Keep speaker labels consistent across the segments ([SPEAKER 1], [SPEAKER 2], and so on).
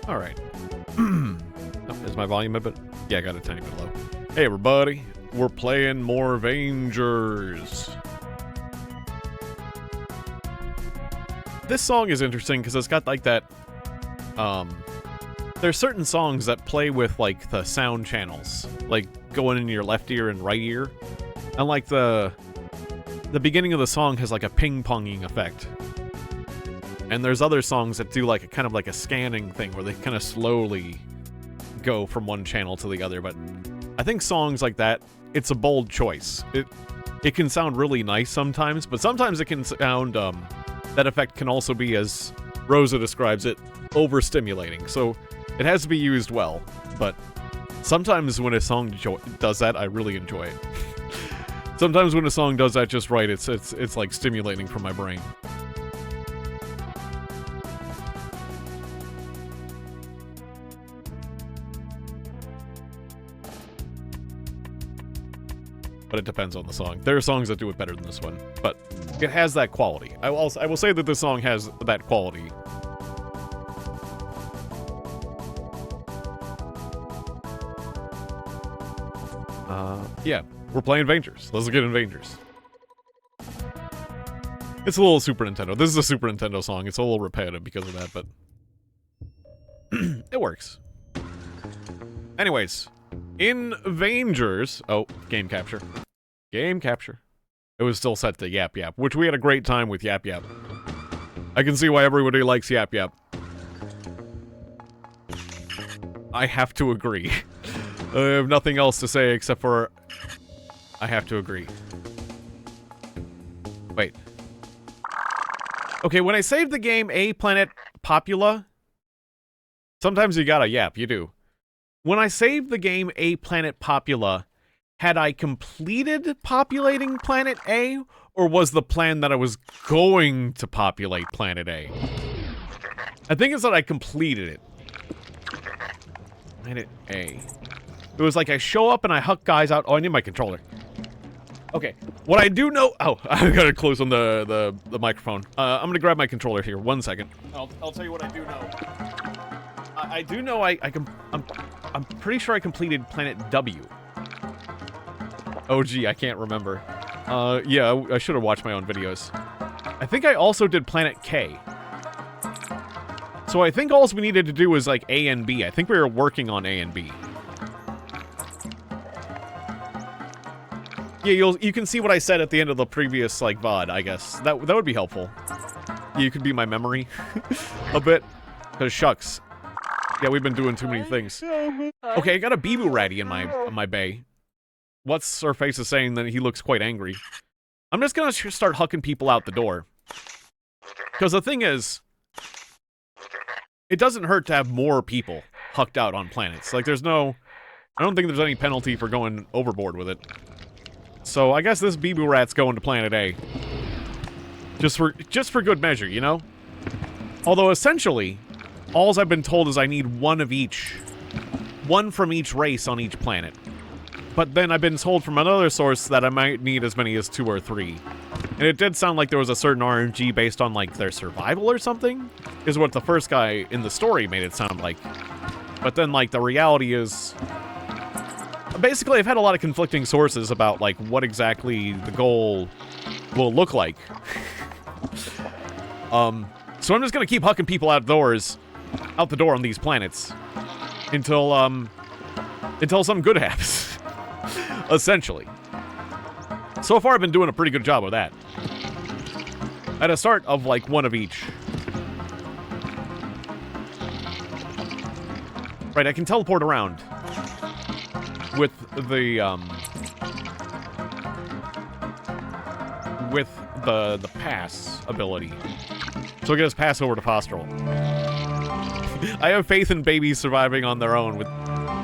[SPEAKER 1] Alright. Oh, is my volume a bit? Yeah, I got a tiny bit low. Hey everybody, we're playing more Vangers. This song is interesting because it's got like that, there's certain songs that play with like the sound channels, like going in your left ear and right ear. And like the beginning of the song has like a ping-ponging effect. And there's other songs that do like a kind of like a scanning thing where they kind of slowly go from one channel to the other. But I think songs like that, it's a bold choice. It can sound really nice sometimes, but sometimes it can sound, that effect can also be, as Rosa describes it, overstimulating. So it has to be used well, but sometimes when a song does that, I really enjoy it. Sometimes when a song does that just right, it's like stimulating for my brain. But it depends on the song. There are songs that do it better than this one, but it has that quality. I will say that this song has that quality. Yeah, we're playing Vangers. Let's get in Vangers. It's a little Super Nintendo. This is a Super Nintendo song. It's a little repetitive because of that, but it works. Anyways, in Vangers... Oh, game capture. Game capture. It was still set to Yap Yap, which we had a great time with Yap Yap. I can see why everybody likes Yap Yap. I have to agree. I have nothing else to say except for... I have to agree. Wait. Okay, when I saved the game A Planet Popula... Sometimes you gotta yap, you do. When I saved the game A Planet Popula, had I completed populating Planet A, or was the plan that I was going to populate Planet A? I think it's that I completed it. Planet A. It was like I show up and I huck guys out. Oh, I need my controller. Okay, what I do know... Oh, I gotta close on the microphone. I'm gonna grab my controller here. 1 second. I'll tell you what I do know. I do know I'm pretty sure I completed Planet W. Oh, gee, I can't remember. Yeah, I should have watched my own videos. I think I also did Planet K. So I think all we needed to do was, like, A and B. I think we were working on A and B. Yeah, you can see what I said at the end of the previous, like, VOD, I guess. That would be helpful. You could be my memory a bit. Because, shucks. Yeah, we've been doing too many things. Okay, I got a Bibu Ratty in my bay. What's her face is saying that he looks quite angry. I'm just gonna start hucking people out the door. Because the thing is, it doesn't hurt to have more people hucked out on planets. Like, there's no... I don't think there's any penalty for going overboard with it. So, I guess this Bibu Rat's going to Planet A. Just for good measure, you know? Although, essentially... All I've been told is I need one of each. One from each race on each planet. But then I've been told from another source that I might need as many as 2 or 3. And it did sound like there was a certain RNG based on, like, their survival or something? Is what the first guy in the story made it sound like. But then, like, the reality is... Basically, I've had a lot of conflicting sources about, like, what exactly the goal will look like. So I'm just gonna keep hucking people out the door on these planets until something good happens. Essentially. So far I've been doing a pretty good job of that. At a start of like one of each. Right, I can teleport around with the pass ability. So I can just pass over to Pastoral. I have faith in babies surviving on their own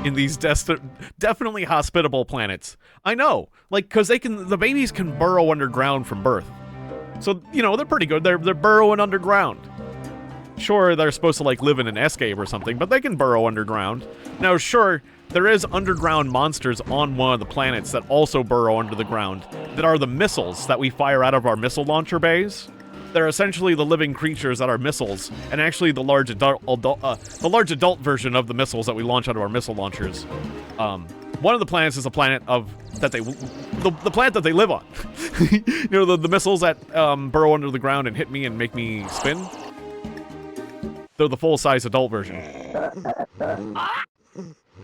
[SPEAKER 1] in these definitely hospitable planets. I know, like, because the babies can burrow underground from birth. So, you know, they're pretty good. They're burrowing underground. Sure, they're supposed to, like, live in an S-cave or something, but they can burrow underground. Now, sure, there is underground monsters on one of the planets that also burrow under the ground that are the missiles that we fire out of our missile launcher bays. They're essentially the living creatures that are missiles, and actually the large adult version of the missiles that we launch onto our missile launchers. One of the planets is a planet the planet that they live on. You know, the missiles that burrow under the ground and hit me and make me spin. They're the full-size adult version.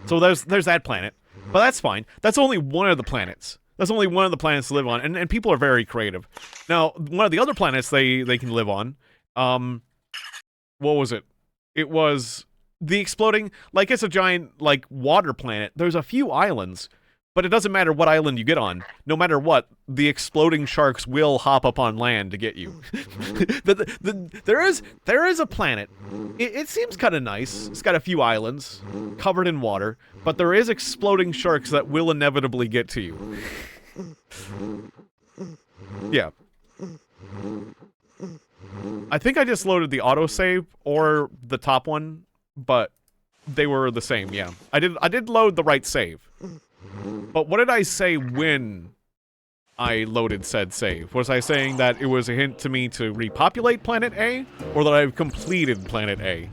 [SPEAKER 1] So there's that planet, but that's fine. That's only one of the planets. That's only one of the planets to live on, and people are very creative. Now, one of the other planets they can live on, what was it? It was the exploding, like it's a giant, like, water planet. There's a few islands, but it doesn't matter what island you get on. No matter what, the exploding sharks will hop up on land to get you. There is a planet. It seems kind of nice. It's got a few islands covered in water, but there is exploding sharks that will inevitably get to you. Yeah. I think I just loaded the autosave or the top one, but they were the same, yeah. I did load the right save. But what did I say when I loaded said save? Was I saying that it was a hint to me to repopulate Planet A, or that I've completed Planet A?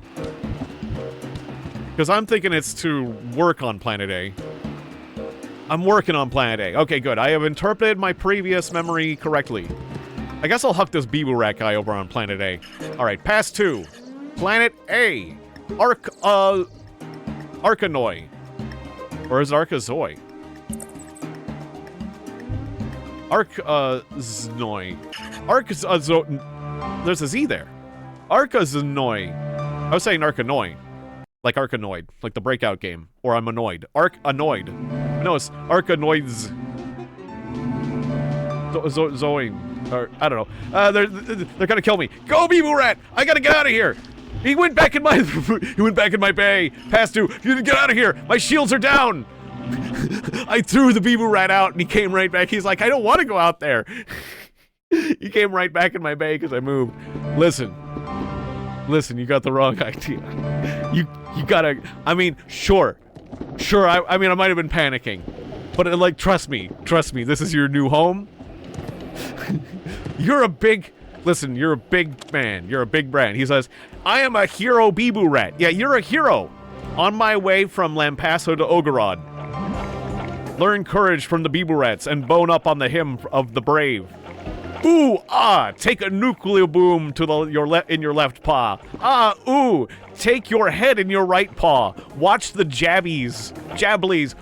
[SPEAKER 1] Because I'm thinking it's to work on Planet A. I'm working on Planet A. Okay, good. I have interpreted my previous memory correctly. I guess I'll huck this Bibu Rat guy over on Planet A. Alright, pass 2. Planet A. Arkanoi. Or is it Arkazoy? Znoi. There's a Z there. Arkaznoi. I was saying Arkanoi. Like Arkanoid. Like the Breakout game. Or I'm annoyed. Annoyed. No, it's Arkanoids. Zoing. Or, I don't know. They're gonna kill me. Go, Bibu Rat! I gotta get out of here! He went back in my bay. Pass 2. You get out of here. My shields are down. I threw the Bibu Rat out and he came right back. He's like, I don't want to go out there. He came right back in my bay because I moved. Listen, you got the wrong idea. You gotta, I mean, sure. I mean, I might have been panicking, but like, trust me, this is your new home. You're a big man. You're a big brand. He says, I am a hero Bibu Rat. Yeah, you're a hero. On my way from Lampasso to Ogorod. Learn courage from the Bibu Rats and bone up on the hymn of the brave. Ooh, ah, take a nuclear boom to in your left paw. Ah, ooh, take your head in your right paw. Watch the jabblies.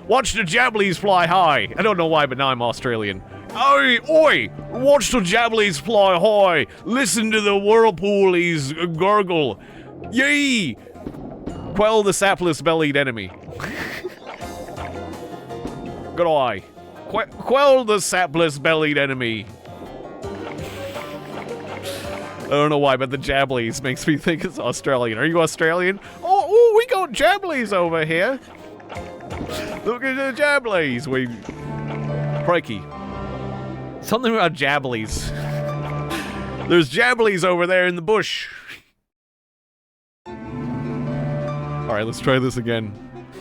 [SPEAKER 1] Watch the jabblies fly high. I don't know why, but now I'm Australian. Oi, watch the jabblies fly high. Listen to the whirlpoolies gurgle. Yee! Quell the sapless-bellied enemy. Good eye. Quell the sapless-bellied enemy. I don't know why, but the jabblies makes me think it's Australian. Are you Australian? Oh, we got jabblies over here. Look at the jabblies. Crikey. Something about jabblies. There's jabblies over there in the bush. Alright, let's try this again.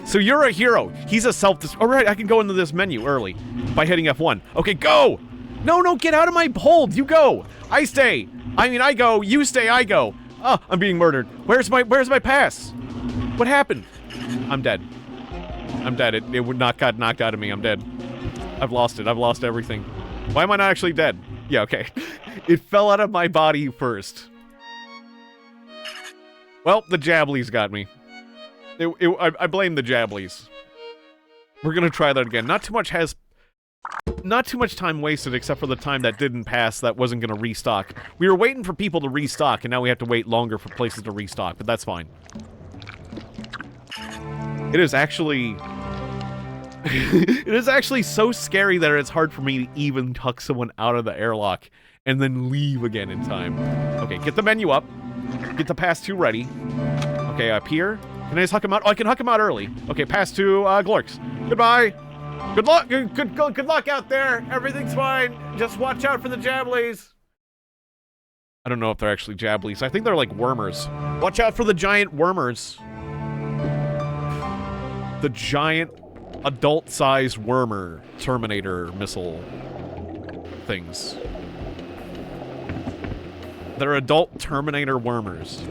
[SPEAKER 1] So you're a hero. He's a Alright, I can go into this menu early by hitting F1. Okay, go! No, get out of my hold. You go. I stay. I go. You stay. I go. Oh, I'm being murdered. Where's my pass? What happened? I'm dead. It would not got knocked out of me. I'm dead. I've lost it. I've lost everything. Why am I not actually dead? Yeah, okay. It fell out of my body first. Well, the jabblies got me. I blame the jabblies. We're gonna try that again. Not too much time wasted except for the time that didn't pass that wasn't gonna restock. We were waiting for people to restock, and now we have to wait longer for places to restock, but that's fine. It is actually... it is actually so scary that it's hard for me to even tuck someone out of the airlock and then leave again in time. Okay, get the menu up. Get the pass 2 ready. Okay, up here. Can I just huck him out? Oh, I can huck him out early. Okay, pass 2, Glorks. Goodbye. Good luck. Good luck out there. Everything's fine. Just watch out for the jabblies. I don't know if they're actually jabblies. I think they're like wormers. Watch out for the giant wormers. The giant adult-sized wormer Terminator missile things. They're adult Terminator wormers.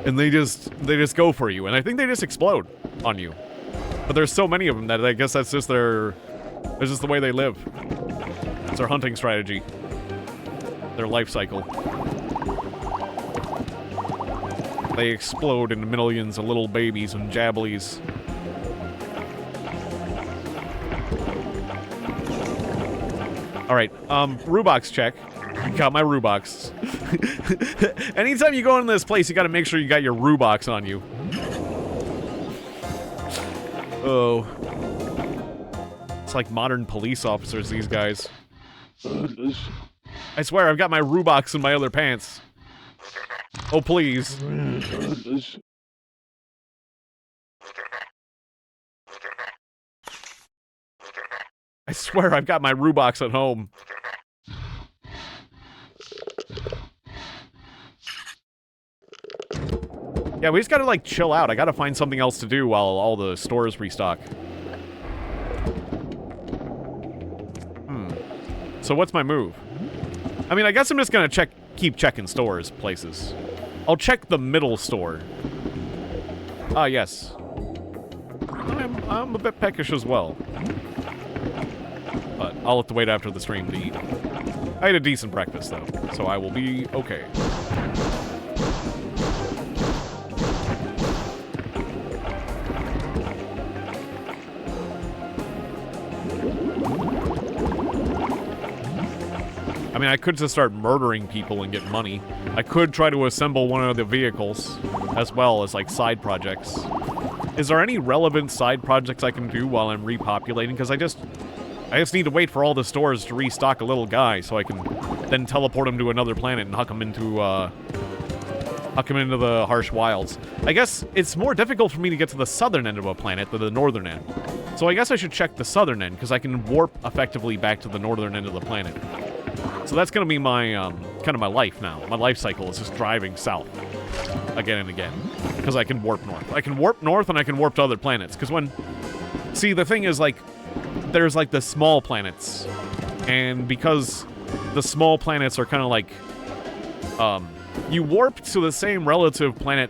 [SPEAKER 1] And they just go for you, and I think they just explode on you. But there's so many of them that I guess that's just that's just the way they live. It's their hunting strategy. Their life cycle. They explode into millions of little babies and jabblies. Alright, Rubox check. Got my Rubox. Anytime you go into this place, you gotta make sure you got your Rubox on you. Oh. It's like modern police officers, these guys. I swear, I've got my Rubox in my other pants. Oh, please. I swear, I've got my Rubox at home. Yeah, we just gotta, like, chill out. I gotta find something else to do while all the stores restock. So what's my move? I mean, I guess I'm just gonna keep checking stores, places. I'll check the middle store. Ah, yes. I'm a bit peckish as well. But I'll have to wait after the stream to eat. I had a decent breakfast, though, so I will be okay. I mean, I could just start murdering people and get money. I could try to assemble one of the vehicles, as well as, like, side projects. Is there any relevant side projects I can do while I'm repopulating? Because I just need to wait for all the stores to restock a little guy, so I can then teleport him to another planet and huck him into the harsh wilds. I guess it's more difficult for me to get to the southern end of a planet than the northern end. So I guess I should check the southern end, because I can warp effectively back to the northern end of the planet. So that's going to be my, kind of my life now. My life cycle is just driving south again and again, because I can warp north. I can warp north and I can warp to other planets, because see, the thing is, like, there's, like, the small planets, and because the small planets are kind of like, you warp to the same relative planet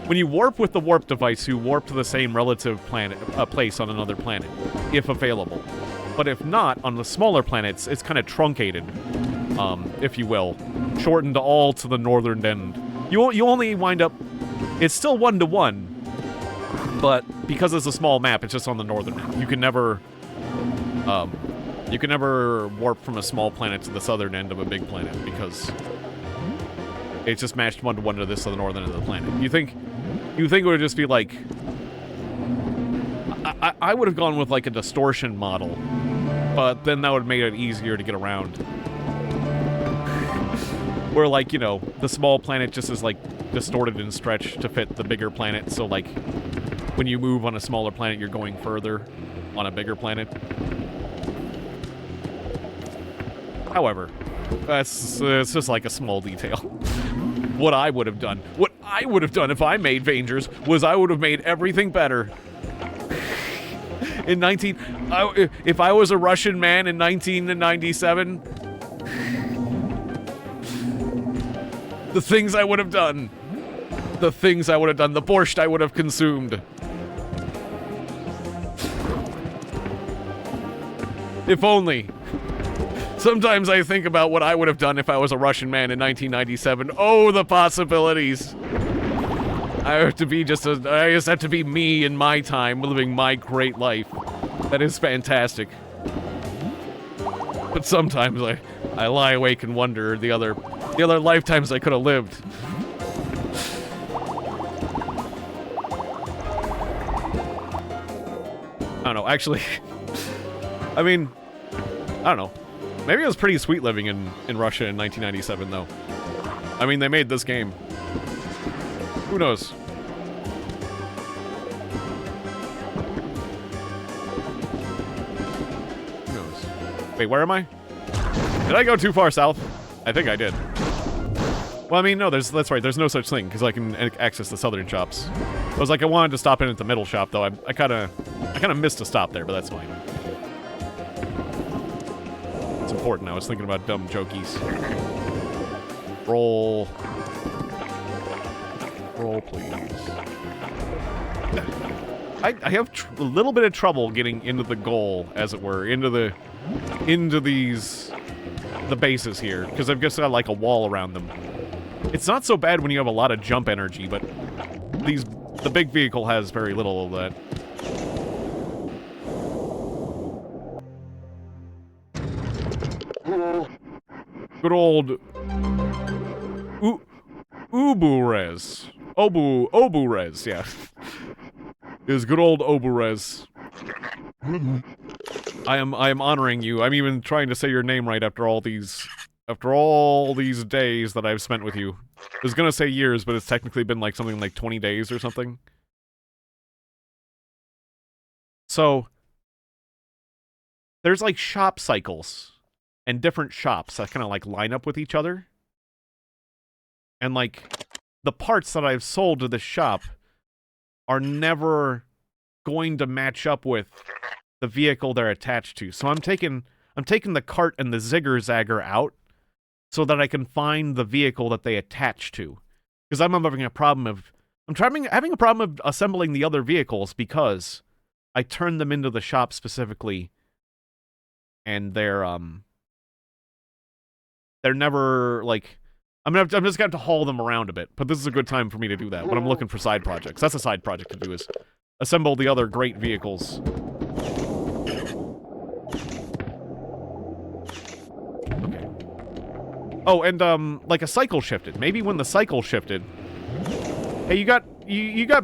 [SPEAKER 1] when you warp with the warp device, you warp to the same relative place on another planet, if available. But if not, on the smaller planets, it's kind of truncated, if you will, shortened all to the northern end. You only wind up, it's still 1-to-1, but because it's a small map, it's just on the northern end. You can never warp from a small planet to the southern end of a big planet, because it's just matched 1-to-1 to this to the northern end of the planet. You think it would just be like, I would have gone with, like, a distortion model, but then that would have made it easier to get around. Where, like, you know, the small planet just is, like, distorted and stretched to fit the bigger planet, so, like, when you move on a smaller planet, you're going further on a bigger planet. However, it's just, like, a small detail. What I would have done if I made Vangers was I would have made everything better. If I was a Russian man in 1997, the things I would have done, the borscht I would have consumed. If only. Sometimes I think about what I would have done if I was a Russian man in 1997. Oh, the possibilities. I just have to be me in my time, living my great life. That is fantastic. But sometimes I lie awake and wonder the other lifetimes I could have lived. I don't know, actually. I mean, I don't know. Maybe it was pretty sweet living in Russia in 1997, though. I mean, they made this game. Who knows? Who knows? Wait, where am I? Did I go too far south? I think I did. Well, I mean, no, that's right. There's no such thing, because I can access the southern shops. I was like, I wanted to stop in at the middle shop, though. I kind of missed a stop there, but that's fine. It's important. I was thinking about dumb jokies. Roll. Roll, please. I have a little bit of trouble getting into the goal, as it were, into the bases here, because I've just got like a wall around them. It's not so bad when you have a lot of jump energy, but the big vehicle has very little of that. Good old Uburez. Oburez, yeah. Is good old Oburez. I am honoring you. I'm even trying to say your name right after all these days that I've spent with you. I was gonna say years, but it's technically been like something like 20 days or something. So there's like shop cycles and different shops that kind of like line up with each other. And like the parts that I've sold to the shop are never going to match up with the vehicle they're attached to. So I'm taking the cart and the zigger-zagger out so that I can find the vehicle that they attach to. Because I'm having a problem of assembling the other vehicles because I turned them into the shop specifically, and they're never like I'm just gonna have to haul them around a bit. But this is a good time for me to do that. But I'm looking for side projects. That's a side project to do, is assemble the other great vehicles. Okay. Oh, and like a cycle shifted. Maybe when the cycle shifted. Hey, you got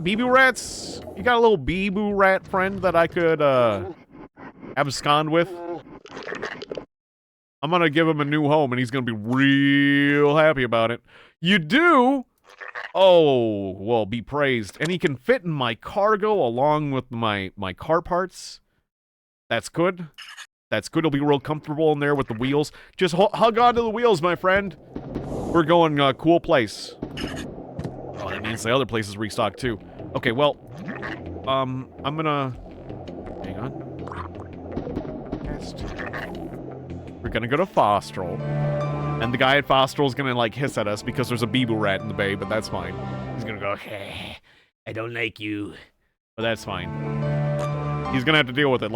[SPEAKER 1] Bee-Boo rats? You got a little Bee-Boo rat friend that I could abscond with? I'm gonna give him a new home, and he's gonna be real happy about it. You do? Oh, well, be praised. And he can fit in my cargo along with my car parts. That's good. That's good. He'll be real comfortable in there with the wheels. Just hug on to the wheels, my friend. We're going cool place. Oh, that means the other place is restocked, too. Okay, well, I'm gonna... Hang on. We're gonna go to Fostrel. And the guy at Fostrel's gonna, like, hiss at us because there's a Bee-Boo rat in the bay, but that's fine. He's gonna go, hey, I don't like you. But that's fine. He's gonna have to deal with it,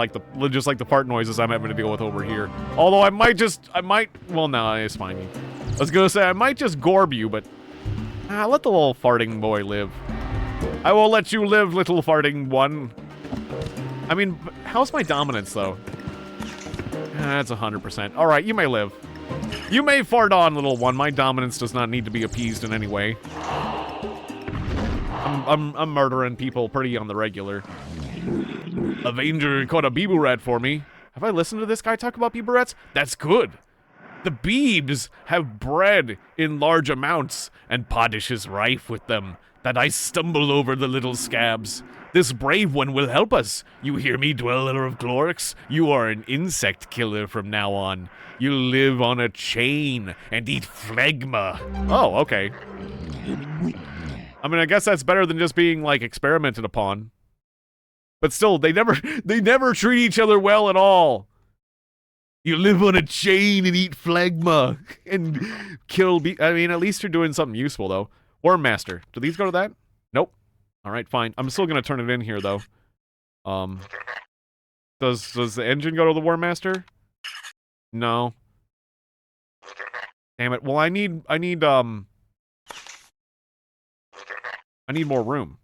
[SPEAKER 1] just like the fart noises I'm having to deal with over here. Although well, no, it's fine. I was gonna say, I might just gorb you, but... let the little farting boy live. I will let you live, little farting one. I mean, how's my dominance, though? That's 100%. Alright, you may live. You may fart on, little one. My dominance does not need to be appeased in any way. I'm murdering people pretty on the regular. A Vanger caught a Bee-Boo rat for me. Have I listened to this guy talk about Bee-Boo rats? That's good. The Beebs have bread in large amounts, and potash is rife with them, that I stumble over the little scabs. This brave one will help us. You hear me, dweller of Glorix? You are an insect killer from now on. You live on a chain and eat phlegma. Oh, okay. I mean, I guess that's better than just being, like, experimented upon. But still, they never treat each other well at all. You live on a chain and eat phlegma and kill I mean, at least you're doing something useful, though. Worm Master. Do these go to that? Nope. Alright, fine. I'm still gonna turn it in here, though. Does the engine go to the Worm Master? No. Damn it. Well, I need more room.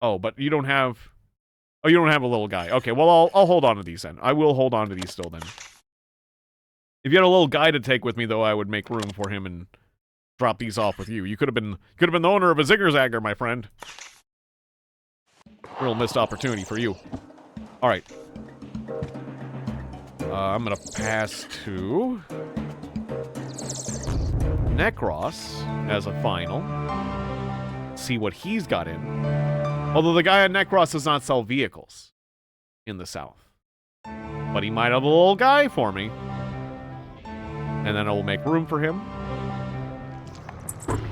[SPEAKER 1] Oh, but you don't have... Oh, you don't have a little guy. Okay, well, I'll hold on to these then. I will hold on to these still then. If you had a little guy to take with me, though, I would make room for him and drop these off with you. You could have been the owner of a zigger-zagger, my friend. Real missed opportunity for you. All right. I'm gonna pass to Necros as a final. See what he's got in. Although the guy at Necros does not sell vehicles in the south. But he might have a little guy for me. And then I will make room for him.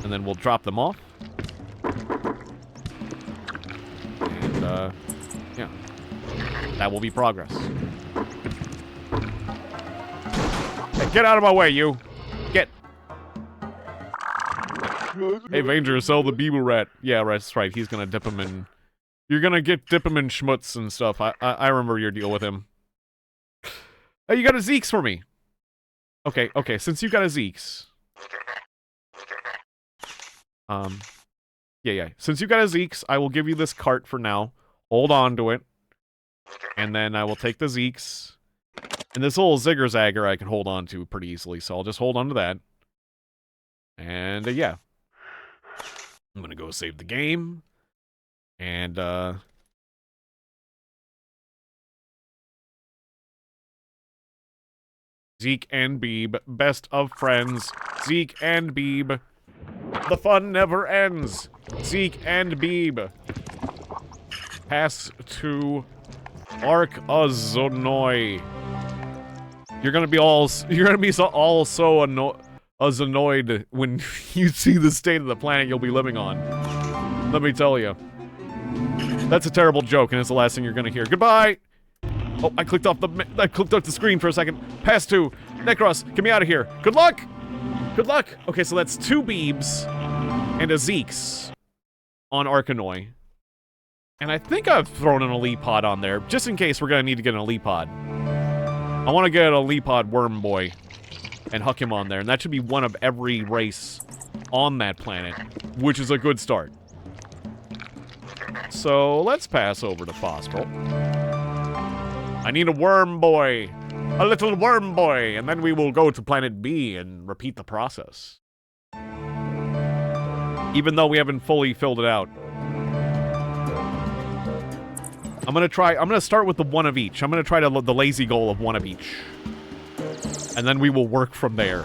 [SPEAKER 1] And then we'll drop them off. And, yeah. That will be progress. Get out of my way, you. Get. Hey, Vangers, sell the Beeble Rat. Yeah, that's right. He's gonna dip him in. You're gonna dip him in schmutz and stuff. I remember your deal with him. Oh, you got a Zeke's for me. Okay, since you got a Zeke's. Yeah. Since you got a Zeke's, I will give you this cart for now. Hold on to it. And then I will take the Zeke's. And this little zigger-zagger I can hold on to pretty easily, so I'll just hold on to that. And, yeah. I'm gonna go save the game. And, Zeke and Beeb, best of friends. Zeke and Beeb. The fun never ends. Zeke and Beeb. Pass to Arkazonoi. You're gonna be all so annoyed when you see the state of the planet you'll be living on. Let me tell you. That's a terrible joke, and it's the last thing you're gonna hear. Goodbye! Oh, I clicked off the screen for a second. Pass to Necros. Get me out of here. Good luck! Good luck! Okay, so that's 2 Beebs and a Zeke's on Arkanoi. And I think I've thrown an Elite Pod on there, just in case we're gonna need to get an Elite Pod. I want to get an Elite Pod Worm Boy and huck him on there, and that should be one of every race on that planet, which is a good start. So, let's pass over to Fostrel. I need a Worm Boy. A little Worm Boy. And then we will go to Planet B and repeat the process. Even though we haven't fully filled it out. I'm gonna start with the one of each. I'm gonna try the lazy goal of one of each. And then we will work from there.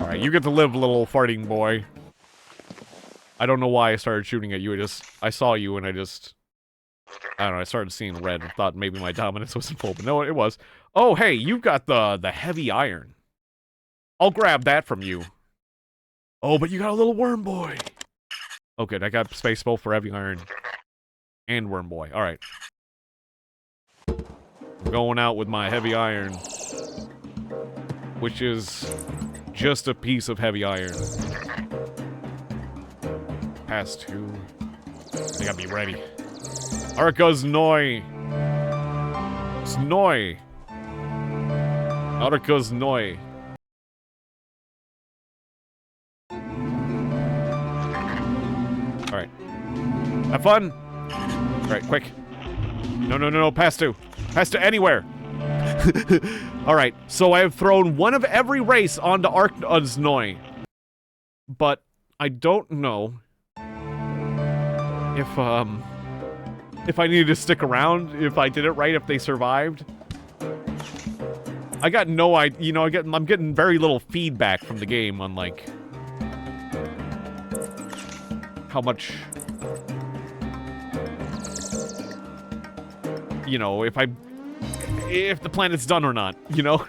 [SPEAKER 1] Alright, you get to live, little farting boy. I don't know why I started shooting at you. I saw you and I don't know, I started seeing red. I thought maybe my dominance wasn't full, but no, it was. Oh, hey, you've got the heavy iron. I'll grab that from you. Oh, but you got a little worm boy. Oh, good. I got space both for heavy iron and worm boy. All right. I'm going out with my heavy iron, which is just a piece of heavy iron. Pass to. I gotta be ready. Arca's Noi. Snoi. Arca's Noi. Alright. Have fun! Alright, quick. No, pass to. Pass to anywhere! Alright, so I have thrown one of every race onto Arca's Noi. But I don't know if I needed to stick around, if I did it right, if they survived. I got no idea, you know, I'm getting very little feedback from the game on, like, how much, you know, if the planet's done or not, you know?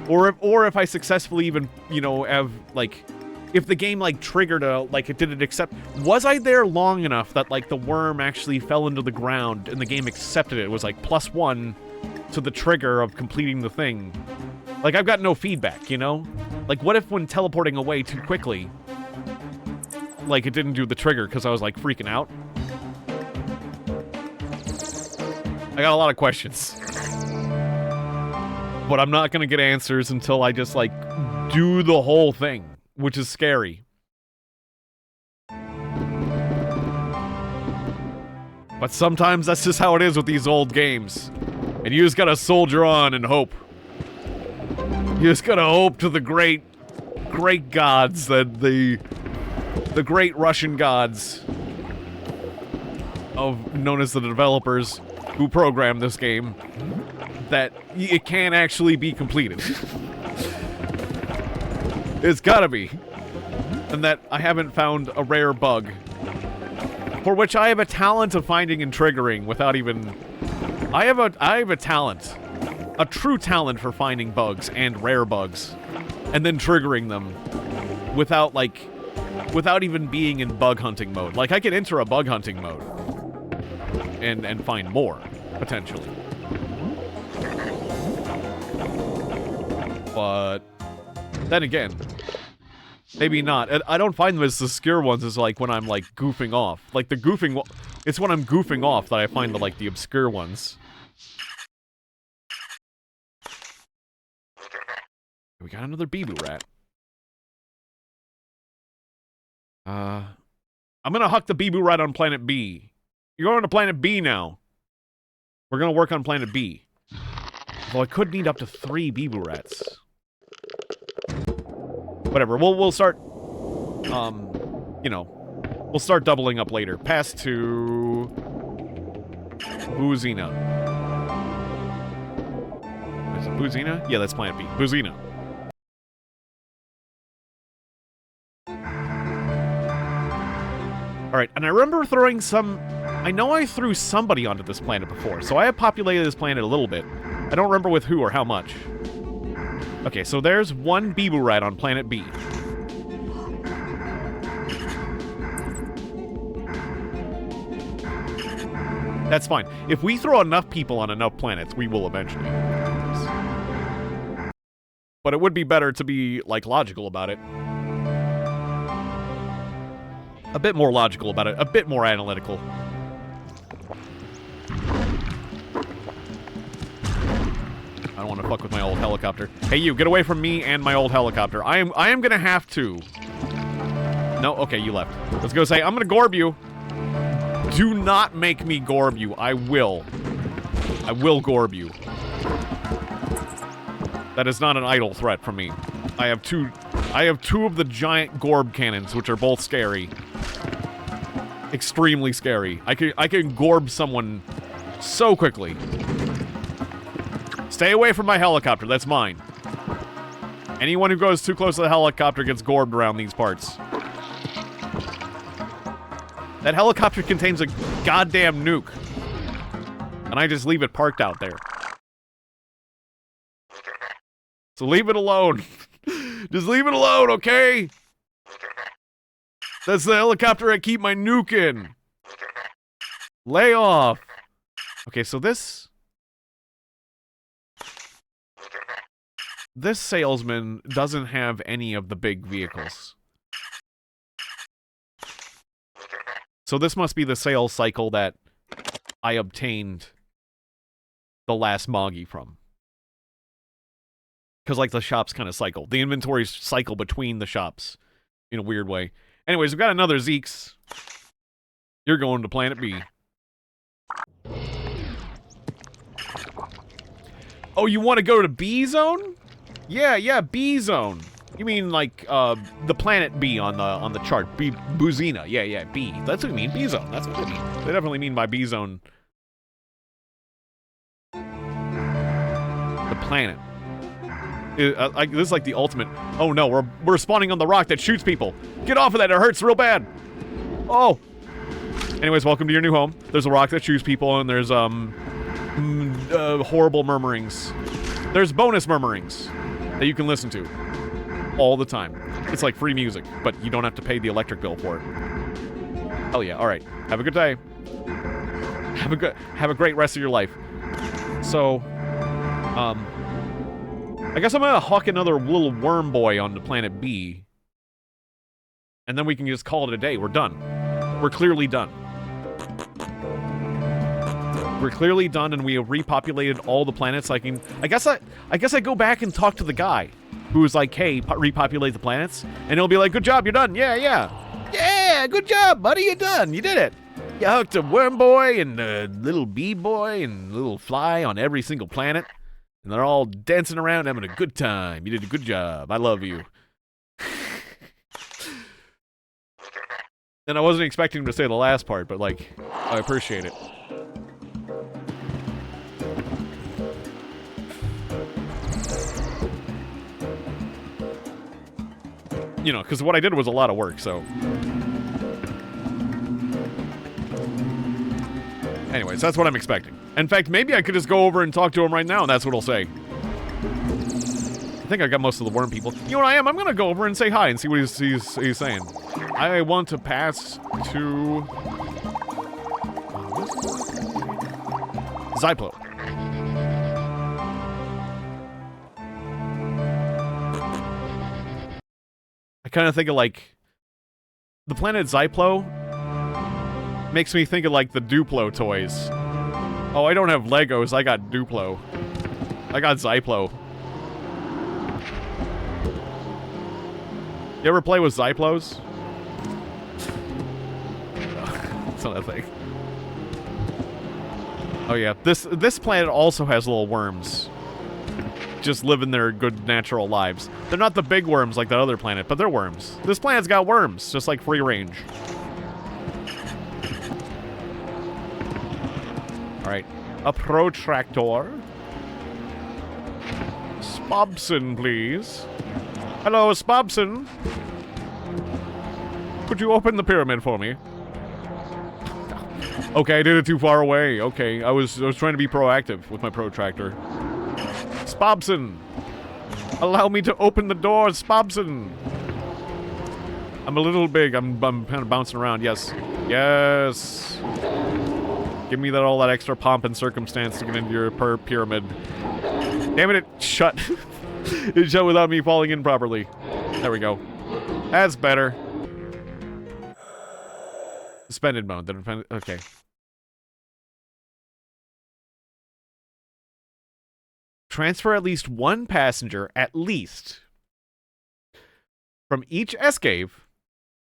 [SPEAKER 1] Or if I successfully even, you know, have, like, if the game, like, triggered like, it didn't accept... Was I there long enough that, like, the worm actually fell into the ground and the game accepted it? It was, like, +1 to the trigger of completing the thing. Like, I've got no feedback, you know? Like, what if when teleporting away too quickly, like, it didn't do the trigger because I was, like, freaking out? I got a lot of questions. But I'm not gonna get answers until I just, like, do the whole thing. Which is scary. But sometimes that's just how it is with these old games. And you just gotta soldier on and hope. You just gotta hope to the great gods, that the great Russian gods known as the developers who programmed this game, that it can actually be completed. It's gotta be. And that I haven't found a rare bug. For which I have a talent of finding and triggering without even... I have a talent. A true talent for finding bugs and rare bugs. And then triggering them. Without, like... Without even being in bug hunting mode. Like, I can enter a bug hunting mode. And find more, potentially. But then again, maybe not. I don't find them as obscure ones as, like, when I'm, like, goofing off. Like, the goofing... It's when I'm goofing off that I find the, like, the obscure ones. We got another Bee-Boo rat. I'm gonna huck the Bee-Boo rat on Planet B. You're going to Planet B now. We're gonna work on Planet B. Though I could need up to 3 Bee-Boo rats. Whatever, we'll start... you know... We'll start doubling up later. Pass to... Boozina. Is it Boozina? Yeah, that's Planet B. Boozina. Alright, and I remember throwing some... I know I threw somebody onto this planet before, so I have populated this planet a little bit. I don't remember with who or how much. Okay, so there's 1 Bee-Boo rat on Planet B. That's fine. If we throw enough people on enough planets, we will eventually. But it would be better to be, like, logical about it. A bit more logical about it. A bit more analytical. I don't want to fuck with my old helicopter. Hey, you, get away from me and my old helicopter. I am gonna have to. No? Okay, you left. Let's go say, I'm gonna gorb you. Do not make me gorb you. I will. I will gorb you. That is not an idle threat from me. I have two of the giant gorb cannons, which are both scary. Extremely scary. I can gorb someone so quickly. Stay away from my helicopter. That's mine. Anyone who goes too close to the helicopter gets gorbed around these parts. That helicopter contains a goddamn nuke. And I just leave it parked out there. So leave it alone. Just leave it alone, okay? That's the helicopter I keep my nuke in. Lay off. Okay, so this salesman doesn't have any of the big vehicles. So this must be the sales cycle that I obtained the last Moggy from. Because, like, the shops kind of cycle. The inventories cycle between the shops in a weird way. Anyways, we've got another Zeeks. You're going to Planet B. Oh, you want to go to B Zone? Yeah, B Zone. You mean, like, the Planet B on the chart. B, Boozina. Yeah, B. That's what you mean, B Zone. That's what they mean. They definitely mean by B Zone. The planet. This is like the ultimate. Oh no, we're spawning on the rock that shoots people. Get off of that, it hurts real bad. Oh. Anyways, welcome to your new home. There's a rock that shoots people, and there's horrible murmurings. There's bonus murmurings that you can listen to all the time. It's like free music, but you don't have to pay the electric bill for it. Hell yeah! All right, have a good day. Have a great rest of your life. So, I guess I'm gonna hawk another little worm boy onto Planet B. And then we can just call it a day. We're done. We're clearly done. We're clearly done, and we have repopulated all the planets. I guess I go back and talk to the guy who's like, hey, repopulate the planets. And he'll be like, good job, you're done. Yeah, good job, buddy, you're done. You did it. You hooked a worm boy and a little bee boy and a little fly on every single planet. And they're all dancing around having a good time. You did a good job. I love you. And I wasn't expecting him to say the last part, but, like, I appreciate it. You know, because what I did was a lot of work, so... Anyways, that's what I'm expecting. In fact, maybe I could just go over and talk to him right now, and that's what he'll say. I think I got most of the worm people. You know what I am? I'm gonna go over and say hi and see what he's saying. I want to pass to... Zyplo. I kind of think of, like, the planet Zyplo makes me think of, like, the Duplo toys. Oh, I don't have Legos, I got Duplo. I got Zyplo. You ever play with Zyplos? That's not a thing. Oh yeah, this planet also has little worms. Just living their good natural lives. They're not the big worms like that other planet, but they're worms. This planet's got worms, just like free range. Alright. A protractor. Spobson, please. Hello, Spobson. Could you open the pyramid for me? Okay, I did it too far away. Okay, I was trying to be proactive with my protractor. Spobson! Allow me to open the door, Spobson! I'm a little big. I'm kind of bouncing around. Yes. Yes! Give me all that extra pomp and circumstance to get into your pyramid. Damn it, it shut. It shut without me falling in properly. There we go. That's better. Suspended mode. Okay. Transfer at least one passenger, at least, from each escape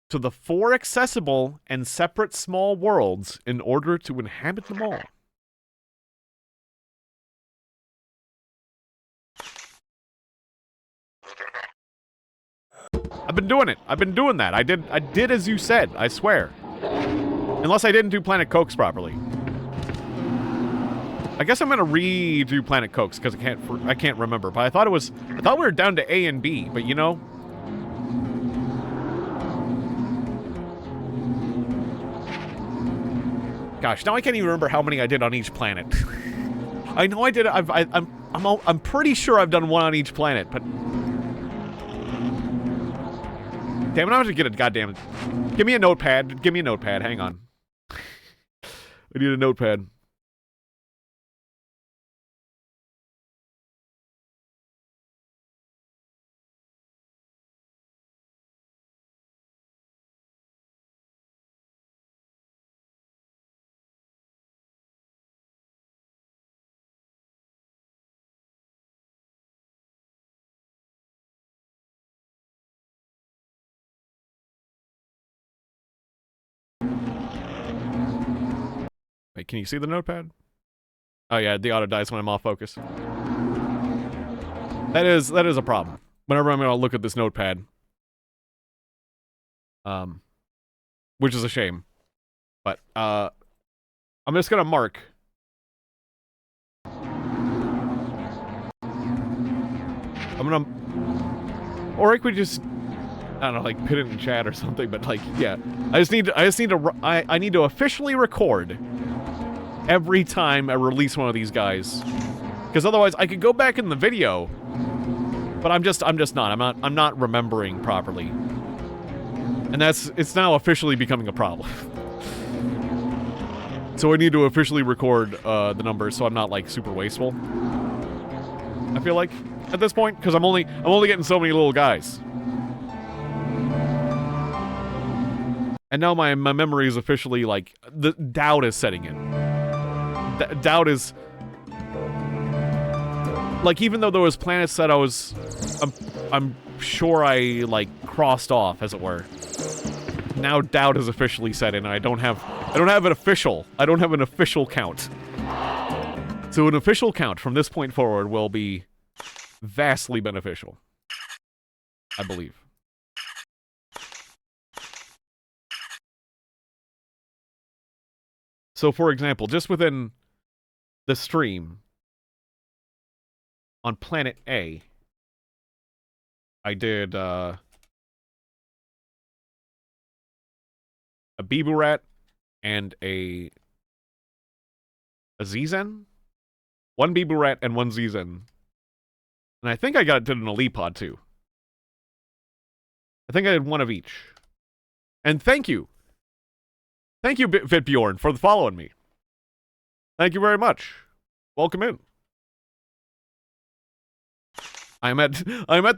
[SPEAKER 1] to the 4 accessible and separate small worlds in order to inhabit them all. I've been doing it. I've been doing that. I did as you said, I swear. Unless I didn't do Planet Cokes properly. I guess I'm gonna redo Planet Cokes because I can't remember. But I thought we were down to A and B, but you know. Gosh, now I can't even remember how many I did on each planet. I know I did. I'm pretty sure I've done one on each planet, but damn it, I have to get it. Goddamn it! Give me a notepad. Give me a notepad. Hang on. I need a notepad. Wait, can you see the notepad? Oh yeah, the auto dies when I'm off focus. That is a problem. Whenever I'm gonna look at this notepad. Which is a shame. But I'm just gonna mark. Or I could just, I don't know, like put it in chat or something, but like, yeah. I need to officially record every time I release one of these guys. Because otherwise I could go back in the video, but I'm not remembering properly. And it's now officially becoming a problem. So I need to officially record the numbers so I'm not like super wasteful. I feel like at this point, because I'm only getting so many little guys. And now my memory is officially like the doubt is setting in. Doubt is like, even though there was planets that I'm sure I like crossed off, as it were. Now doubt is officially set in, and I don't have an official count. So an official count from this point forward will be vastly beneficial, I believe. So for example, just within the stream on Planet A, I did a Bibu Rat and a Z-Zen? One Bibu Rat and one Z-Zen. And I think I did an Elite Pod too. I think I did one of each. And thank you. Thank you, Vitbjorn, for following me. Thank you very much. Welcome in. I'm at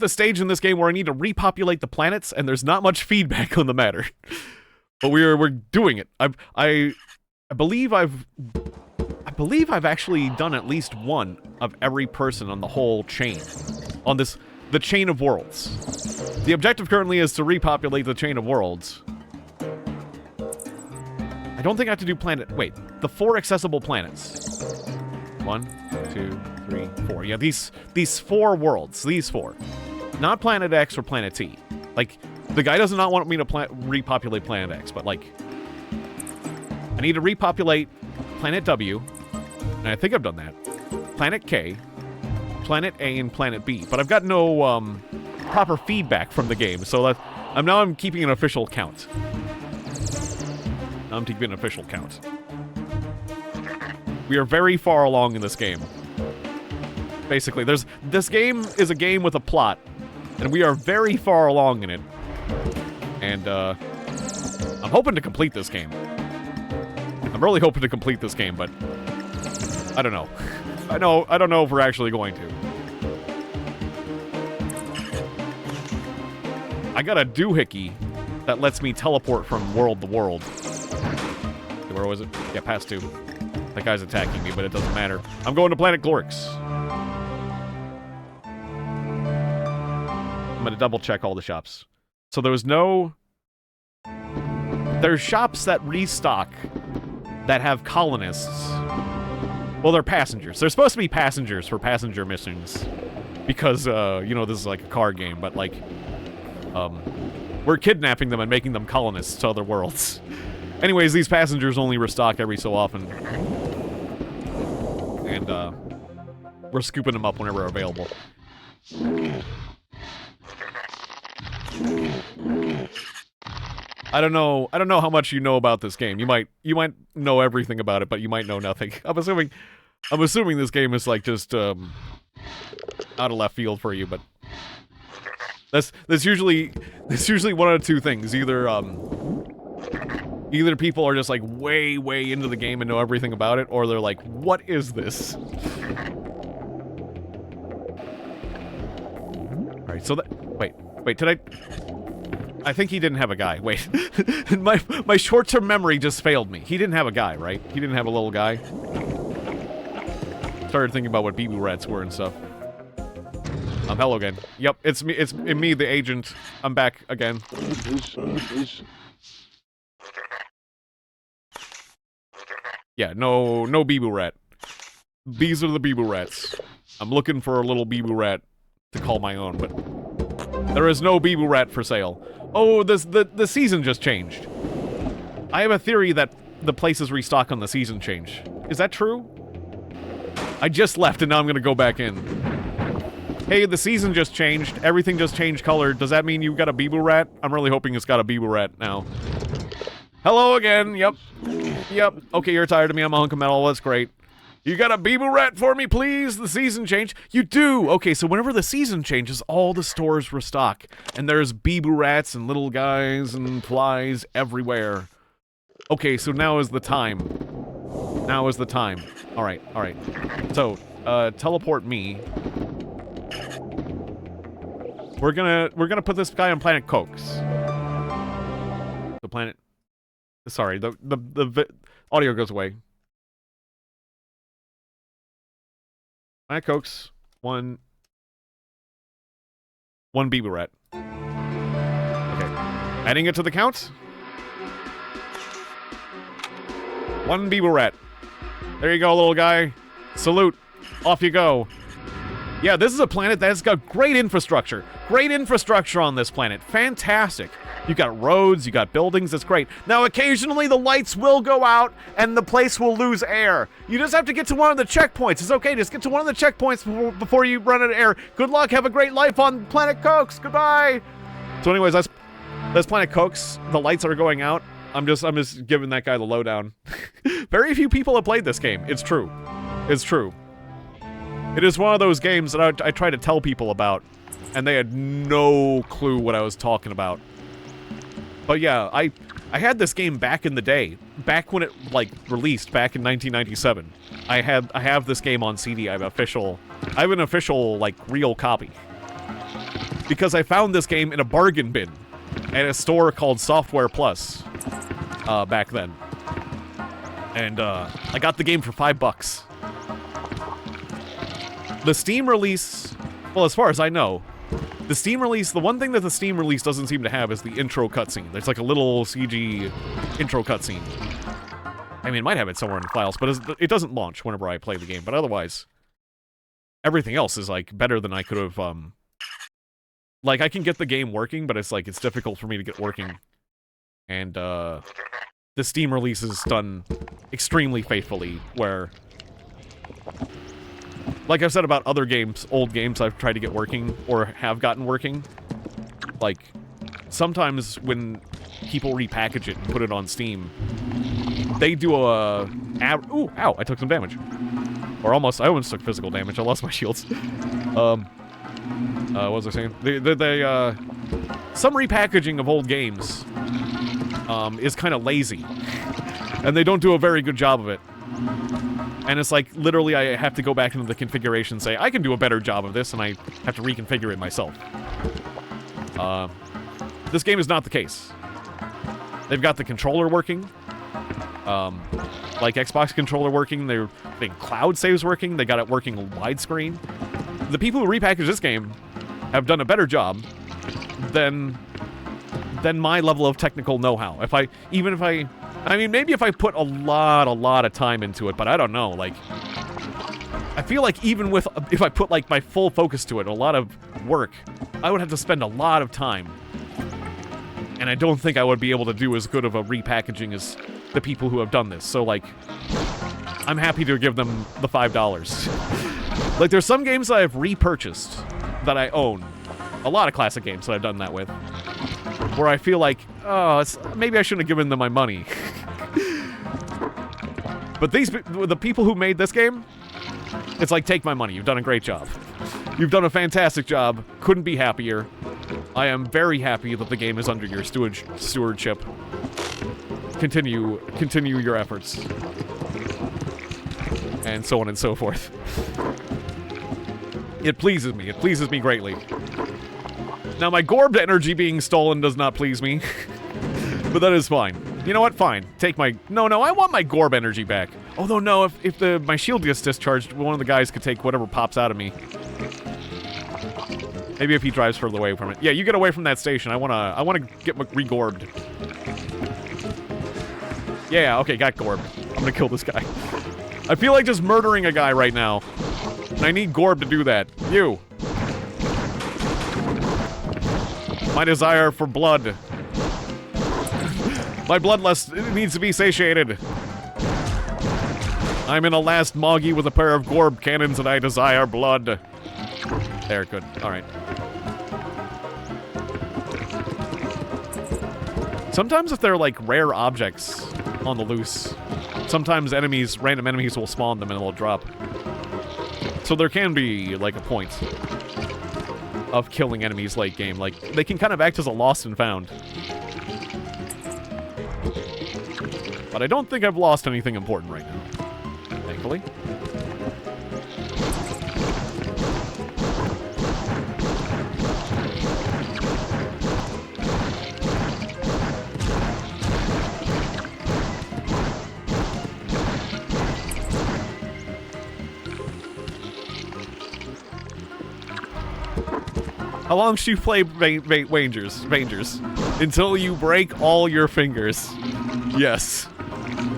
[SPEAKER 1] the stage in this game where I need to repopulate the planets, and there's not much feedback on the matter. But we're doing it. I believe I've actually done at least one of every person on the whole chain. On the chain of worlds. The objective currently is to repopulate the chain of worlds. I don't think I have to do wait, the 4 accessible planets. 1, 2, 3, 4. Yeah, these 4 worlds. These 4. Not Planet X or Planet T. Like, the guy does not want me to repopulate Planet X, but, like, I need to repopulate Planet W, and I think I've done that. Planet K, Planet A, and Planet B. But I've got no, proper feedback from the game, so I'm keeping an official count. I'm keeping an official count. We are very far along in this game. Basically, this game is a game with a plot, and we are very far along in it. And, I'm hoping to complete this game. I'm really hoping to complete this game, but I don't know. I don't know if we're actually going to. I got a doohickey that lets me teleport from world to world. Where was it? Yeah, past 2. That guy's attacking me, but it doesn't matter. I'm going to Planet Glorix. I'm gonna double check all the shops. So there's shops that restock that have colonists. Well, they're passengers. They're supposed to be passengers for passenger missions. Because, you know, this is like a car game, but like, we're kidnapping them and making them colonists to other worlds. Anyways, these passengers only restock every so often. And, we're scooping them up whenever available. I don't know how much you know about this game. You might know everything about it, but you might know nothing. I'm assuming this game is like just out of left field for you, but that's usually one of 2 things. Either people are just like way into the game and know everything about it, or they're like, what is this? Alright, so wait, did I think he didn't have a guy. Wait. my short-term memory just failed me. He didn't have a guy, right? He didn't have a little guy. Started thinking about what BB rats were and stuff. Hello again. Yep, it's me, the agent. I'm back again. Yeah, no Bibu rat. These are the Bibu rats. I'm looking for a little Bibu rat to call my own, but there is no Bibu rat for sale. Oh, the season just changed. I have a theory that the places restock on the season change. Is that true? I just left and now I'm gonna go back in. Hey, the season just changed. Everything just changed color. Does that mean you got a Bibu rat? I'm really hoping it's got a Bibu rat now. Hello again. Yep. Okay, you're tired of me. I'm a hunk of metal. That's great. You got a Bibu rat for me, please? The season changed. You do. Okay, so whenever the season changes, all the stores restock. And there's Bibu rats and little guys and flies everywhere. Okay, so now is the time. Now is the time. All right. So, teleport me. We're gonna put this guy on Planet Cokes. The planet. Sorry, the audio goes away. Planet Cokes. One Bibu rat. Okay. Adding it to the count. 1 Bibu rat. There you go, little guy. Salute. Off you go. Yeah, this is a planet that's got great infrastructure. Great infrastructure on this planet. Fantastic. You got roads, you got buildings, that's great. Now, occasionally the lights will go out and the place will lose air. You just have to get to one of the checkpoints. It's okay, just get to one of the checkpoints before you run out of air. Good luck, have a great life on Planet Cokes. Goodbye. So anyways, that's Planet Cokes. The lights are going out. I'm just giving that guy the lowdown. Very few people have played this game. It's true. It's true. It is one of those games that I try to tell people about, and they had no clue what I was talking about. But yeah, I had this game back in the day, back when it like released back in 1997. I have this game on CD. I have an official like real copy. because I found this game in a bargain bin at a store called Software Plus back then. And I got the game for $5. The Steam release, well, as far as I know, the Steam release, the one thing that the Steam release doesn't seem to have is the intro cutscene. There's like a little CG intro cutscene. I mean, it might have it somewhere in the files, but it doesn't launch whenever I play the game. But otherwise, everything else is, like, better than I could have, like, I can get the game working, but it's, like, it's difficult for me to get working. And, the Steam release is done extremely faithfully, where, like I've said about other games, old games I've tried to get working, or have gotten working, like, sometimes when people repackage it and put it on Steam, they do a... Ooh, ow, I took some damage. Or almost, I almost took physical damage, I lost my shields. What was I saying? Some repackaging of old games, is kind of lazy. And they don't do a very good job of it. And it's like, literally, I have to go back into the configuration and say, I can do a better job of this, and I have to reconfigure it myself. This game is not the case. They've got the controller working. Like Xbox controller working, they're getting cloud saves working, they got it working widescreen. The people who repackaged this game have done a better job than my level of technical know-how. I mean, maybe if I put a lot of time into it, but I don't know, like, I feel like even if I put, like, my full focus to it, a lot of work, I would have to spend a lot of time. And I don't think I would be able to do as good of a repackaging as the people who have done this. So, like, I'm happy to give them the $5. Like, there's some games that I've repurchased that I own. A lot of classic games that I've done that with. Where I feel like, oh, maybe I shouldn't have given them my money. But the people who made this game, it's like, take my money. You've done a great job. You've done a fantastic job. Couldn't be happier. I am very happy that the game is under your stewardship. Continue your efforts. And so on and so forth. It pleases me. It pleases me greatly. Now, my Gorbed energy being stolen does not please me. But that is fine. You know what? Fine. Take my... No, I want my Gorb energy back. Although, no, if my shield gets discharged, one of the guys could take whatever pops out of me. Maybe if he drives further away from it. Yeah, you get away from that station. I wanna get re-Gorbed. Yeah, okay, got Gorbed. I'm gonna kill this guy. I feel like just murdering a guy right now. And I need Gorb to do that. You. My desire for blood. My bloodlust needs to be satiated. I'm in a last Moggy with a pair of Gorb cannons and I desire blood. There, good. Alright. Sometimes if they're like rare objects on the loose, sometimes random enemies will spawn them and they'll drop. So there can be like a point of killing enemies late game. Like, they can kind of act as a lost and found. But I don't think I've lost anything important right now. Thankfully. How long should you play Vangers? Until you break all your fingers. Yes.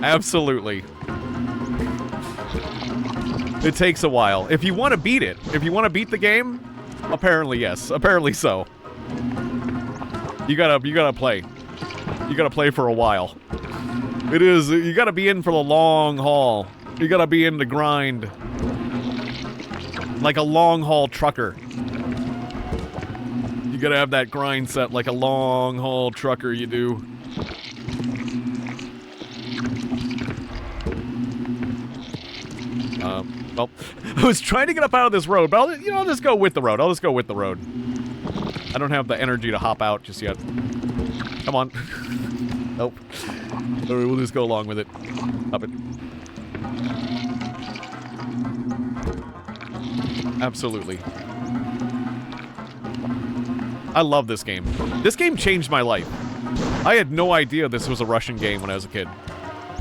[SPEAKER 1] Absolutely. It takes a while. If you want to beat it, if you want to beat the game, apparently yes. Apparently so. You gotta play. You gotta play for a while. It is, you gotta be in for the long haul. You gotta be in the grind. Like a long haul trucker. You gotta have that grind set like a long haul trucker, you do. Well, I was trying to get up out of this road, but I'll just go with the road. I don't have the energy to hop out just yet. Come on. Nope. Alright, we'll just go along with it. Up it. Absolutely. I love this game. This game changed my life. I had no idea this was a Russian game when I was a kid.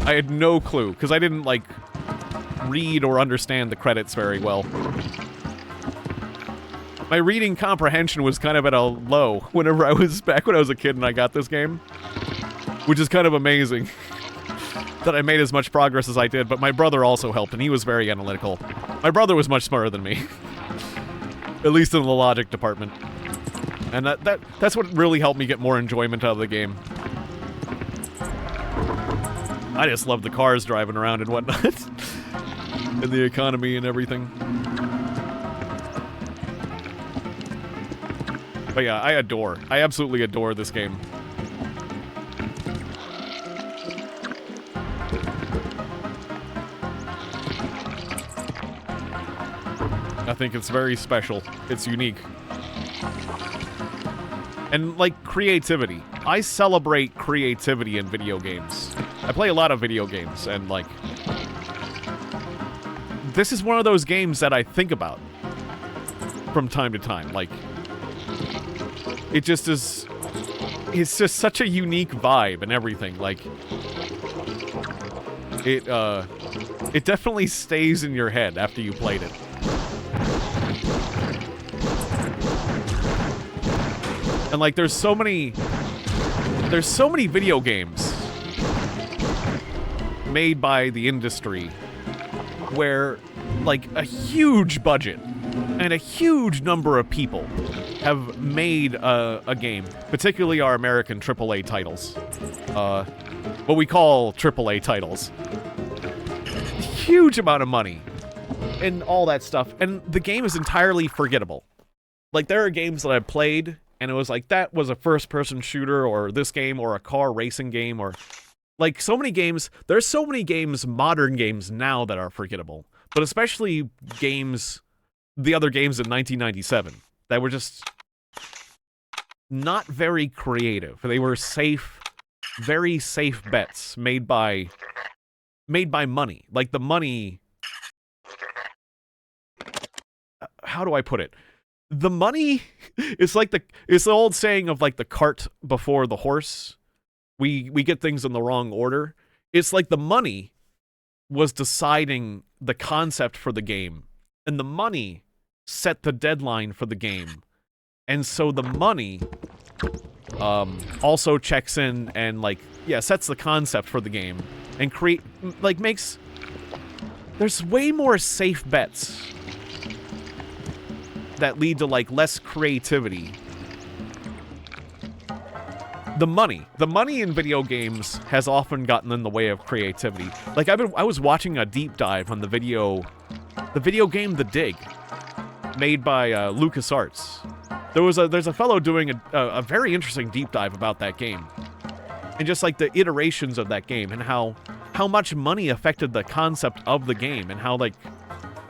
[SPEAKER 1] I had no clue, because I didn't, like, read or understand the credits very well. My reading comprehension was kind of at a low whenever I was back when I was a kid and I got this game, which is kind of amazing that I made as much progress as I did, but my brother also helped, and he was very analytical. My brother was much smarter than me, at least in the logic department. And that's what really helped me get more enjoyment out of the game. I just love the cars driving around and whatnot. And the economy and everything. But yeah, I absolutely adore this game. I think it's very special. It's unique. And, like, creativity. I celebrate creativity in video games. I play a lot of video games, and, like, this is one of those games that I think about from time to time. Like, it just is... It's just such a unique vibe and everything. Like, it definitely stays in your head after you played it. And, like, there's so many video games made by the industry where, like, a huge budget and a huge number of people have made a game, particularly our American AAA titles. What we call AAA titles. Huge amount of money and all that stuff, and the game is entirely forgettable. Like, there are games that I've played, and it was like, that was a first-person shooter, or this game, or a car racing game, or... Like, so many games... There's so many games, modern games now, that are forgettable. But especially games... The other games in 1997. That were just... not very creative. They were safe... Very safe bets made by money. Like, the money... How do I put it? The money, it's like it's the old saying of, like, the cart before the horse. We get things in the wrong order. It's like the money was deciding the concept for the game, and the money set the deadline for the game. And so the money also checks in and, like, yeah, sets the concept for the game and makes... There's way more safe bets that lead to, like, less creativity. The money in video games has often gotten in the way of creativity. Like, I was watching a deep dive on the video game The Dig, made by LucasArts. There's a fellow doing a very interesting deep dive about that game, and just, like, the iterations of that game, and how much money affected the concept of the game, and how, like,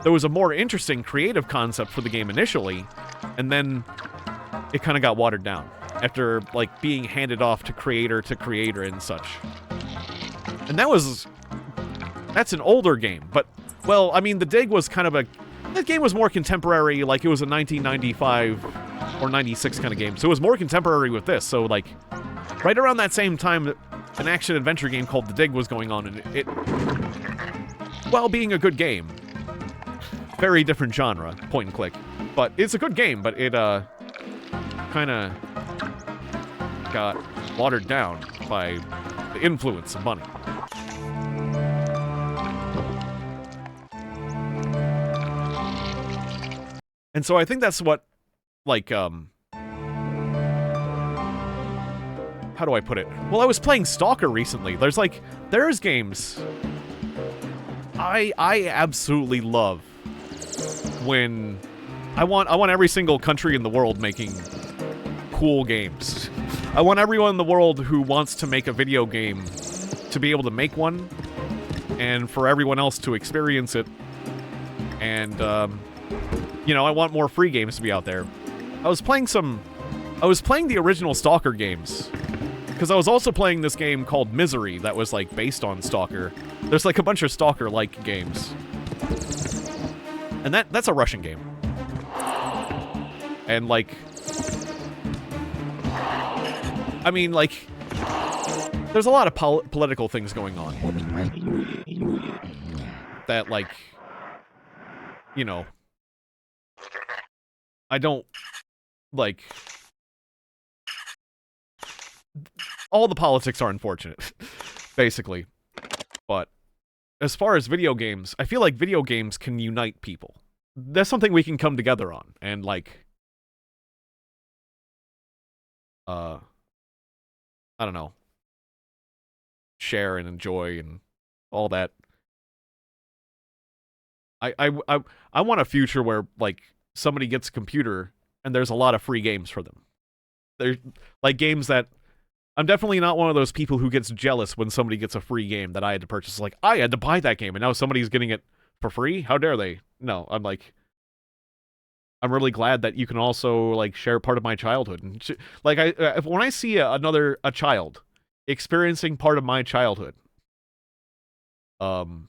[SPEAKER 1] there was a more interesting creative concept for the game initially, and then it kind of got watered down after, like, being handed off to creator and such. And that's an older game, but, well, I mean, The Dig was kind of that game was more contemporary, like, it was a 1995 or 96 kind of game, so it was more contemporary with this, so, like, right around that same time, an action-adventure game called The Dig was going on, and it, while being a good game, very different genre, point and click. But it's a good game, but it, kind of got watered down by the influence of money. And so I think that's what, like, how do I put it? Well, I was playing Stalker recently. There's games I absolutely love when I want every single country in the world making cool games. I want everyone in the world who wants to make a video game to be able to make one, and for everyone else to experience it. And you know, I want more free games to be out there. I was playing the original Stalker games, because I was also playing this game called Misery that was, like, based on Stalker. There's, like, a bunch of Stalker-like games. And that's a Russian game. And, like, I mean, like, there's a lot of political things going on that, like, you know, I don't, like, all the politics are unfortunate, basically. But as far as video games, I feel like video games can unite people. That's something we can come together on, and, like, I don't know, share and enjoy and all that. I want a future where, like, somebody gets a computer and there's a lot of free games for them. They're like games that I'm definitely not one of those people who gets jealous when somebody gets a free game that I had to purchase. Like, I had to buy that game and now somebody's getting it for free? How dare they? No, I'm like, I'm really glad that you can also, like, share part of my childhood. And like, when I see a child experiencing part of my childhood, and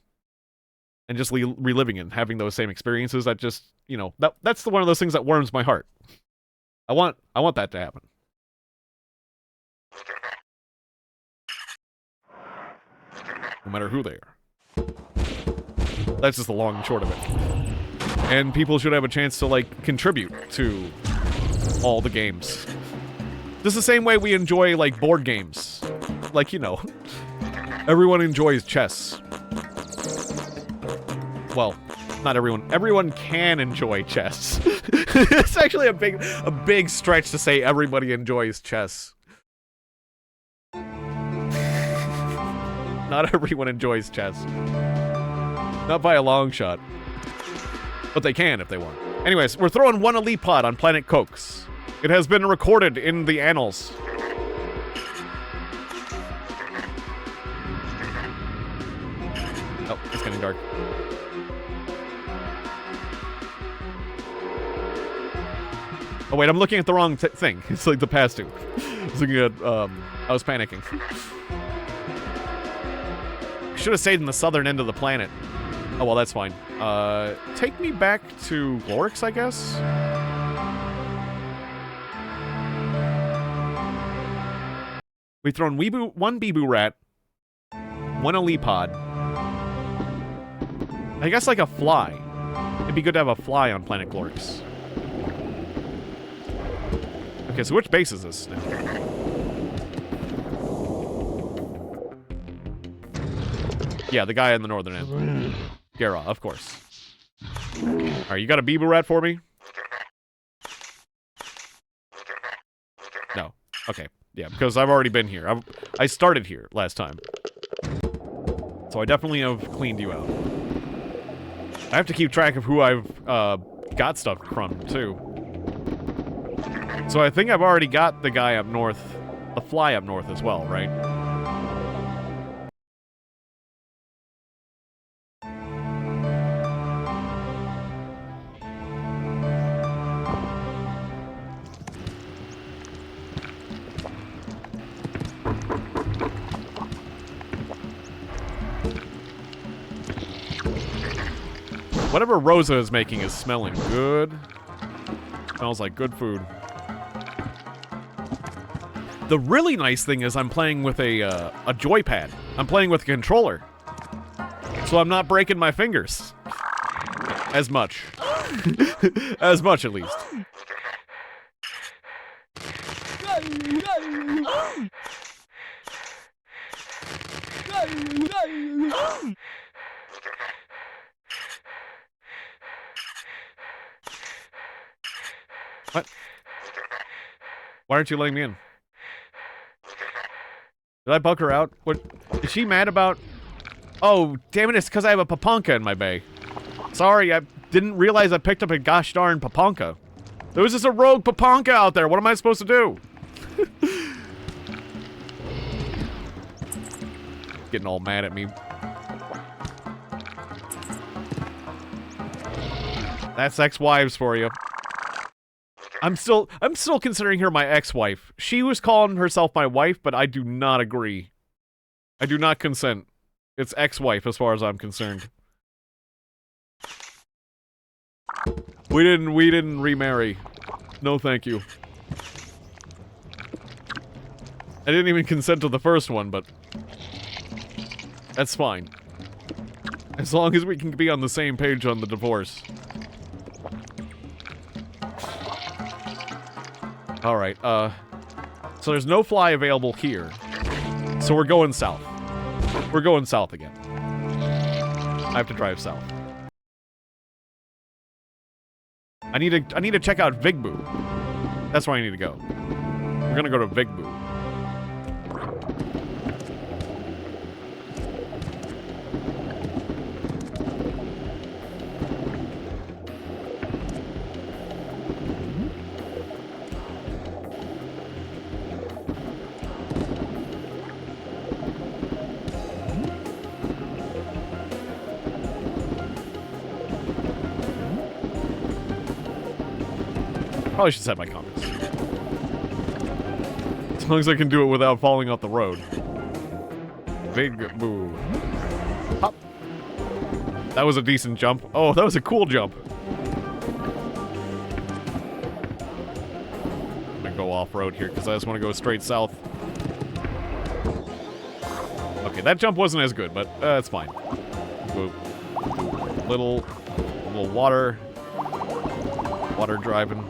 [SPEAKER 1] just reliving it and having those same experiences, that just, you know, that's one of those things that warms my heart. I want that to happen. No matter who they are. That's just the long and short of it. And people should have a chance to, like, contribute to all the games. Just the same way we enjoy, like, board games. Like, you know, everyone enjoys chess. Well, not everyone. Everyone can enjoy chess. It's actually a big stretch to say everybody enjoys chess. Not everyone enjoys chess. Not by a long shot. But they can if they want. Anyways, we're throwing one elite pod on Planet Cokes. It has been recorded in the annals. Oh, it's getting dark. Oh wait, I'm looking at the wrong thing. It's like the past two. I was looking at, I was panicking. Should have stayed in the southern end of the planet. Oh well, that's fine. Take me back to Glorix, I guess? We've thrown one Weeboo Rat, one Elipod. I guess like a fly. It'd be good to have a fly on Planet Glorix. Okay, so which base is this now? Yeah, the guy in the northern end. Gara, of course. Alright, you got a Weeboo Rat for me? No. Okay. Yeah, because I've already been here. I started here last time. So I definitely have cleaned you out. I have to keep track of who I've got stuff from, too. So I think I've already got the guy up north, the fly up north as well, right? Whatever Rosa is making is smelling good. Smells like good food. The really nice thing is I'm playing with a joypad. I'm playing with a controller. So I'm not breaking my fingers. As much. As much, at least. What? Why aren't you letting me in? Did I bug her out? What? Is she mad about? Oh, damn it, it's because I have a Papanka in my bay. Sorry, I didn't realize I picked up a gosh darn Papanka. There was just a rogue Papanka out there. What am I supposed to do? Getting all mad at me. That's ex-wives for you. I'm still considering her my ex-wife. She was calling herself my wife, but I do not agree. I do not consent. It's ex-wife as far as I'm concerned. We didn't remarry. No, thank you. I didn't even consent to the first one, but that's fine. As long as we can be on the same page on the divorce. Alright, so there's no fly available here. So we're going south. We're going south again. I have to drive south. I need to check out Vigbu. That's where I need to go. We're gonna go to Vigbu. Probably should set my compass. As long as I can do it without falling off the road. Big boo. Hop. That was a decent jump. Oh, that was a cool jump. I'm gonna go off-road here because I just want to go straight south. Okay, that jump wasn't as good, but it's fine. Boo. Little water driving.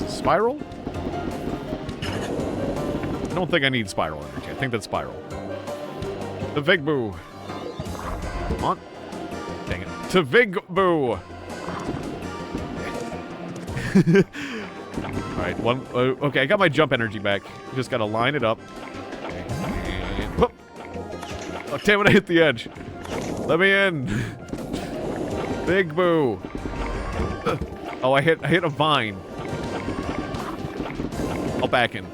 [SPEAKER 1] Spiral? I don't think I need spiral energy. I think that's spiral. The Vigbu. Come on. Dang it. To Vigbu. Alright, okay, I got my jump energy back. Just gotta line it up. Okay. And, whoop. Oh, damn it, I hit the edge. Let me in. Vigbu. Oh, I hit a vine. I'll back in.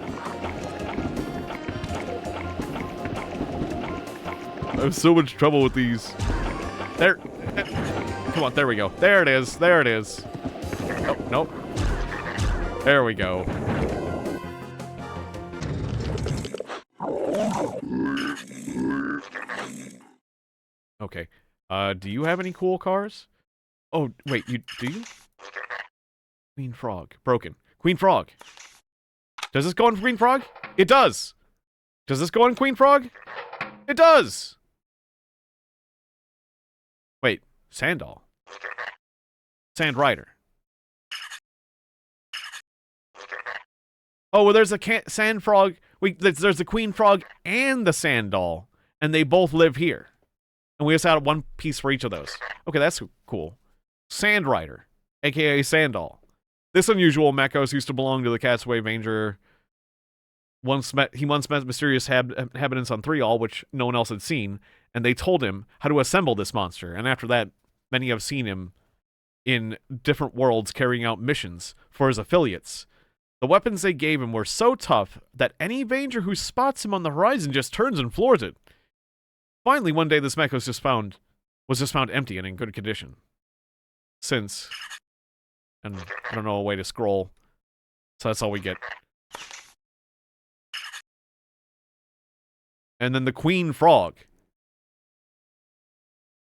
[SPEAKER 1] I have so much trouble with these. There. Come on, there we go. There it is. There it is. Oh, nope. There we go. Okay. Do you have any cool cars? Oh, wait, do you? Queen Frog. Broken. Queen Frog. Does this go on Queen Frog? It does! Does this go on Queen Frog? It does! Wait, Sandal. Sand Rider. Oh, well, there's a Sand Frog. Wait, there's the Queen Frog and the Sandal, and they both live here. And we just had one piece for each of those. Okay, that's cool. Sand Rider, aka Sandal. This unusual Mechos used to belong to the Castaway Vanger. He once met mysterious inhabitants on Threeall, which no one else had seen, and they told him how to assemble this monster. And after that, many have seen him in different worlds carrying out missions for his affiliates. The weapons they gave him were so tough that any Vanger who spots him on the horizon just turns and floors it. Finally, one day, this Mechos was just found empty and in good condition. Since, and I don't know a way to scroll, so that's all we get. And then the Queen Frog.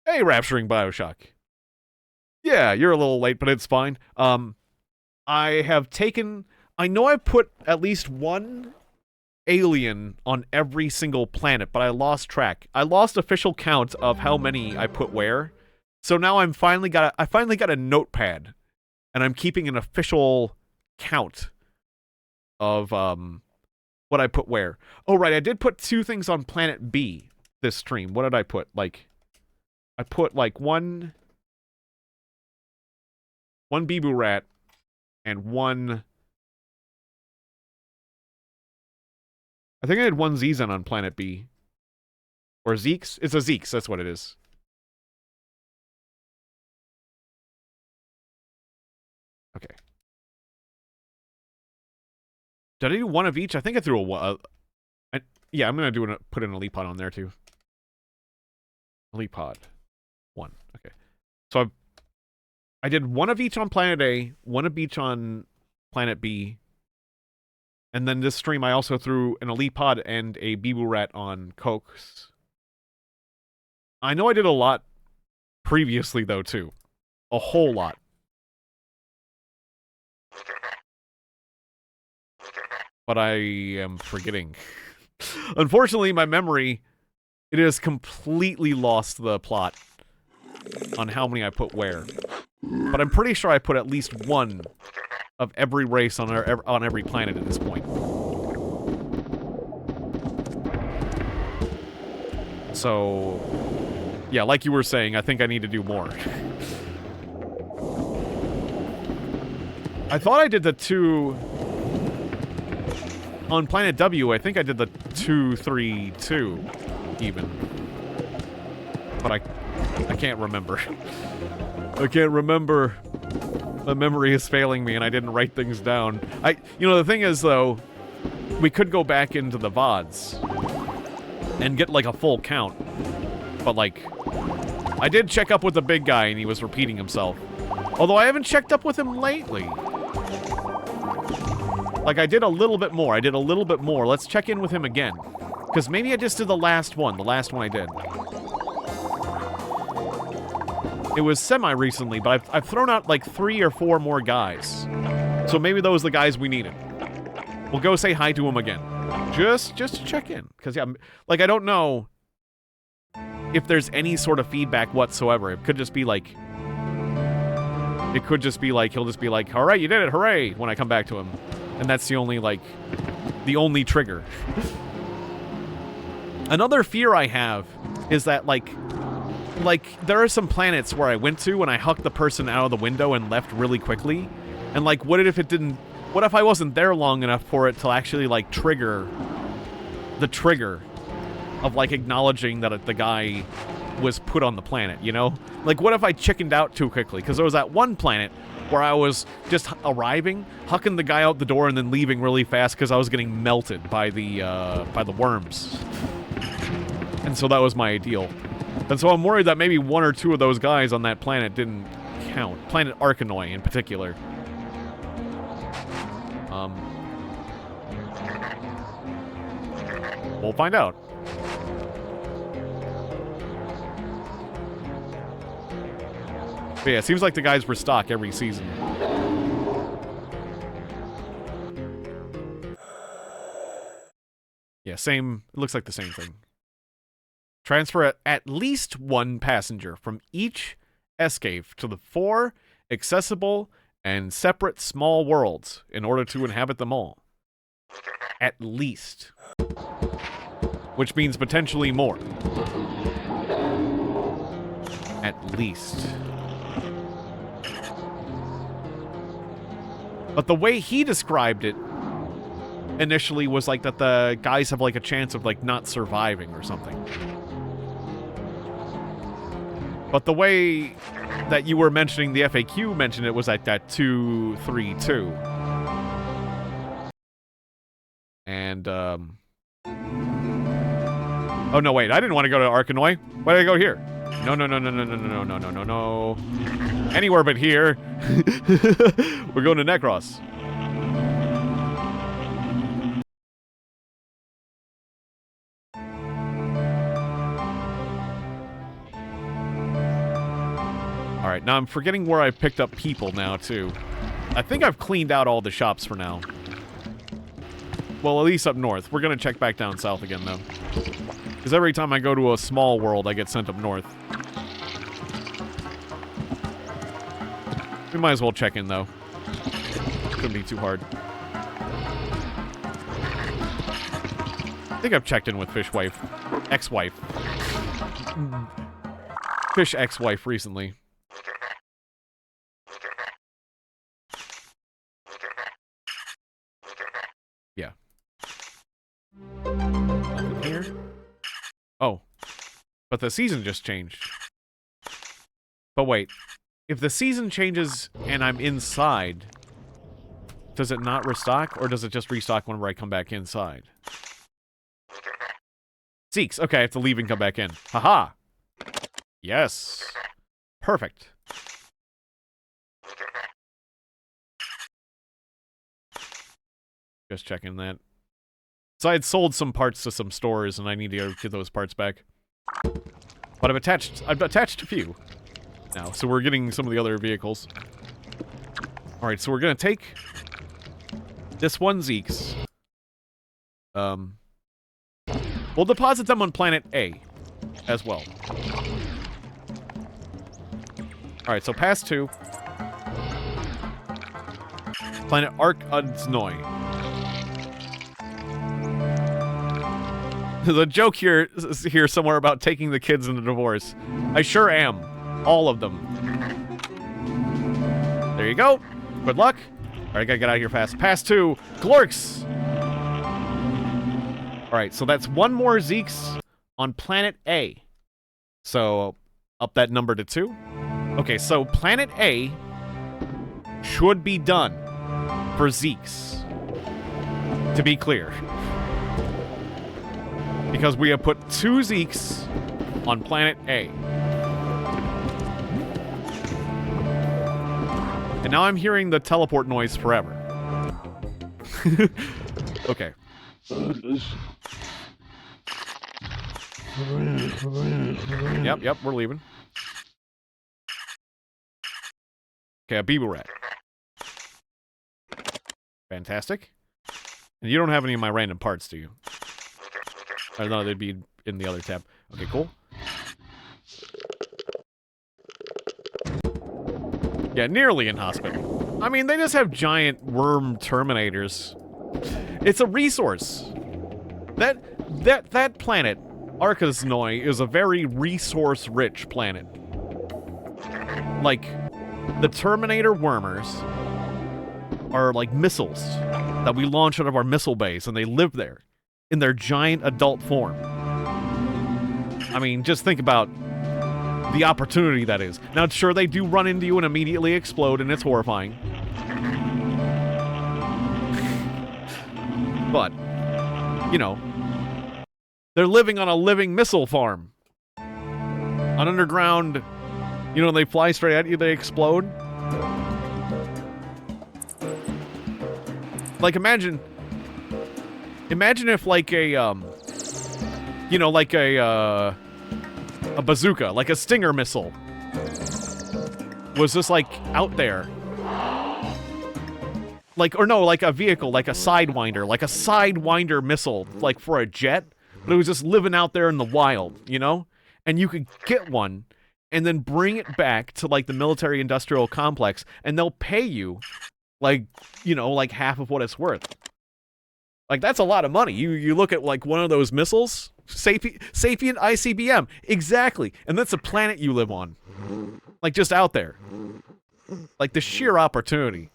[SPEAKER 1] Hey, Rapturing Bioshock. Yeah, you're a little late, but it's fine. I know I've put at least one alien on every single planet, but I lost track. I lost official count of how many I put where. So now I finally got a notepad, and I'm keeping an official count of what I put where. Oh right, I did put 2 things on Planet B this stream. What did I put? Like, I put like one Bibu rat and one. I think I had one Zezen on Planet B. Or Zeeks? It's a Zeeks, that's what it is. Okay. Did I do one of each? I think I threw yeah, I'm gonna put an Elite Pod on there too. Elite Pod 1. Okay. So I did one of each on Planet A, one of each on Planet B, and then this stream I also threw an Elite Pod and a Bibu Rat on Cokes. I know I did a lot previously though too. A whole lot. but I am forgetting. Unfortunately, my memory, it has completely lost the plot on how many I put where. But I'm pretty sure I put at least one of every race on every planet at this point. So, yeah, like you were saying, I think I need to do more. I thought I did the 2... On Planet W, I think I did the 2, 3, 2, even. But I can't remember. I can't remember. The memory is failing me, and I didn't write things down. You know, the thing is, though, we could go back into the VODs and get, like, a full count. But, like, I did check up with the big guy, and he was repeating himself. Although I haven't checked up with him lately. Like, I did a little bit more. Let's check in with him again. Because maybe I just did the last one I did. It was semi-recently, but I've thrown out, like, 3 or 4 more guys. So maybe those are the guys we needed. We'll go say hi to him again. Just to check in. Because, yeah, like, I don't know if there's any sort of feedback whatsoever. It could just be, like... he'll just be like, all right, you did it, hooray, when I come back to him. And that's the only, like, the only trigger. Another fear I have is that, like, there are some planets where I went to and I hucked the person out of the window and left really quickly. And, like, what if I wasn't there long enough for it to actually, like, trigger the trigger of, like, acknowledging that the guy was put on the planet, you know? Like, what if I chickened out too quickly? Because there was that one planet where I was just arriving, hucking the guy out the door, and then leaving really fast because I was getting melted by the worms. And so that was my ideal. And so I'm worried that maybe 1 or 2 of those guys on that planet didn't count. Planet Arkanoi, in particular. We'll find out. But yeah, it seems like the guys restock every season. Yeah, same. It looks like the same thing. Transfer at least 1 passenger from each escape to the 4 accessible and separate small worlds in order to inhabit them all. At least. Which means potentially more. At least. But the way he described it initially was like that the guys have like a chance of like not surviving or something. But the way that you were mentioning the FAQ mentioned it was like that 2, 3, 2. And, oh no, wait, I didn't want to go to Arkanoi. Why did I go here? No. Anywhere but here. We're going to Necros. Alright, now I'm forgetting where I picked up people now, too. I think I've cleaned out all the shops for now. Well, at least up north. We're going to check back down south again, though. Because every time I go to a small world, I get sent up north. We might as well check in, though. Couldn't be too hard. I think I've checked in with Fishwife. Ex-wife. Fish ex-wife recently. Yeah. Nothing here? Oh. But the season just changed. But wait. If the season changes and I'm inside, does it not restock, or does it just restock whenever I come back inside? Zeeks. Okay, I have to leave and come back in. Haha. Yes. Perfect. Just checking that. So I had sold some parts to some stores, and I need to go get those parts back. But I've attached a few now, so we're getting some of the other vehicles. Alright, so we're gonna take this one Zeeks. We'll deposit them on planet A as well. Alright, so pass 2. Planet Ark-Udsnoy. There's a joke here somewhere about taking the kids in a divorce. I sure am. All of them. There you go. Good luck. Alright, gotta get out of here fast. Pass 2. Glorks! Alright, so that's 1 more Zeeks on planet A. So, up that number to 2. Okay, so planet A should be done for Zeeks. To be clear. Because we have put 2 Zeeks on planet A. And now I'm hearing the teleport noise forever. Okay. Yep, we're leaving. Okay, a Beeble Rat. Fantastic. And you don't have any of my random parts, do you? I know they'd be in the other tab. Okay, cool. Yeah, nearly in hospital. I mean, they just have giant worm terminators. It's a resource. That planet, Arcasnoy, is a very resource-rich planet. Like, the Terminator wormers are like missiles that we launch out of our missile base, and they live there in their giant adult form. I mean, just think about the opportunity that is. Now, sure, they do run into you and immediately explode, and it's horrifying. But, you know, they're living on a living missile farm. An underground, you know, they fly straight at you, they explode. Like, imagine if, like, a, you know, like a bazooka, like a Stinger missile, was just, like, out there. Like, or no, like a vehicle, like a Sidewinder missile, like, for a jet, but it was just living out there in the wild, you know? And you could get one, and then bring it back to, like, the military-industrial complex, and they'll pay you, like, you know, like, half of what it's worth. Like, that's a lot of money. You look at, like, one of those missiles, Sapient ICBM, exactly, and that's a planet you live on. Like, just out there. Like, the sheer opportunity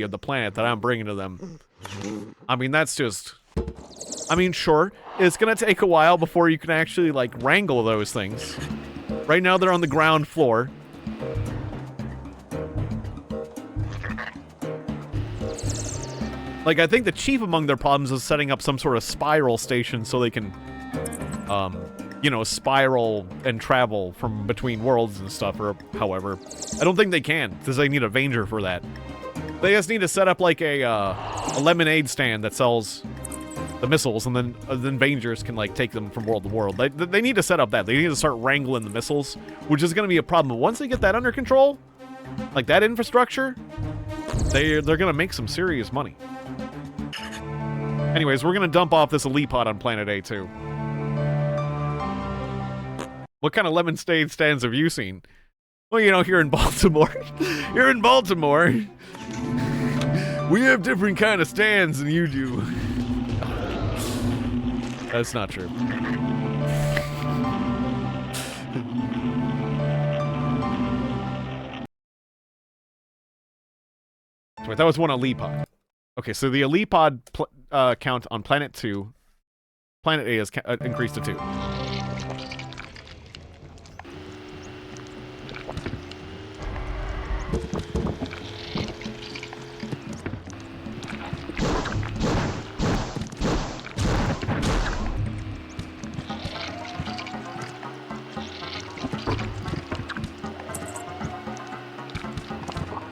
[SPEAKER 1] of the planet that I'm bringing to them. I mean, that's just... I mean, sure, it's gonna take a while before you can actually, like, wrangle those things. Right now, they're on the ground floor. Like, I think the chief among their problems is setting up some sort of spiral station so they can, you know, spiral and travel from between worlds and stuff, or however. I don't think they can, because they need a Vanger for that. They just need to set up, like, a lemonade stand that sells the missiles, and then Vangers can, like, take them from world to world. They need to set up that. They need to start wrangling the missiles, which is going to be a problem. But once they get that under control, like that infrastructure, they're going to make some serious money. Anyways, we're going to dump off this elite pod on planet A2. What kind of lemonade stands have you seen? Well, you know, here in Baltimore. Here in Baltimore, we have different kind of stands than you do. That's not true. Wait, that was one elite pod. Okay, so the elite pod count on planet 2, planet A is increased to 2.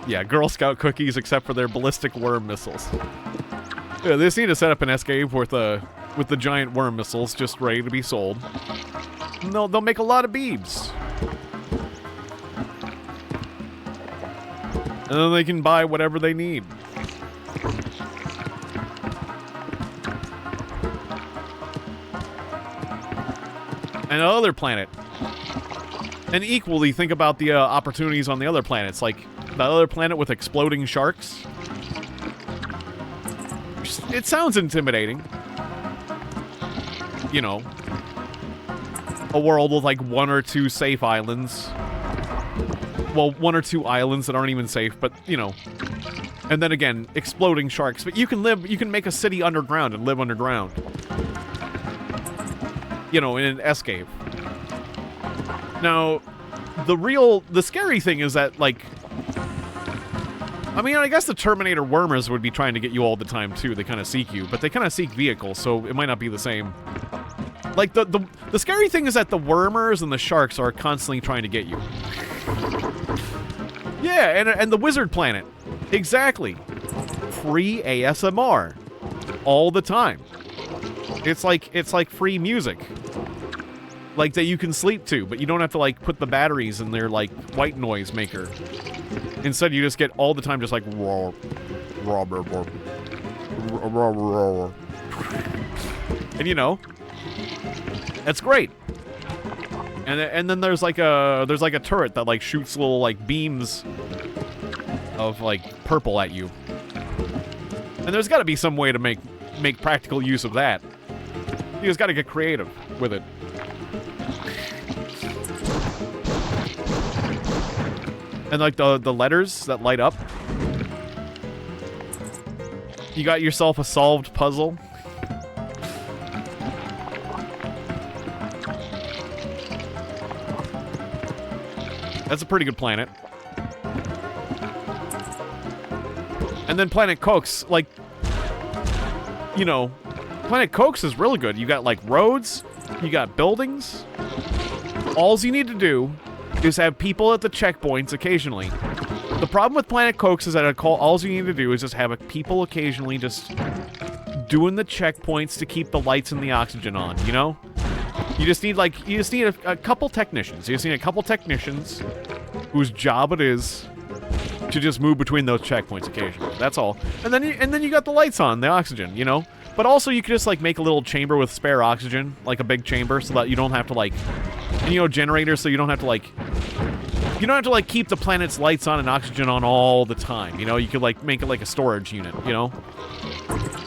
[SPEAKER 1] Yeah, Girl Scout cookies except for their ballistic worm missiles. Yeah, they just need to set up an escape with the giant worm missiles just ready to be sold. And they'll make a lot of beebs. And then they can buy whatever they need. and another planet. And equally, think about the opportunities on the other planets, like the other planet with exploding sharks. It sounds intimidating. You know, a world with like 1 or 2 safe islands. Well, 1 or 2 islands that aren't even safe, but, you know. And then again, exploding sharks. But you can make a city underground and live underground. You know, in an escape. Now, the scary thing is that, like, I mean, I guess the Terminator wormers would be trying to get you all the time, too. They kind of seek you, but they kind of seek vehicles, so it might not be the same. Like, the scary thing is that the wormers and the sharks are constantly trying to get you. Yeah, and the wizard planet. Exactly. Free ASMR. All the time. It's like free music. Like, that you can sleep to, but you don't have to, like, put the batteries in their, like, white noise maker. Instead, you just get all the time just, like, roar, roar, roar, roar, roar, roar. And, you know, that's great. And then there's like a turret that, like, shoots little, like, beams of, like, purple at you. And there's got to be some way to make practical use of that. You just got to get creative with it. And, like, the letters that light up. You got yourself a solved puzzle. That's a pretty good planet. And then Planet Cokes, like, you know, Planet Cokes is really good. You got, like, roads, you got buildings. All you need to do is have people at the checkpoints occasionally. The problem with Planet Cokes is that all you need to do is just have people occasionally just doing the checkpoints to keep the lights and the oxygen on, you know? You just need a couple technicians. You just need a couple technicians whose job it is to just move between those checkpoints occasionally. That's all. And then you got the lights on, the oxygen, you know? But also you could just, like, make a little chamber with spare oxygen, like a big chamber, so that you don't have to, like, and, you know, generators, so you don't have to, like, keep the planet's lights on and oxygen on all the time, you know? You could, like, make it like a storage unit, you know?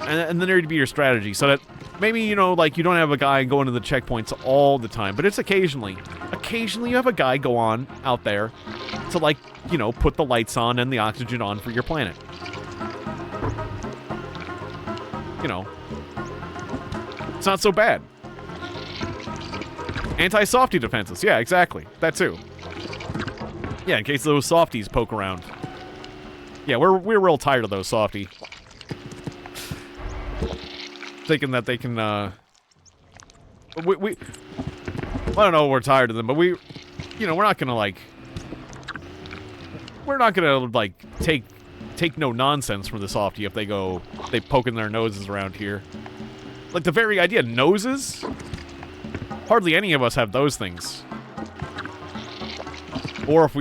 [SPEAKER 1] And then there'd be your strategy, so that maybe, you know, like, you don't have a guy going to the checkpoints all the time, but it's occasionally. Occasionally you have a guy go on out there to, like, you know, put the lights on and the oxygen on for your planet. You know. It's not so bad. Anti-softy defenses. Yeah, exactly. That too. Yeah, in case those softies poke around. Yeah, we're real tired of those softy. Thinking that they can, I don't know, we're tired of them, but you know, we're not gonna, like, take no nonsense from the softy if they poking their noses around here. Like, the very idea, noses? Hardly any of us have those things. Or if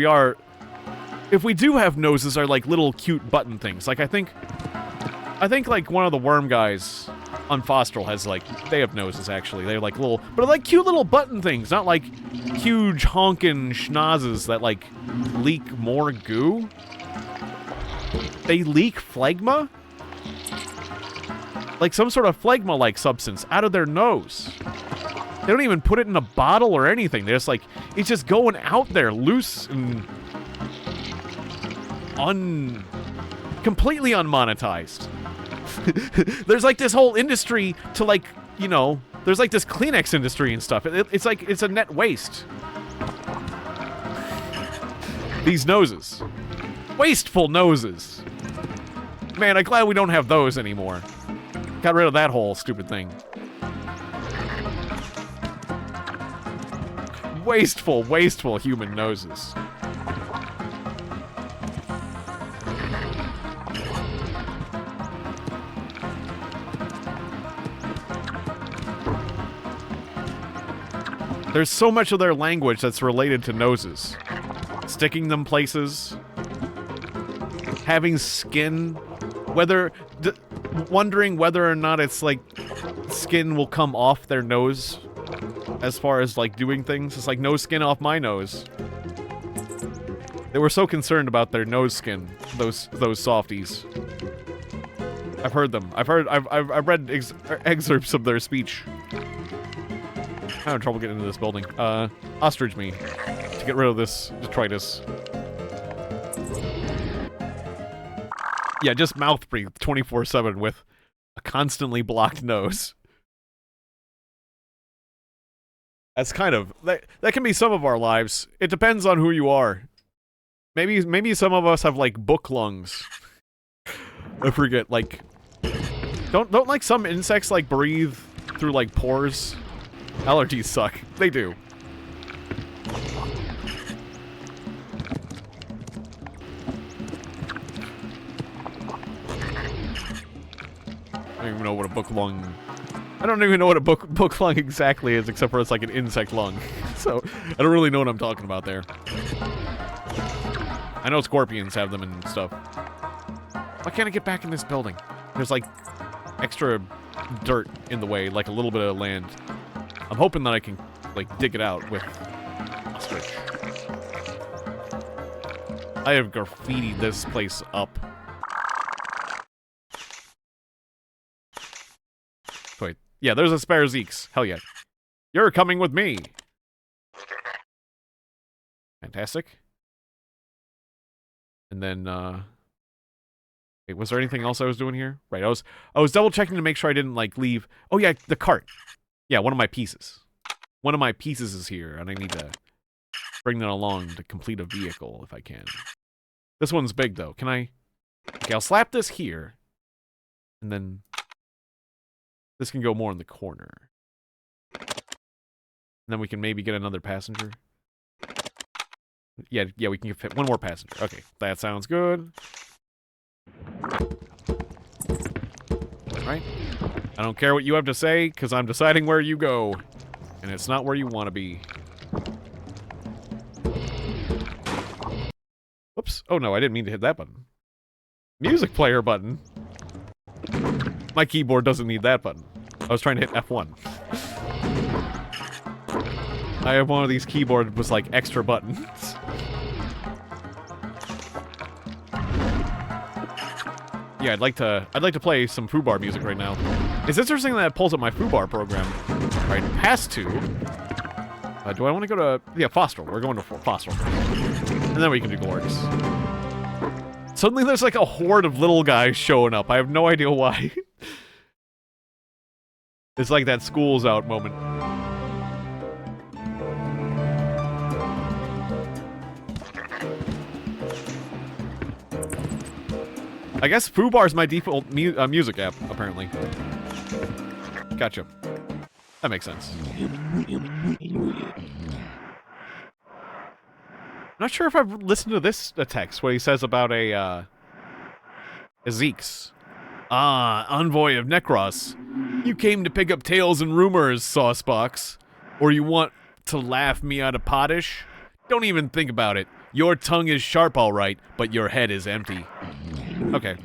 [SPEAKER 1] we do have noses, are like little cute button things. Like, I think like one of the worm guys on Fostral has, like, they have noses, actually. They're like little, but like cute little button things, not like huge honkin' schnozzes that, like, leak more goo. They leak phlegma? Like some sort of phlegma-like substance out of their nose. They don't even put it in a bottle or anything. They're just like, it's just going out there loose and completely unmonetized. There's like this whole industry to, like, you know, there's like this Kleenex industry and stuff. It's like, it's a net waste. These noses. Wasteful noses. Man, I'm glad we don't have those anymore. Got rid of that whole stupid thing. Wasteful, wasteful human noses. There's so much of their language that's related to noses. Sticking them places. Having skin. Wondering whether or not it's like skin will come off their nose as far as, like, doing things. It's like, no skin off my nose. They were so concerned about their nose skin, those softies. I've heard them. I've read excerpts of their speech. I'm having trouble getting into this building. Ostrich me to get rid of this detritus. Yeah, just mouth breathe 24/7 with a constantly blocked nose. That's kind of that can be some of our lives. It depends on who you are. Maybe some of us have like book lungs. I forget, like don't like some insects like breathe through like pores? Allergies suck. They do. I don't even know what a book lung. I don't even know what a book lung exactly is, except for it's like an insect lung. So I don't really know what I'm talking about there. I know scorpions have them and stuff. Why can't I get back in this building? There's like extra dirt in the way, like a little bit of land. I'm hoping that I can like dig it out with ostrich. I have graffitied this place up. Wait, yeah, there's a spare Zeeks. Hell yeah. You're coming with me. Fantastic. And then, wait, was there anything else I was doing here? Right, I was double checking to make sure I didn't, like, leave. Oh, yeah, the cart. Yeah, one of my pieces. One of my pieces is here, and I need to bring that along to complete a vehicle, if I can. This one's big, though. Can I? Okay, I'll slap this here. And then this can go more in the corner. And then we can maybe get another passenger. Yeah, we can fit one more passenger. Okay, that sounds good. Alright. I don't care what you have to say, because I'm deciding where you go. And it's not where you want to be. Whoops. Oh no, I didn't mean to hit that button. Music player button. My keyboard doesn't need that button. I was trying to hit F1. I have one of these keyboards with like extra buttons. Yeah, I'd like to play some foobar music right now. It's interesting that it pulls up my foobar program. Right, past 2. Do I want to go to... Yeah, Fosterville. We're going to Fosterville. And then we can do Glorix. Suddenly there's like a horde of little guys showing up. I have no idea why. It's like that school's out moment. I guess Foobar's my default music app, apparently. Gotcha. That makes sense. I'm not sure if I've listened to this text, what he says about a Zeeks. Ah, envoy of Necros. You came to pick up tales and rumors, Saucebox. Or you want to laugh me out of pottish? Don't even think about it. Your tongue is sharp, all right, but your head is empty. Okay.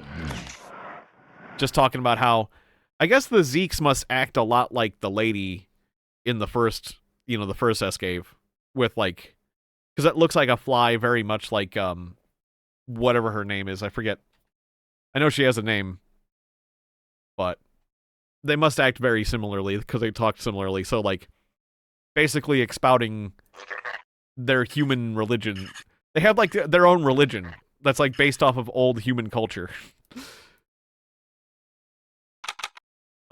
[SPEAKER 1] Just talking about how... I guess the Zeeks must act a lot like the lady in the first, you know, the first Escave. With, like... Because it looks like a fly, very much like, whatever her name is. I forget. I know she has a name. But they must act very similarly, because they talk similarly. So, like, basically expouting their human religion. They have, like, their own religion that's, like, based off of old human culture.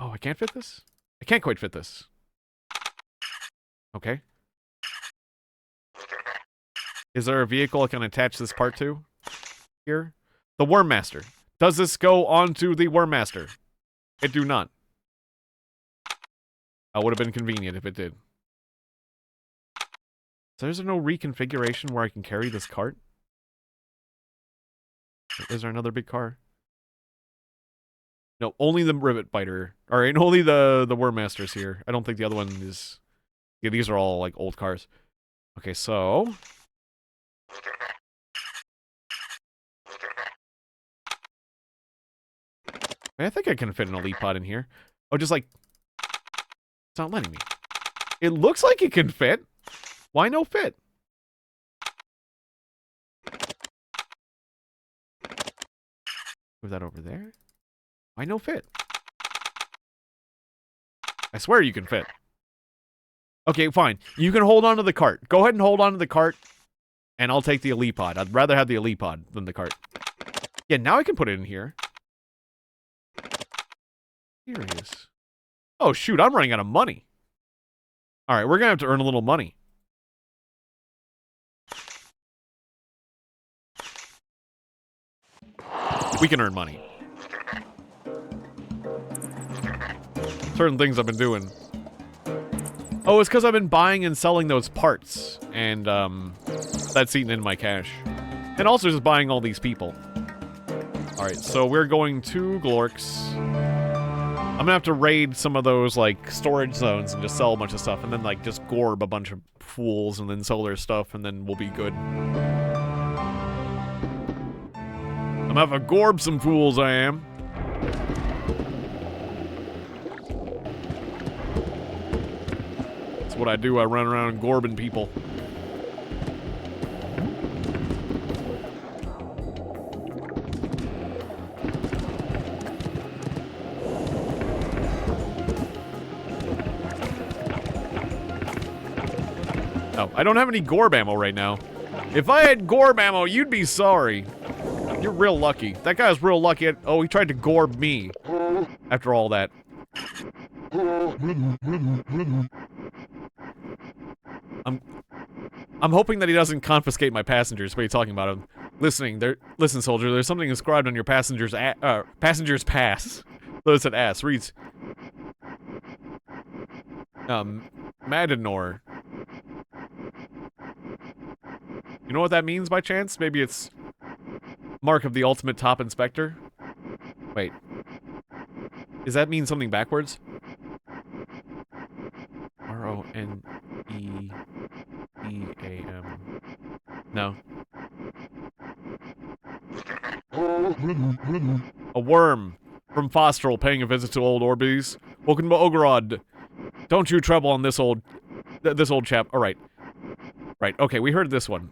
[SPEAKER 1] Oh, I can't fit this? I can't quite fit this. Okay. Is there a vehicle I can attach this part to? Here? The Wormmaster. Does this go onto the Wormmaster? It do not. That would have been convenient if it did. So is there no reconfiguration where I can carry this cart? Is there another big car? No, only the Rivet Biter. Alright, only the Wormmaster's here. I don't think the other one is... Yeah, these are all, like, old cars. Okay, so... I think I can fit an Elite Pod in here. Oh, just like... It's not letting me. It looks like it can fit. Why no fit? Move that over there. Why no fit? I swear you can fit. Okay, fine. You can hold on to the cart. Go ahead and hold on to the cart, and I'll take the Elite Pod. I'd rather have the Elite Pod than the cart. Yeah, now I can put it in here. Serious. Oh, shoot, I'm running out of money. All right, we're going to have to earn a little money. We can earn money. Certain things I've been doing. Oh, it's because I've been buying and selling those parts. And, that's eating into my cash. And also just buying all these people. Alright, so we're going to Glorks. I'm gonna have to raid some of those, like, storage zones and just sell a bunch of stuff. And then, like, just gorb a bunch of fools and then sell their stuff. And then we'll be good. I'm gonna have to gorb some fools, I am. That's what I do. I run around gorbing people. Oh, I don't have any gorb ammo right now. If I had gorb ammo, you'd be sorry. You're real lucky. That guy's real lucky. Oh, he tried to gorb me. After all that. I'm hoping that he doesn't confiscate my passengers. What are you talking about? Listen, soldier. There's something inscribed on your passenger's pass. Those that ass reads. Madenor. You know what that means by chance? Maybe it's mark of the ultimate top inspector. Wait. Does that mean something backwards? R-O-N-E-E-A-M. No. A worm from Fosterl paying a visit to old Orbeez. Welcome to Ogorod. Don't you trouble on this old chap. All right. Right. Okay, we heard this one.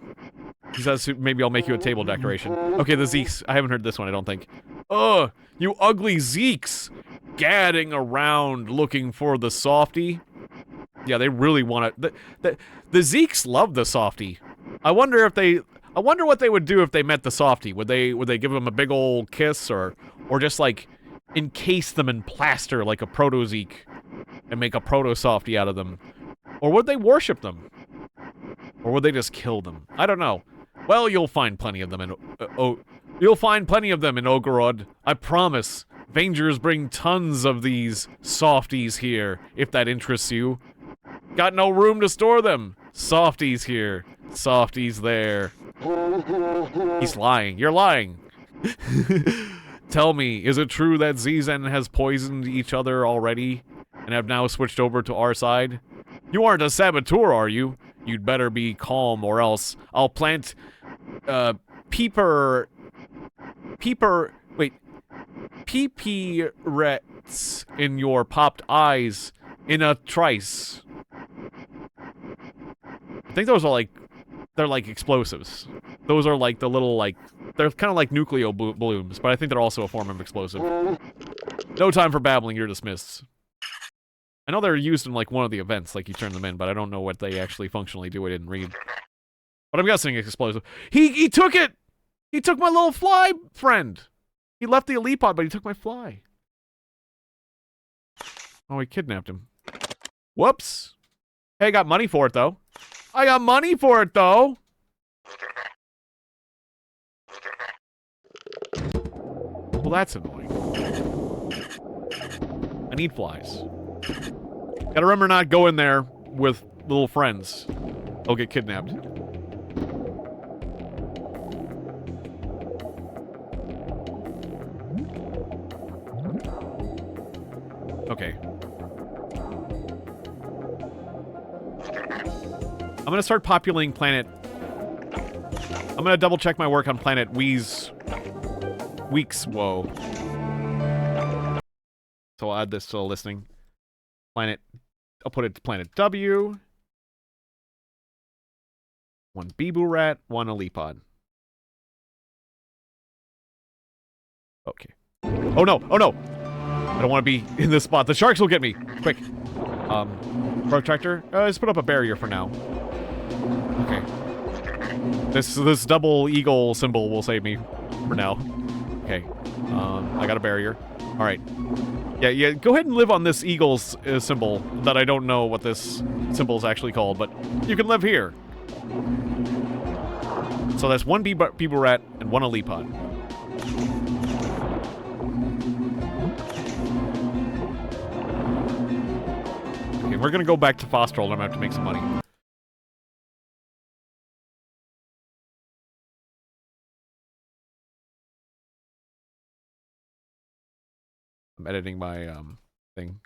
[SPEAKER 1] He says maybe I'll make you a table decoration. Okay, the Zeeks. I haven't heard this one, I don't think. Ugh, you ugly Zeeks. Gadding around looking for the softie. Yeah, they really want to. The Zeeks love the softie. I wonder what they would do if they met the softie. Would they give them a big old kiss or just like encase them in plaster like a proto Zeke and make a proto softie out of them? Or would they worship them? Or would they just kill them? I don't know. Well, you'll find plenty of them in Ogorod. I promise. Vangers bring tons of these softies here, if that interests you. Got no room to store them. Softies here. Softies there. He's lying. You're lying. Tell me, is it true that Zizen has poisoned each other already and have now switched over to our side? You aren't a saboteur, are you? You'd better be calm or else I'll plant, peeperets in your popped eyes in a trice. I think those are they're like explosives. Those are like the little they're kind of like nucleo blooms, but I think they're also a form of explosive. No time for babbling, you're dismissed. I know they're used in like one of the events, like you turn them in, but I don't know what they actually functionally do. I didn't read. But I'm guessing it's explosive. He took it! He took my little fly friend! He left the Elite Pod, but he took my fly. Oh, he kidnapped him. Whoops. Hey, I got money for it, though. I got money for it, though! Well, that's annoying. I need flies. Gotta remember not go in there with little friends. They'll get kidnapped. Okay. I'm gonna start populating planet... I'm gonna double check my work on planet Weeks. Whoa. So I'll add this to the listing. Planet I'll put it to planet W. 1 Bibu rat, 1 Alipod. Okay. Oh no! Oh no! I don't want to be in this spot. The sharks will get me. Quick. Protractor. Let's put up a barrier for now. Okay. This double eagle symbol will save me for now. Okay. I got a barrier. All right. Yeah. Go ahead and live on this eagle's symbol that I don't know what this symbol is actually called, but you can live here. So that's 1 Bibu rat and 1 Alipod. Okay, we're gonna go back to Fosterol and I'm gonna have to make some money. I'm editing my thing.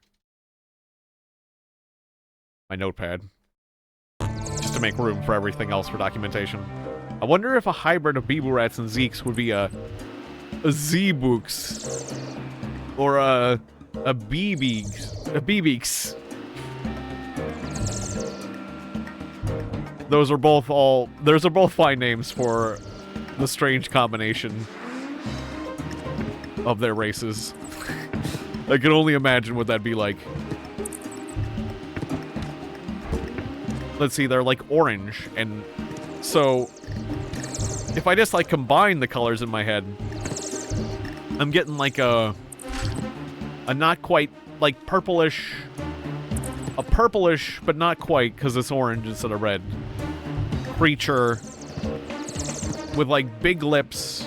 [SPEAKER 1] My notepad. Just to make room for everything else for documentation. I wonder if a hybrid of Bibu rats and Zeeks would be a Z-Books. Or a B-Beaks. Those are both fine names for the strange combination of their races. I can only imagine what that'd be like. Let's see, they're like orange, and so if I just like combine the colors in my head, I'm getting like a not quite like purplish, a purplish but not quite because it's orange instead of red creature with like big lips,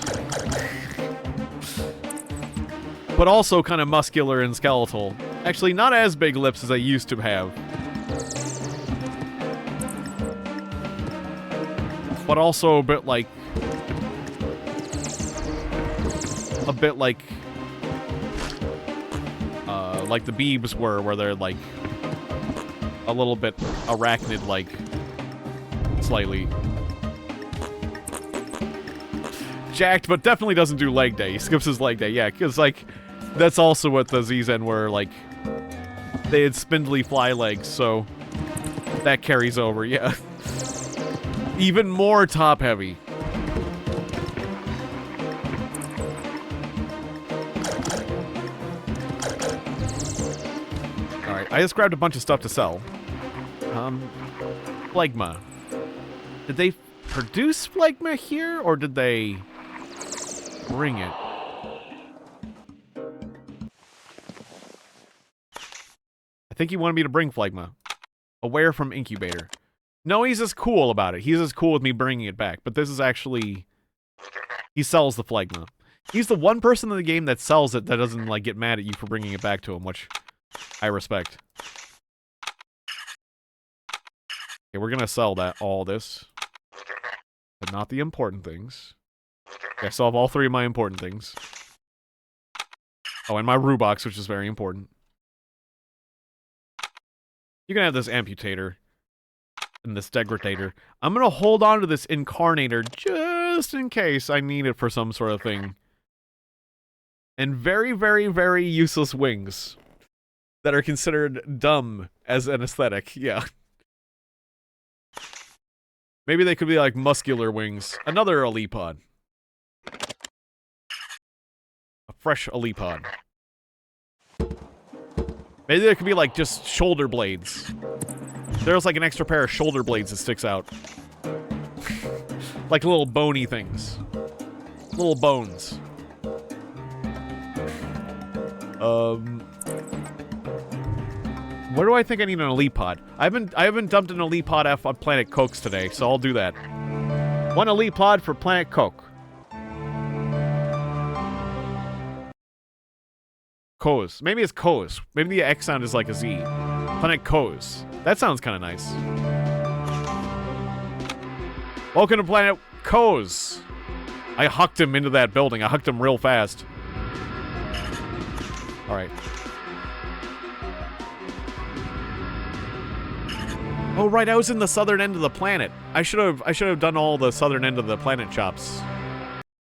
[SPEAKER 1] but also kind of muscular and skeletal. Actually, not as big lips as I used to have. But also a bit like the Beebs were, where they're like a little bit arachnid-like, slightly. Jacked, but definitely doesn't do leg day. He skips his leg day, yeah, because like that's also what the Zen were, like they had spindly fly legs, so that carries over, yeah. Even more top heavy. Alright, I just grabbed a bunch of stuff to sell. Phlegma. Did they produce phlegma here, or did they bring it? I think he wanted me to bring phlegma. Aware from incubator. No, he's just cool about it. He's just cool with me bringing it back. But this is actually... He sells the phlegma. He's the one person in the game that sells it that doesn't, like, get mad at you for bringing it back to him, which I respect. Okay, we're gonna sell all this. But not the important things. Okay, I still have all 3 of my important things. Oh, and my Rubox, which is very important. You can have this amputator. And this degradator. I'm gonna hold on to this incarnator just in case I need it for some sort of thing. And very, very, very useless wings that are considered dumb as an aesthetic. Yeah. Maybe they could be like muscular wings. Another Alipod. A fresh Alipod. Maybe they could be like just shoulder blades. There's like an extra pair of shoulder blades that sticks out. Like little bony things. Little bones. Where do I think I need an Alipod? I haven't dumped an Alipod F on Planet Cokes today, so I'll do that. 1 Alipod for Planet Coke. Coes. Maybe it's Coes. Maybe the X sound is like a Z. Planet Coes. That sounds kind of nice. Welcome to Planet Coes. I hucked him into that building. I hucked him real fast. Alright. Oh, right, I was in the southern end of the planet. I should have done all the southern end of the planet shops.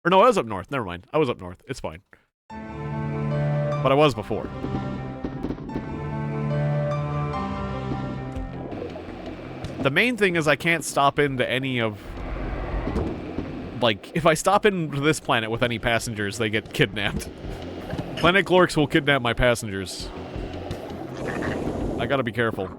[SPEAKER 1] Or no, I was up north. Never mind. I was up north. It's fine. But I was before. The main thing is I can't stop into any of... Like, if I stop into this planet with any passengers, they get kidnapped. Planet Glorks will kidnap my passengers. I gotta be careful.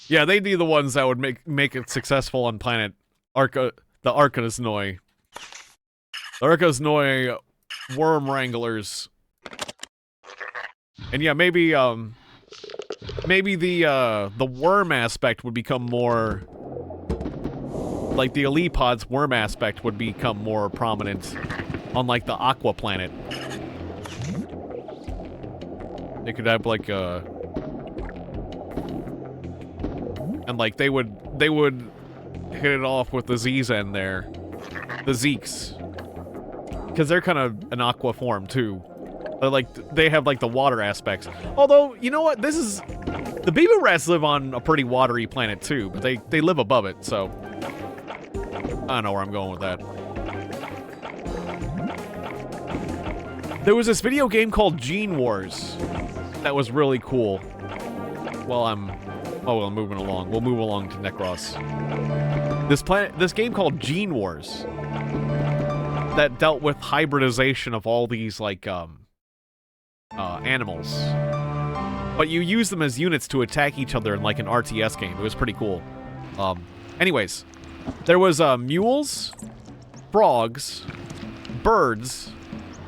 [SPEAKER 1] Yeah, they'd be the ones that would make it successful on planet the Arcanosnoi. The Arcanosnoi worm wranglers. And yeah, maybe the worm aspect would become more, like the Elipod's worm aspect would become more prominent on like the Aqua planet. They could have like and like they would hit it off with the Zen there, the Zeeks, because they're kind of an aqua form too. They have like the water aspects. Although, you know what? The Beaver Rats live on a pretty watery planet too, but they live above it, so I don't know where I'm going with that. There was this video game called Gene Wars that was really cool. Well, I'm moving along. We'll move along to Necros. This game called Gene Wars that dealt with hybridization of all these like animals, but you use them as units to attack each other in like an RTS game. It was pretty cool. Anyways, there was mules, frogs, birds,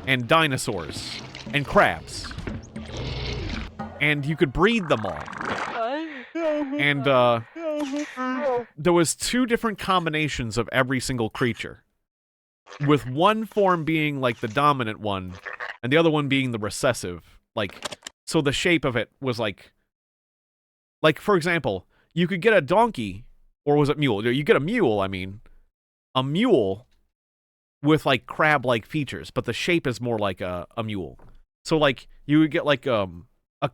[SPEAKER 1] and dinosaurs, and crabs, and you could breed them all. And there was 2 different combinations of every single creature, with one form being like the dominant one and the other one being the recessive. Like, so the shape of it was like for example, you could get a donkey, or was it mule? You get a mule, I mean, a mule with like crab-like features, but the shape is more like a mule. So like you would get like a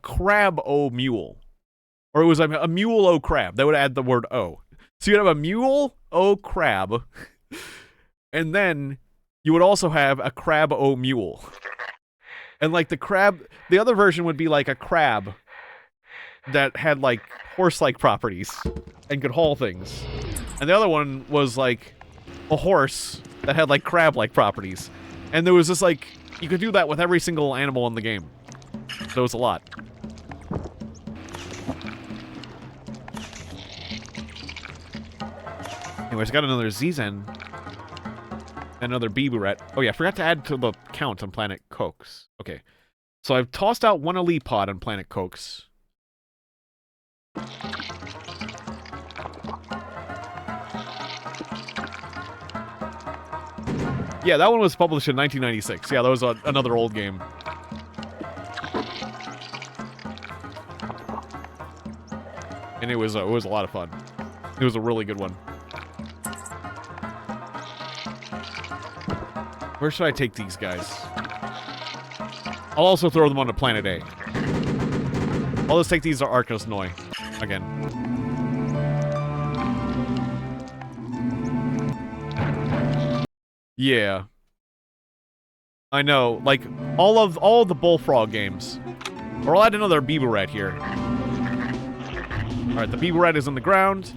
[SPEAKER 1] crab-o mule. Or it was a mule-o crab. They would add the word O. So you'd have a mule-o crab, and then you would also have a crab-o mule. And like the other version would be like a crab that had like horse-like properties and could haul things. And the other one was like a horse that had like crab-like properties. And there was just like, you could do that with every single animal in the game. So it was a lot. Anyways, I got another Zen. Another Biburet. Oh yeah, I forgot to add to the count on Planet Cokes. Okay. So I've tossed out 1 Elipod on Planet Cokes. Yeah, that one was published in 1996. Yeah, that was another old game. And it was a lot of fun. It was a really good one. Where should I take these guys? I'll also throw them onto Planet A. I'll just take these to Arcanosnoi again. Yeah. I know, like, all of the Bullfrog games. Or I'll add another Biburet here. Alright, the Biburet is on the ground.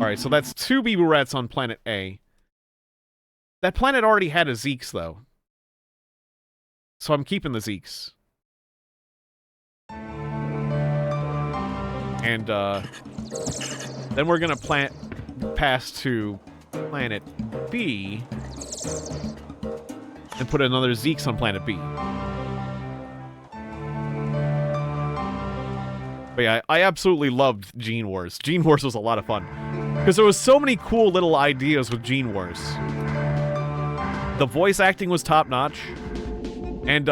[SPEAKER 1] Alright, so that's 2 Biburets on Planet A. That planet already had a Zeeks, though. So I'm keeping the Zeeks. And, then we're gonna pass to Planet B and put another Zeeks on Planet B. But yeah, I absolutely loved Gene Wars. Gene Wars was a lot of fun. Because there was so many cool little ideas with Gene Wars. The voice acting was top-notch. And,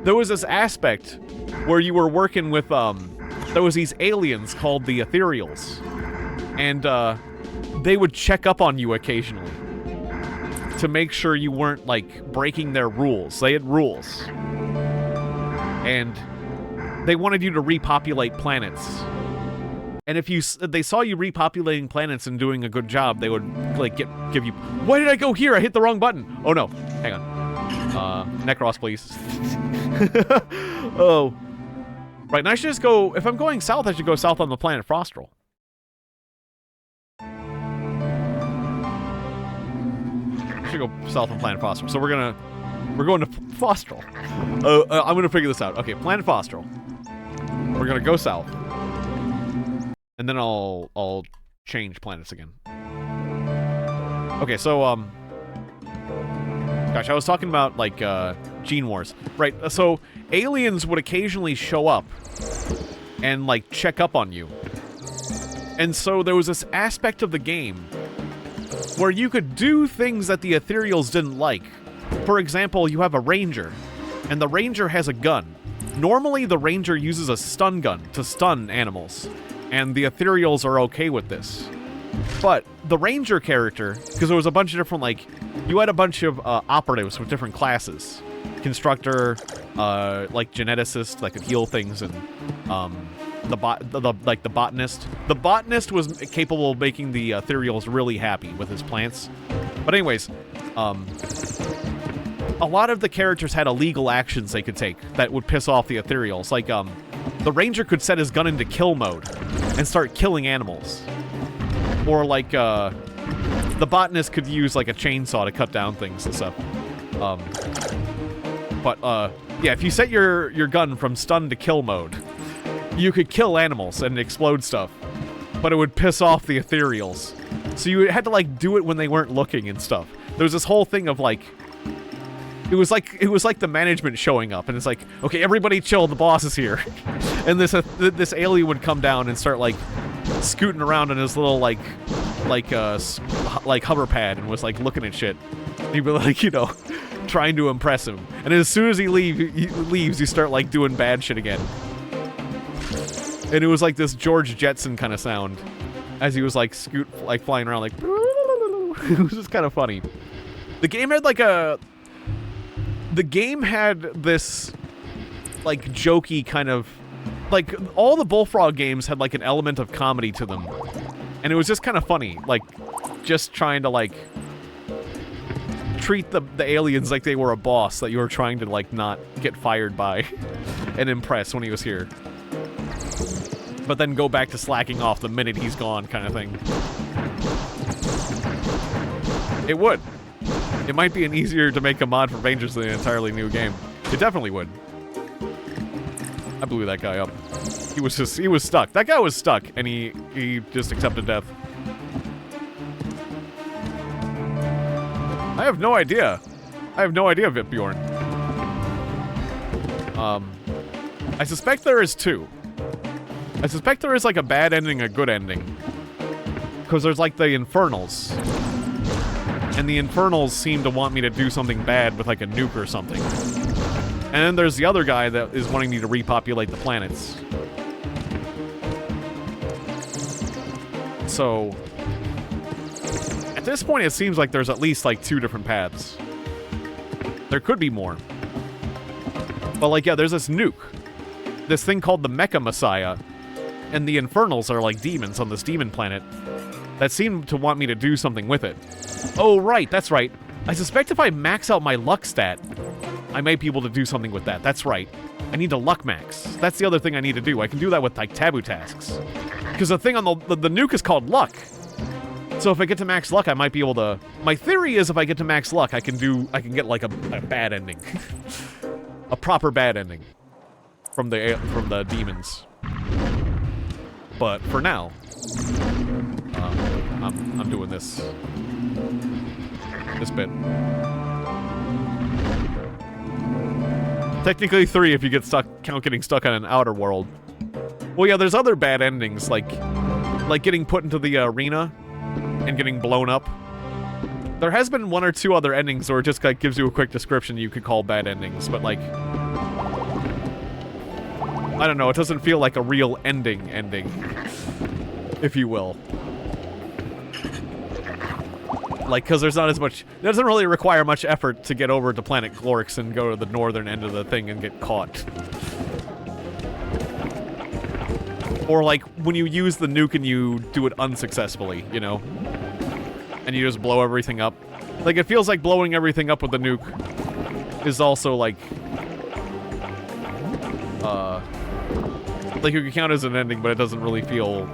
[SPEAKER 1] there was this aspect where you were working with, there was these aliens called the Ethereals. And, they would check up on you occasionally to make sure you weren't, like, breaking their rules. They had rules. And they wanted you to repopulate planets And if they saw you repopulating planets and doing a good job, they would like give you. Why did I go here? I hit the wrong button. Oh no, hang on. Necros, please. Oh, right. And I should just go. If I'm going south, I should go south on the planet Frostral. I should go south on planet Frostral. So we're going to Frostral. I'm gonna figure this out. Okay, planet Frostral. We're gonna go south. And then I'll change planets again. Okay, so gosh, I was talking about like Gene Wars, right? So aliens would occasionally show up and like check up on you, and so there was this aspect of the game where you could do things that the Ethereals didn't like. For example, you have a ranger, and the ranger has a gun. Normally, the ranger uses a stun gun to stun animals. And the Ethereals are okay with this. But the Ranger character, because there was a bunch of different, like, you had a bunch of operatives with different classes. Constructor, like, geneticist that could heal things, and the botanist. The botanist was capable of making the Ethereals really happy with his plants. But anyways, a lot of the characters had illegal actions they could take that would piss off the Ethereals. Like, the Ranger could set his gun into kill mode and start killing animals. Or, like, the botanist could use, like, a chainsaw to cut down things and stuff. Yeah, if you set your gun from stun to kill mode, you could kill animals and explode stuff. But it would piss off the Ethereals. So you had to, like, do it when they weren't looking and stuff. There was this whole thing of, like... It was like the management showing up, and it's like, okay, everybody chill, the boss is here. And this alien would come down and start, like, scooting around in his little, like hover pad, and was, like, looking at shit. And he'd be like, you know, trying to impress him. And as soon as he leaves, you start, like, doing bad shit again. And it was like this George Jetson kind of sound as he was, like, flying around, like... It was just kind of funny. The game had, like, The game had this, like, jokey kind of... Like, all the Bullfrog games had, like, an element of comedy to them. And it was just kind of funny. Like, just trying to, like... treat the aliens like they were a boss that you were trying to, like, not get fired by and impress when he was here. But then go back to slacking off the minute he's gone, kind of thing. It would. It might be an easier to make a mod for Vangers than an entirely new game. It definitely would. I blew that guy up. He was stuck. That guy was stuck, and he just accepted death. I have no idea. Vitbjorn. I suspect there is two. I suspect there is, like, a bad ending, a good ending. Because there's, like, the Infernals. And the Infernals seem to want me to do something bad with, like, a nuke or something. And then there's the other guy that is wanting me to repopulate the planets. So... at this point, it seems like there's at least, like, 2 different paths. There could be more. But, like, yeah, there's this nuke. This thing called the Mecha Messiah. And the Infernals are, like, demons on this demon planet that seem to want me to do something with it. Oh, right, that's right. I suspect if I max out my luck stat, I might be able to do something with that. That's right. I need to luck max. That's the other thing I need to do. I can do that with, like, taboo tasks. Because the thing on the nuke is called luck. So if I get to max luck, I might be able to... My theory is if I get to max luck, I can get, like, a bad ending. A proper bad ending. From the demons. But for now... I'm doing this bit. Technically 3 if you get getting stuck on an outer world. Well, yeah, there's other bad endings, like getting put into the arena and getting blown up. There has been 1 or 2 other endings where it just, like, gives you a quick description you could call bad endings, but, like... I don't know, it doesn't feel like a real ending, if you will. Like, because there's not as much... It doesn't really require much effort to get over to planet Glorix and go to the northern end of the thing and get caught. Or like when you use the nuke and you do it unsuccessfully, you know? And you just blow everything up. Like, it feels like blowing everything up with the nuke is also like it could count as an ending, but it doesn't really feel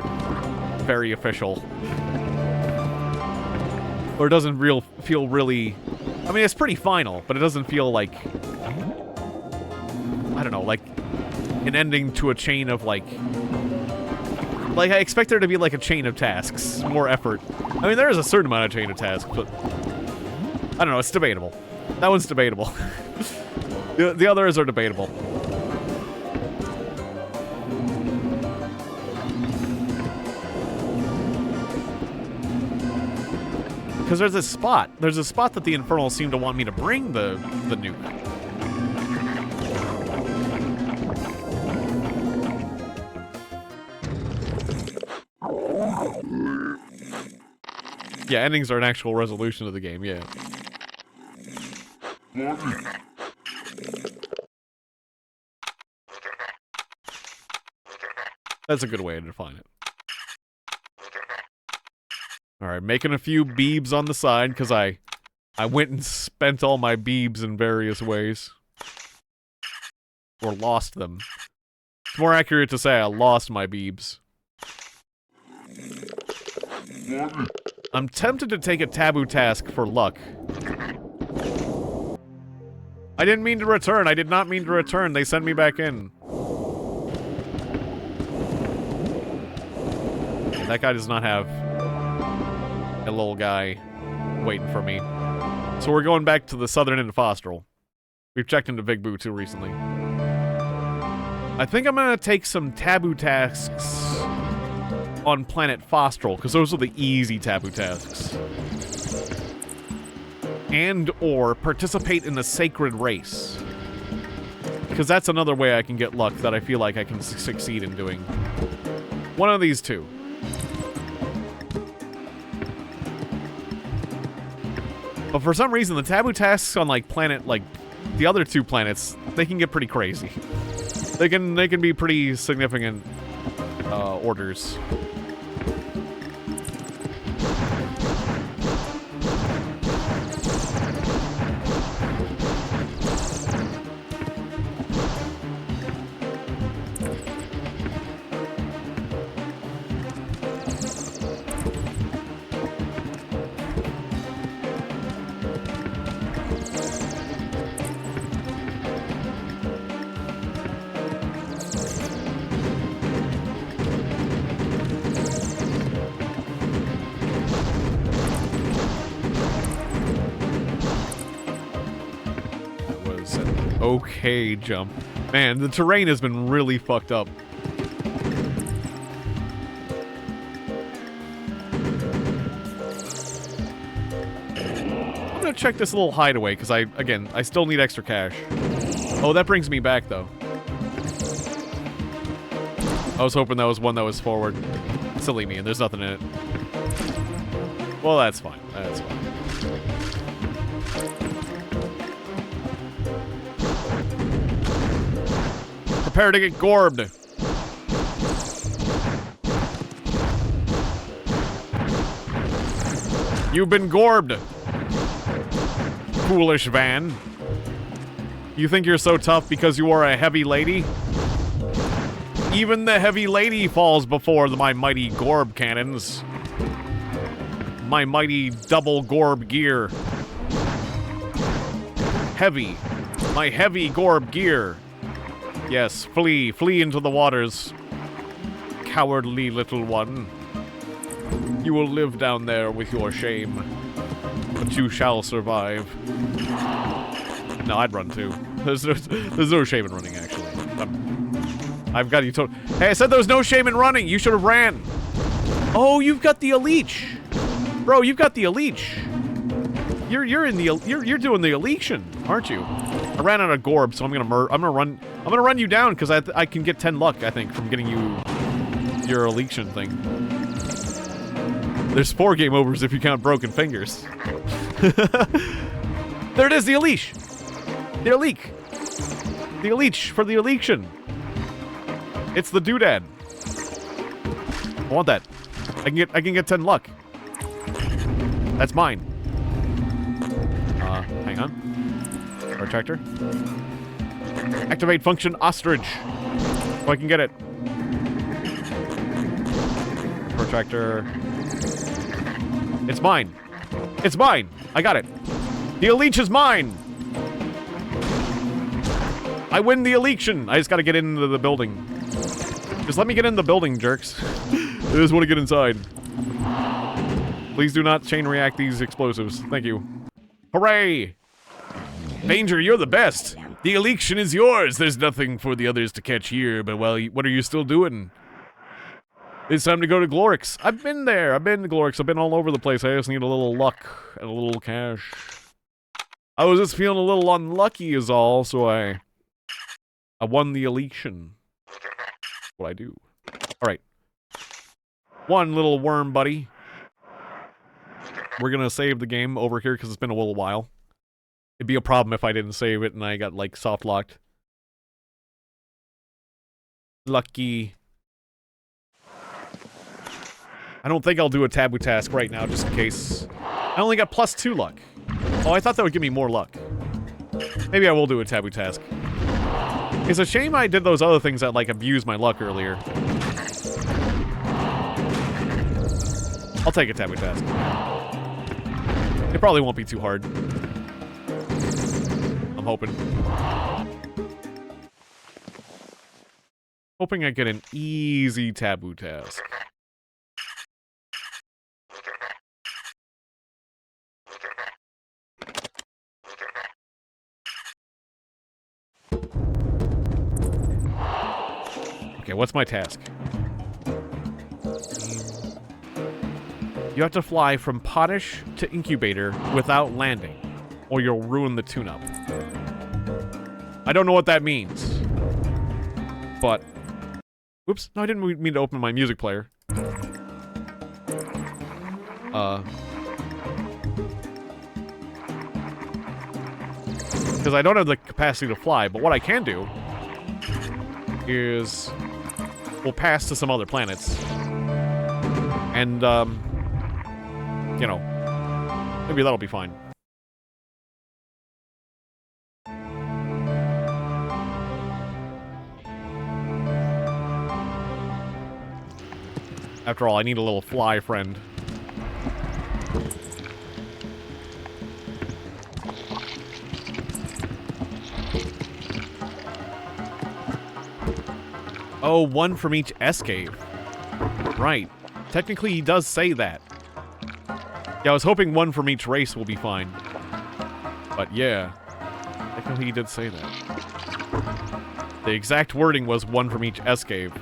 [SPEAKER 1] very official. Or it doesn't feel really... I mean, it's pretty final, but it doesn't feel like... I don't know, like an ending to a chain of, like... Like, I expect there to be, like, a chain of tasks. More effort. I mean, there is a certain amount of chain of tasks, but... I don't know, it's debatable. That one's debatable. The others are debatable. Because there's a spot. There's a spot that the Infernals seem to want me to bring the nuke. Yeah, endings are an actual resolution of the game, yeah. That's a good way to define it. Alright, making a few beebs on the side, because I went and spent all my beebs in various ways. Or lost them. It's more accurate to say I lost my beebs. I'm tempted to take a taboo task for luck. I didn't mean to return. I did not mean to return. They sent me back in. Okay, that guy does not have a little guy waiting for me. So we're going back to the southern end of Fostral. We've checked into Big Boo too recently. I think I'm gonna take some taboo tasks on planet Fostral, because those are the easy taboo tasks. And or participate in the sacred race. Because that's another way I can get luck that I feel like I can succeed in doing. One of these two. But for some reason, the taboo tasks on, like, planet, like, the other two planets, they can get pretty crazy. They can be pretty significant, orders. Okay, jump. Man, the terrain has been really fucked up. I'm gonna check this little hideaway, because I still need extra cash. Oh, that brings me back, though. I was hoping that was one that was forward. Silly me, and there's nothing in it. Well, that's fine. That's fine. Prepare to get gorbed. You've been gorbed. Foolish Van. You think you're so tough because you are a heavy lady? Even the heavy lady falls before my mighty gorb cannons. My mighty double gorb gear. Heavy. My heavy gorb gear. Yes, flee into the waters. Cowardly little one. You will live down there with your shame. But you shall survive. No, I'd run too. There's no shame in running, actually. I've got you told. Hey, I said there was no shame in running. You should have ran. Oh, you've got the Elite. Bro, you've got the Elite. You're doing the election, aren't you? I ran out of gorb, so I'm gonna run you down because I can get 10 luck, I think, from getting you your election thing. There's 4 game overs if you count broken fingers. There it is, the Elite. The Elite. The Elite for the election. It's the doodad. want that. I can get 10 luck. That's mine. Hang on. Protractor. Activate function ostrich. So I can get it. Protractor. It's mine. It's mine. I got it. The Elite is mine. I win the election. I just gotta get into the building. Just let me get in the building, jerks. I just want to get inside. Please do not chain react these explosives. Thank you. Hooray! Vanger, you're the best. The election is yours. There's nothing for the others to catch here, but well, what are you still doing? It's time to go to Glorix. I've been there. I've been to Glorix. I've been all over the place. I just need a little luck and a little cash. I was just feeling a little unlucky is all, so I won the election. What I do. Alright. One little worm, buddy. We're gonna save the game over here because it's been a little while. It'd be a problem if I didn't save it and I got, like, soft-locked. Lucky. I don't think I'll do a taboo task right now, just in case. I only got +2 luck. Oh, I thought that would give me more luck. Maybe I will do a taboo task. It's a shame I did those other things that, like, abused my luck earlier. I'll take a taboo task. It probably won't be too hard. I'm hoping. Hoping I get an easy taboo task. Okay, what's my task? You have to fly from Potish to Incubator without landing, or you'll ruin the tune-up. I don't know what that means. But... Oops, no, I didn't mean to open my music player. Because I don't have the capacity to fly, but what I can do is we'll pass to some other planets. And, you know, maybe that'll be fine. After all, I need a little fly friend. Oh, one from each escape. Right. Technically, he does say that. Yeah, I was hoping one from each race will be fine. But yeah. Technically, he did say that. The exact wording was one from each escape.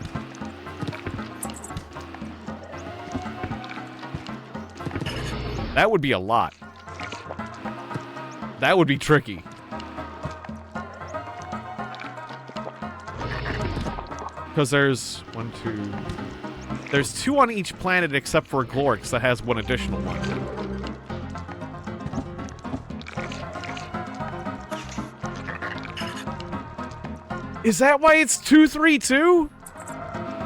[SPEAKER 1] That would be a lot. That would be tricky. Because there's one, two... There's 2 on each planet except for Glorix that has one additional one. Is that why it's 232?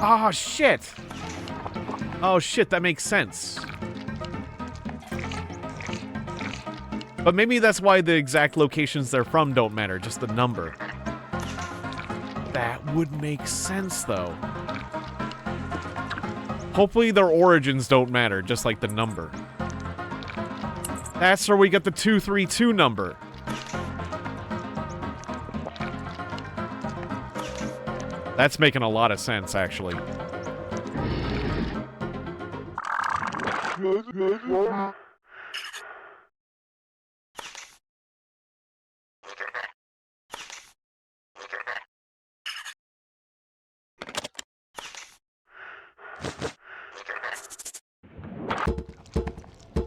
[SPEAKER 1] Oh, shit. Oh, shit, that makes sense. But maybe that's why the exact locations they're from don't matter, just the number. That would make sense, though. Hopefully their origins don't matter, just like the number. That's where we get the 232 number. That's making a lot of sense, actually.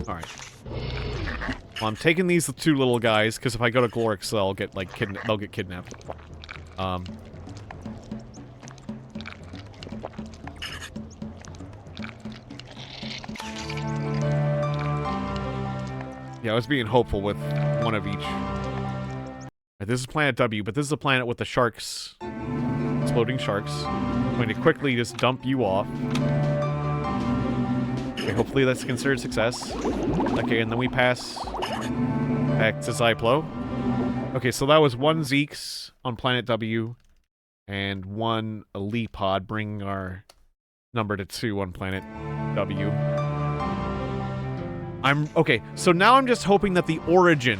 [SPEAKER 1] Alright. Well, I'm taking these 2 little guys, because if I go to Glorix, they'll get, like, they'll get kidnapped. Yeah, I was being hopeful with one of each. Right, this is Planet W, but this is a planet with the sharks. Exploding sharks. I'm going to quickly just dump you off. Okay, hopefully that's considered success. Okay, and then we pass back to Zyplo. Okay, so that was 1 Zeke's on Planet W and 1 Elite Pod, bringing our number to 2 on Planet W. Okay, so now I'm just hoping that the origin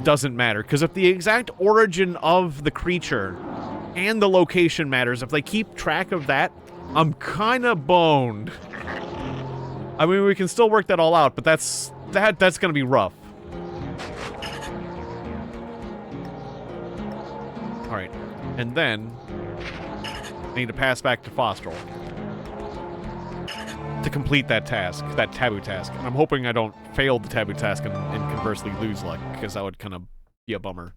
[SPEAKER 1] doesn't matter, because if the exact origin of the creature and the location matters, if they keep track of that, I'm kind of boned. I mean, we can still work that all out, but that's gonna be rough. Alright, and then I need to pass back to Fosterl to complete that task, that taboo task. And I'm hoping I don't fail the taboo task and conversely lose luck, because that would kind of be a bummer.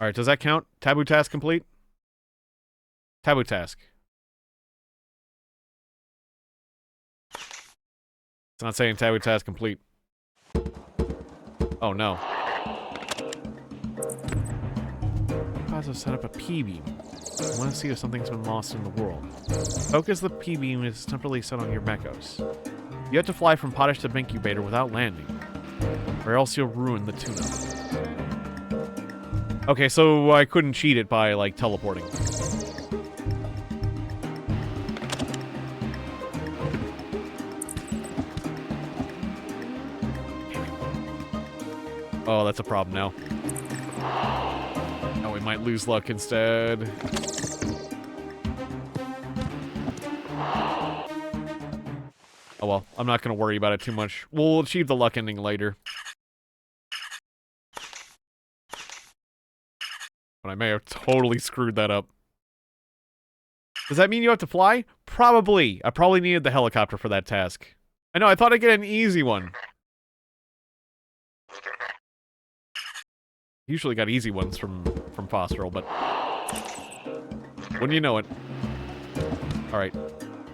[SPEAKER 1] Alright, does that count? Taboo task complete? Taboo task. It's not saying taboo task complete. Oh no. Also set up a P-beam. I want to see if something's been lost in the world. Focus the P-beam is temporarily set on your Mechos. You have to fly from Potash to Incubator without landing, or else you'll ruin the tune-up. Okay, so I couldn't cheat it by, like, teleporting. Oh, that's a problem now. Oh, we might lose luck instead. Oh well, I'm not gonna worry about it too much. We'll achieve the luck ending later. But I may have totally screwed that up. Does that mean you have to fly? Probably. I probably needed the helicopter for that task. I know, I thought I'd get an easy one. Usually got easy ones from Fosterl, but wouldn't you know it. Alright,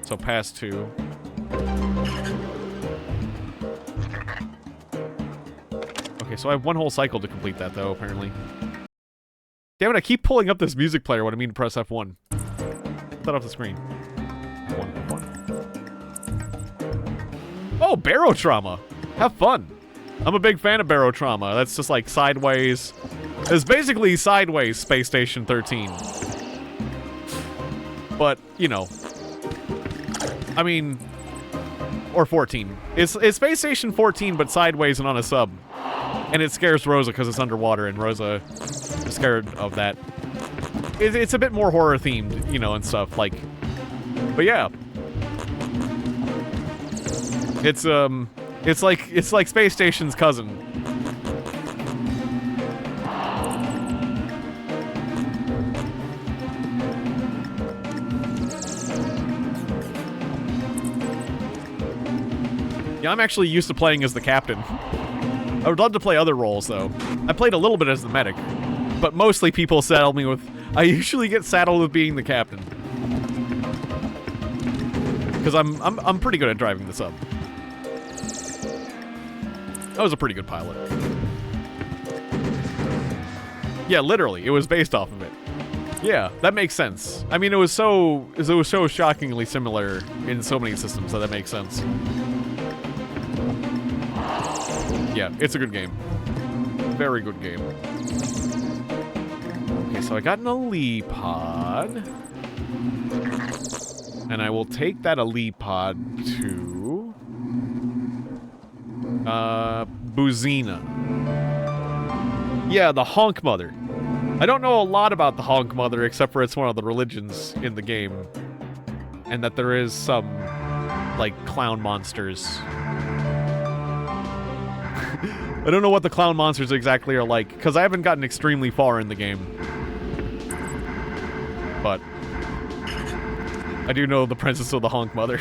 [SPEAKER 1] so pass 2. Okay, so I have 1 whole cycle to complete that, though, apparently. Damn it, I keep pulling up this music player when I mean to press F1. Put that off the screen. F1. Oh, Barotrauma! Have fun! I'm a big fan of Barotrauma. That's just like Sideways. It's basically Sideways Space Station 13. But, you know. I mean... Or 14. It's Space Station 14, but sideways and on a sub. And it scares Rosa because it's underwater, and Rosa is scared of that. It's a bit more horror-themed, you know, and stuff, like... But yeah. It's like Space Station's cousin. Yeah, I'm actually used to playing as the captain. I would love to play other roles, though. I played a little bit as the medic, but mostly people saddle me with... I usually get saddled with being the captain. Because I'm pretty good at driving the sub. I was a pretty good pilot. Yeah, literally, it was based off of it. Yeah, that makes sense. I mean, it was so shockingly similar in so many systems, so that makes sense. Yeah, it's a good game. Very good game. Okay, so I got an Elite Pod. And I will take that Elite Pod to... Buzina. Yeah, the Honk Mother. I don't know a lot about the Honk Mother, except for it's one of the religions in the game. And that there is some, like, clown monsters. I don't know what the clown monsters exactly are like, because I haven't gotten extremely far in the game. But I do know the Princess of the Honk Mother.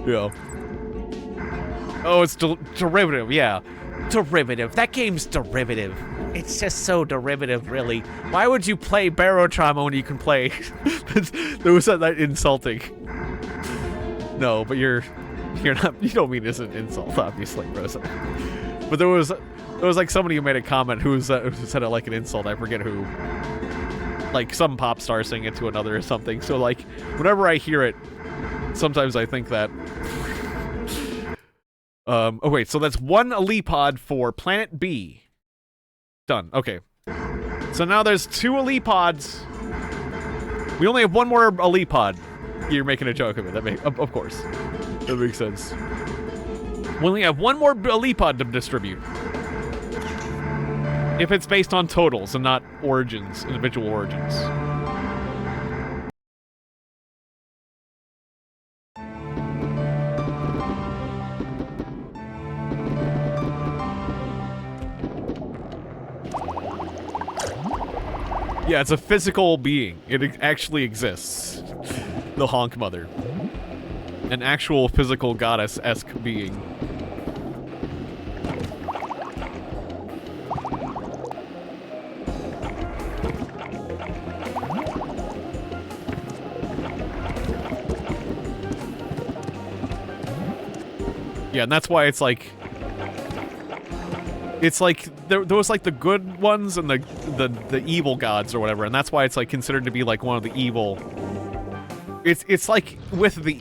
[SPEAKER 1] Yeah. Oh, it's derivative, yeah. Derivative. That game's derivative. It's just so derivative, really. Why would you play Barotrauma when you can play... There was that insulting. No, but you're You're not. You don't mean it's an insult, obviously, Rosa. But there was like somebody who made a comment who said it like an insult. I forget who. Like some pop star saying it to another or something. So like whenever I hear it, sometimes I think that. Oh wait, so that's one Elipod for Planet B. Done. Okay. So now there's 2 Elipods. We only have one more Elipod. You're making a joke of it. Of course. That makes sense. We only have one more Elipod to distribute. If it's based on totals and not origins, individual origins. Yeah, it's a physical being. It actually exists. The Honk Mother. An actual physical goddess-esque being. Yeah, and that's why it's like there was like the good ones and the evil gods or whatever, and that's why it's like considered to be like one of the evil. It's like with the,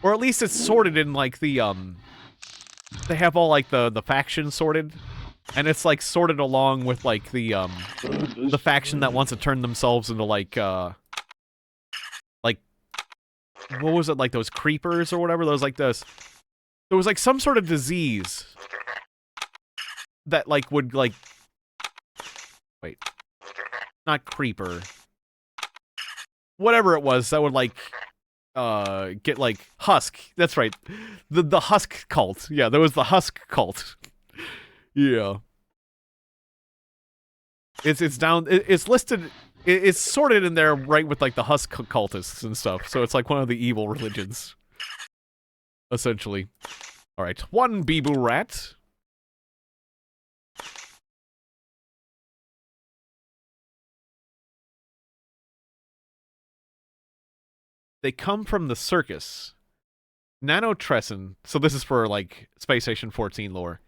[SPEAKER 1] or at least it's sorted in like the they have all like the factions sorted, and it's like sorted along with like the faction that wants to turn themselves into like what was it, like those creepers or whatever, those like this. There was like some sort of disease that like would like, wait, not creeper, whatever it was that would like get like husk. That's right, the husk cult. Yeah, there was the husk cult. Yeah, it's down. It's listed. It's sorted in there right with like the husk cultists and stuff. So it's like one of the evil religions. Essentially. Alright, 1 Bibu rat. They come from the circus. Nanotressin, so this is for like Space Station 14 lore.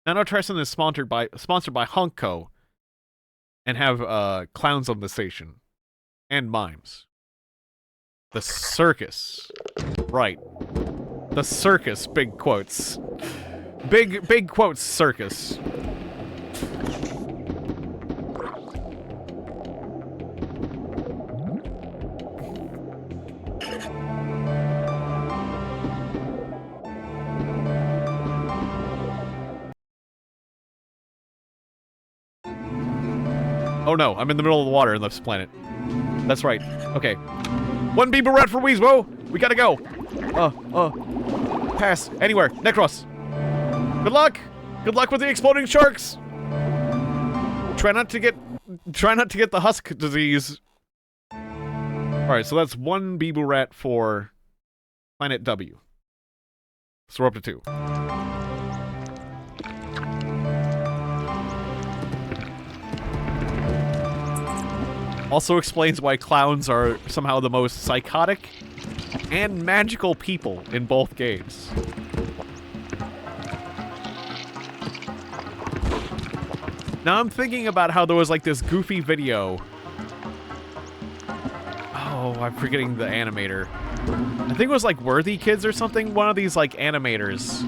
[SPEAKER 1] Nanotressin is sponsored by Honko and have clowns on the station. And mimes. The circus. Right. The circus, big quotes. Big quotes, circus. Oh no, I'm in the middle of the water in this planet. That's right. Okay. 1 Bibu rat for Weezwo! We gotta go! Pass. Anywhere. Necros. Good luck! Good luck with the exploding sharks! Try not to get the husk disease. Alright, so that's 1 Bibu rat for Planet W. So we're up to 2. Also explains why clowns are somehow the most psychotic and magical people in both games. Now I'm thinking about how there was like this goofy video. Oh, I'm forgetting the animator. I think it was like Worthy Kids or something. One of these like animators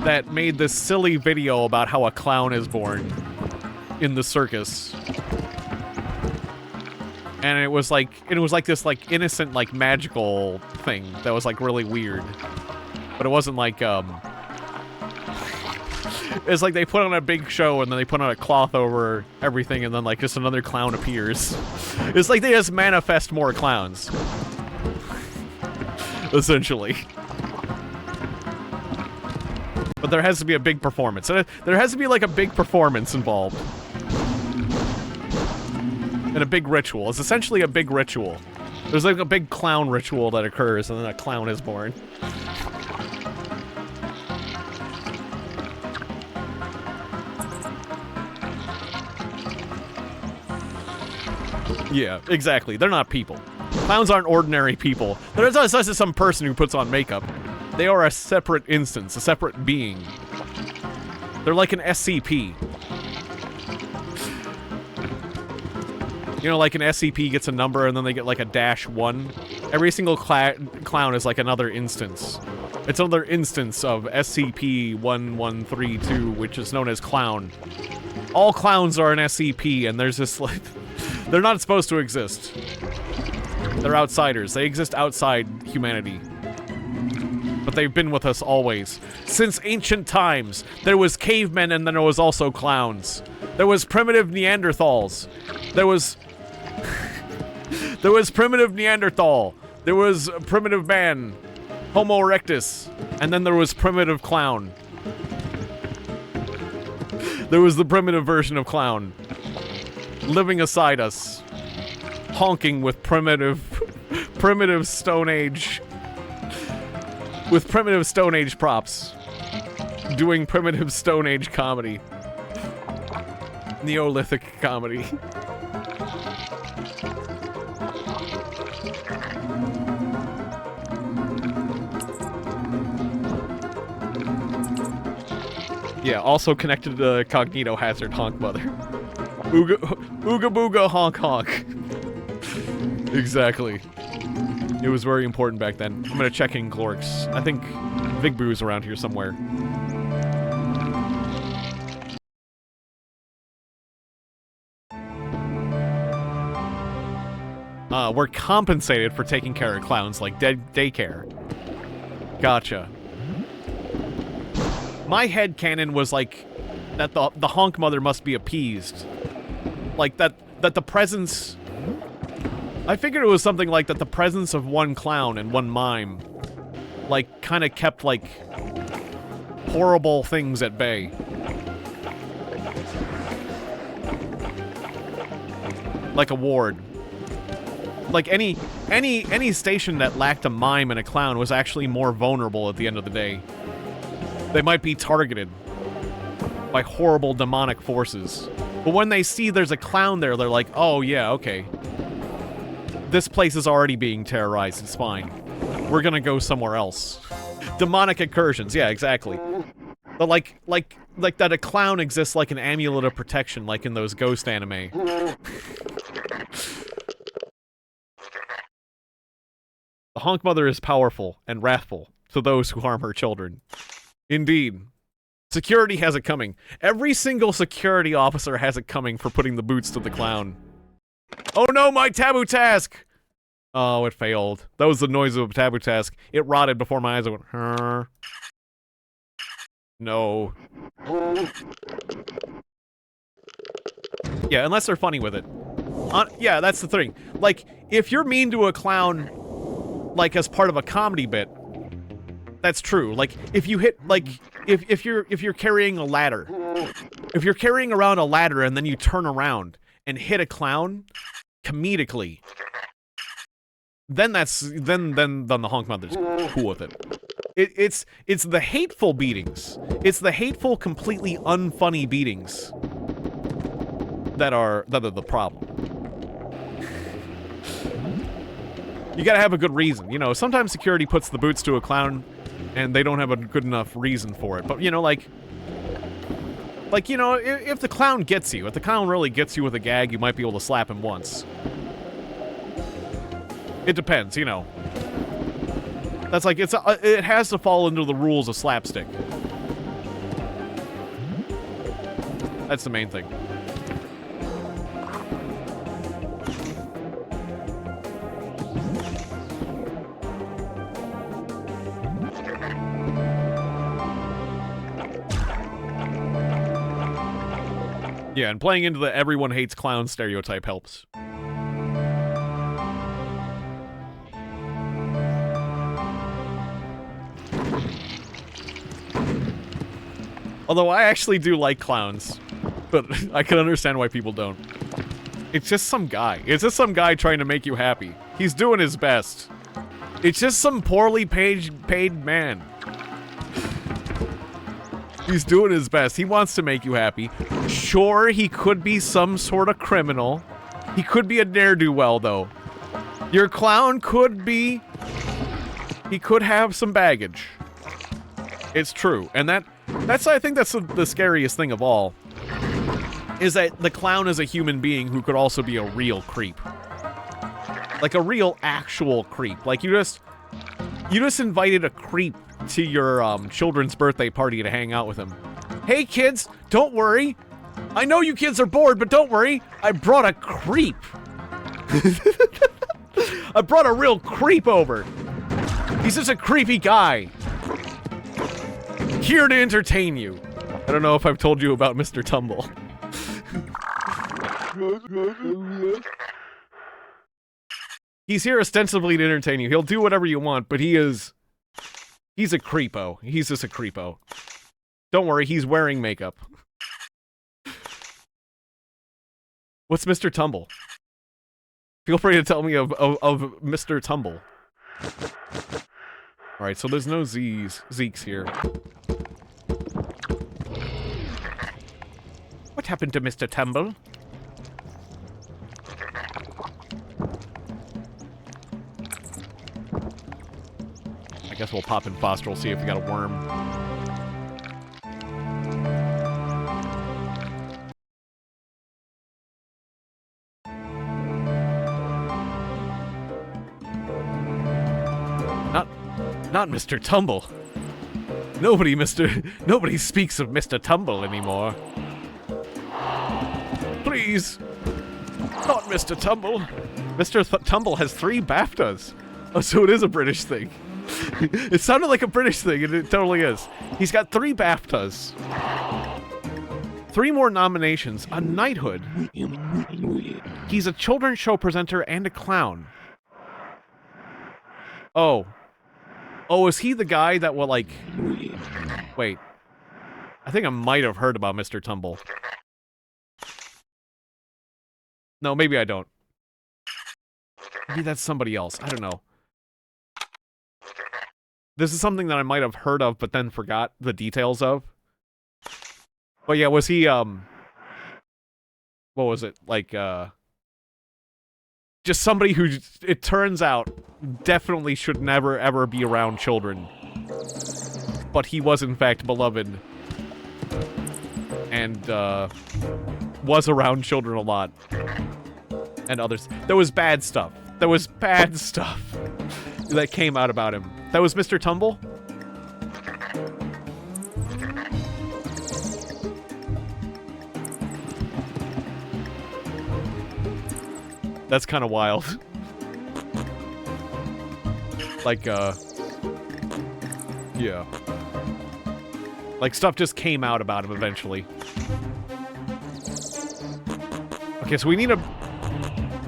[SPEAKER 1] that made this silly video about how a clown is born in the circus. And it was like this like innocent like magical thing that was like really weird. But it wasn't like it's like they put on a big show and then they put on a cloth over everything and then like just another clown appears. It's like they just manifest more clowns. Essentially. But there has to be a big performance. There has to be like a big performance involved. And a big ritual. It's essentially a big ritual. There's like a big clown ritual that occurs, and then a clown is born. Yeah, exactly. They're not people. Clowns aren't ordinary people. There's just some person who puts on makeup. They are a separate instance, a separate being. They're like an SCP. You know, like an SCP gets a number and then they get like a -1. Every single clown is like another instance. It's another instance of SCP-1132, which is known as clown. All clowns are an SCP, and there's this like... They're not supposed to exist. They're outsiders. They exist outside humanity. But they've been with us always. Since ancient times, there was cavemen and then there was also clowns. There was primitive Neanderthals. There was primitive Neanderthal. There was primitive man, Homo erectus. And then there was primitive clown. There was the primitive version of clown. Living aside us. Honking with primitive Stone Age... With primitive Stone Age props. Doing primitive Stone Age comedy. Neolithic comedy. Yeah, also connected to the Cognito Hazard Honk Mother. Ooga booga honk honk. Exactly. It was very important back then. I'm gonna check in Glorks. I think Vigboo's around here somewhere. We're compensated for taking care of clowns like daycare. Gotcha. My headcanon was like that the honk mother must be appeased. Like that the presence... I figured it was something like that the presence of one clown and one mime like kind of kept like horrible things at bay. Like a ward. Like any station that lacked a mime and a clown was actually more vulnerable at the end of the day. They might be targeted by horrible demonic forces. But when they see there's a clown there, they're like, oh yeah, okay. This place is already being terrorized, it's fine. We're gonna go somewhere else. Demonic incursions, yeah, exactly. But like that a clown exists like an amulet of protection, like in those ghost anime. The Honk Mother is powerful and wrathful to those who harm her children. Indeed. Security has it coming. Every single security officer has it coming for putting the boots to the clown. Oh no, my taboo task! Oh, it failed. That was the noise of a taboo task. It rotted before my eyes. I went, huh? No. Yeah, unless they're funny with it. Yeah, that's the thing. Like, if you're mean to a clown, like, as part of a comedy bit, that's true. Like, if you hit, like, if you're carrying a ladder, if you're carrying around a ladder and then you turn around and hit a clown, comedically, then then the Honk Mother's cool with it. It's the hateful beatings. It's the hateful, completely unfunny beatings that are the problem. You gotta have a good reason. You know, sometimes security puts the boots to a clown and they don't have a good enough reason for it. But, you know, like, you know, if the clown gets you, if the clown really gets you with a gag, you might be able to slap him once. It depends, you know. That's like, it has to fall into the rules of slapstick. That's the main thing. Yeah, and playing into the everyone hates clown stereotype helps. Although I actually do like clowns, but I can understand why people don't. It's just some guy. It's just some guy trying to make you happy. He's doing his best. It's just some poorly paid man. He's doing his best. He wants to make you happy. Sure, he could be some sort of criminal. He could be a ne'er-do-well, though. Your clown could be... He could have some baggage. It's true. And that's I think that's the scariest thing of all. Is that the clown is a human being who could also be a real creep. Like a real actual creep. Like you just invited a creep to your children's birthday party to hang out with him. Hey kids, don't worry. I know you kids are bored, but don't worry. I brought a creep. I brought a real creep over. He's just a creepy guy. Here to entertain you. I don't know if I've told you about Mr. Tumble. He's here ostensibly to entertain you. He'll do whatever you want, but he's a creepo. He's just a creepo. Don't worry, he's wearing makeup. What's Mr. Tumble? Feel free to tell me of Mr. Tumble. Alright, so there's no Zeeks here. What happened to Mr. Tumble? I guess we'll pop in Foster'll see if we got a worm. Not Mr. Tumble. Nobody speaks of Mr. Tumble anymore. Please. Not Mr. Tumble. Mr. Tumble has 3 BAFTAs. Oh, so it is a British thing. It sounded like a British thing, and it totally is. He's got 3 BAFTAs. 3 more nominations. A knighthood. He's a children's show presenter and a clown. Oh. Oh, is he the guy that will, like... Wait. I think I might have heard about Mr. Tumble. No, maybe I don't. Maybe that's somebody else. I don't know. This is something that I might have heard of, but then forgot the details of. But yeah, was he, what was it? Like, just somebody who, it turns out, definitely should never, ever be around children. But he was, in fact, beloved. And, was around children a lot. And others. There was bad stuff. There was bad stuff that came out about him. That was Mr. Tumble? That's kind of wild. Like, yeah. Like, stuff just came out about him eventually. Okay, so we need a...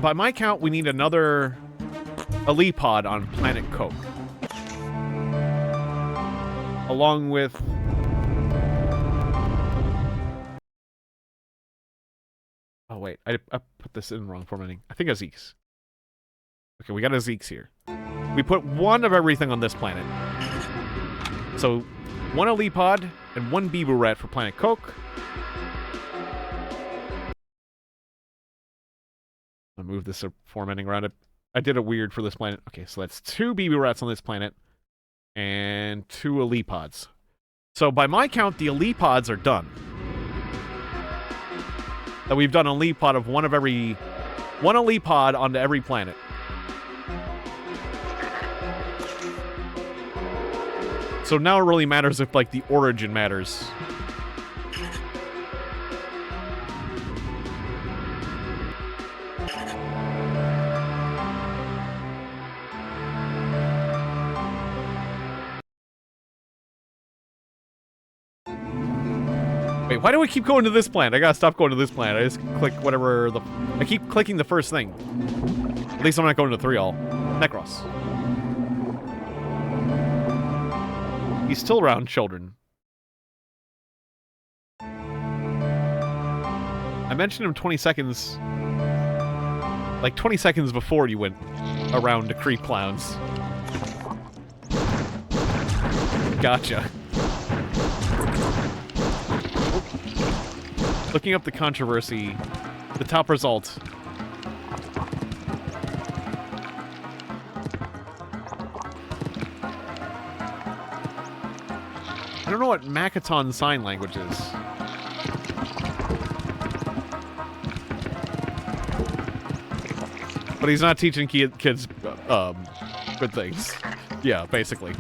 [SPEAKER 1] By my count, we need another Elite Pod on Planet Coke. Along with... Oh, wait. I put this in wrong formatting. I think a Zeeks. Okay, we got a Zeeks here. We put 1 of everything on this planet. So, 1 Elite Pod and 1 Beaver Rat for Planet Coke. I'll move this formatting around it. I did it weird for this planet. Okay, so that's 2 BB Rats on this planet. And 2 Elite Pods. So by my count, the Elite Pods are done. That we've done an Elite Pod of 1 Elite Pod onto every planet. So now it really matters if, like, the origin matters. Wait, why do I keep going to this planet? I gotta stop going to this planet. I just click whatever the... I keep clicking the first thing. At least I'm not going to 3-all. Necros. He's still around children. I mentioned him 20 seconds... Like, 20 seconds before you went around to creep clowns. Gotcha. Looking up the controversy, the top result. don't know what Makaton sign language is. But he's not teaching kids good things. Yeah, basically.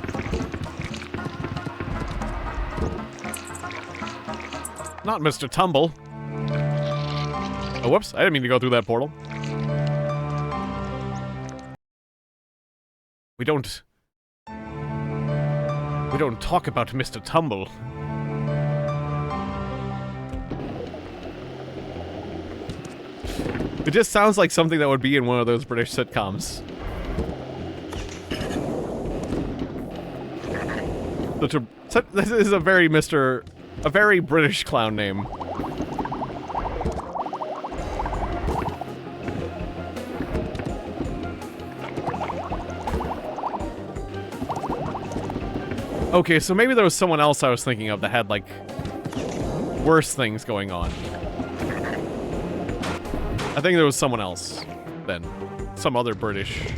[SPEAKER 1] Not Mr. Tumble. Oh, whoops. I didn't mean to go through that portal. We don't talk about Mr. Tumble. It just sounds like something that would be in one of those British sitcoms. This is a very British clown name. Okay, so maybe there was someone else I was thinking of that had, like, worse things going on. I think there was someone else then. Some other British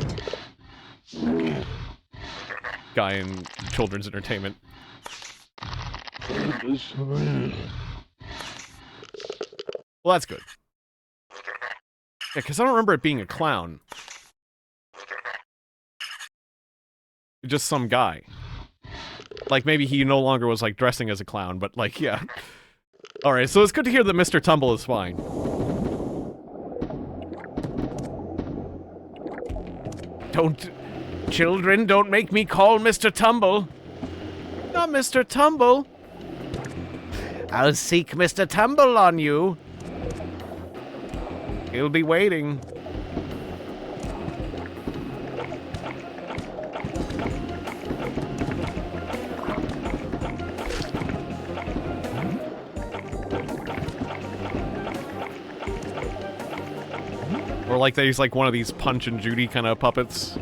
[SPEAKER 1] guy in children's entertainment. Well, that's good. Yeah, because I don't remember it being a clown. Just some guy. Like, maybe he no longer was, like, dressing as a clown, but, like, yeah. Alright, so it's good to hear that Mr. Tumble is fine. Children, don't make me call Mr. Tumble. Not Mr. Tumble. I'll seek Mr. Tumble on you. He'll be waiting. Or like he's like one of these Punch and Judy kind of puppets.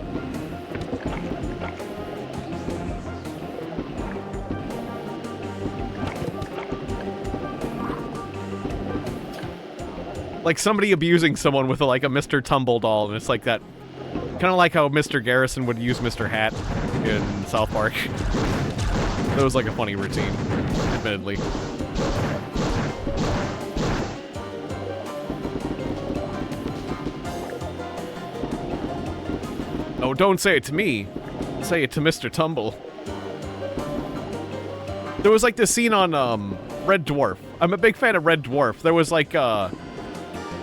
[SPEAKER 1] Like somebody abusing someone with like a Mr. Tumble doll, and it's like that, kind of like how Mr. Garrison would use Mr. Hat in South Park. That was like a funny routine, admittedly. Oh, don't say it to me. Say it to Mr. Tumble. There was like this scene on Red Dwarf. I'm a big fan of Red Dwarf. There was like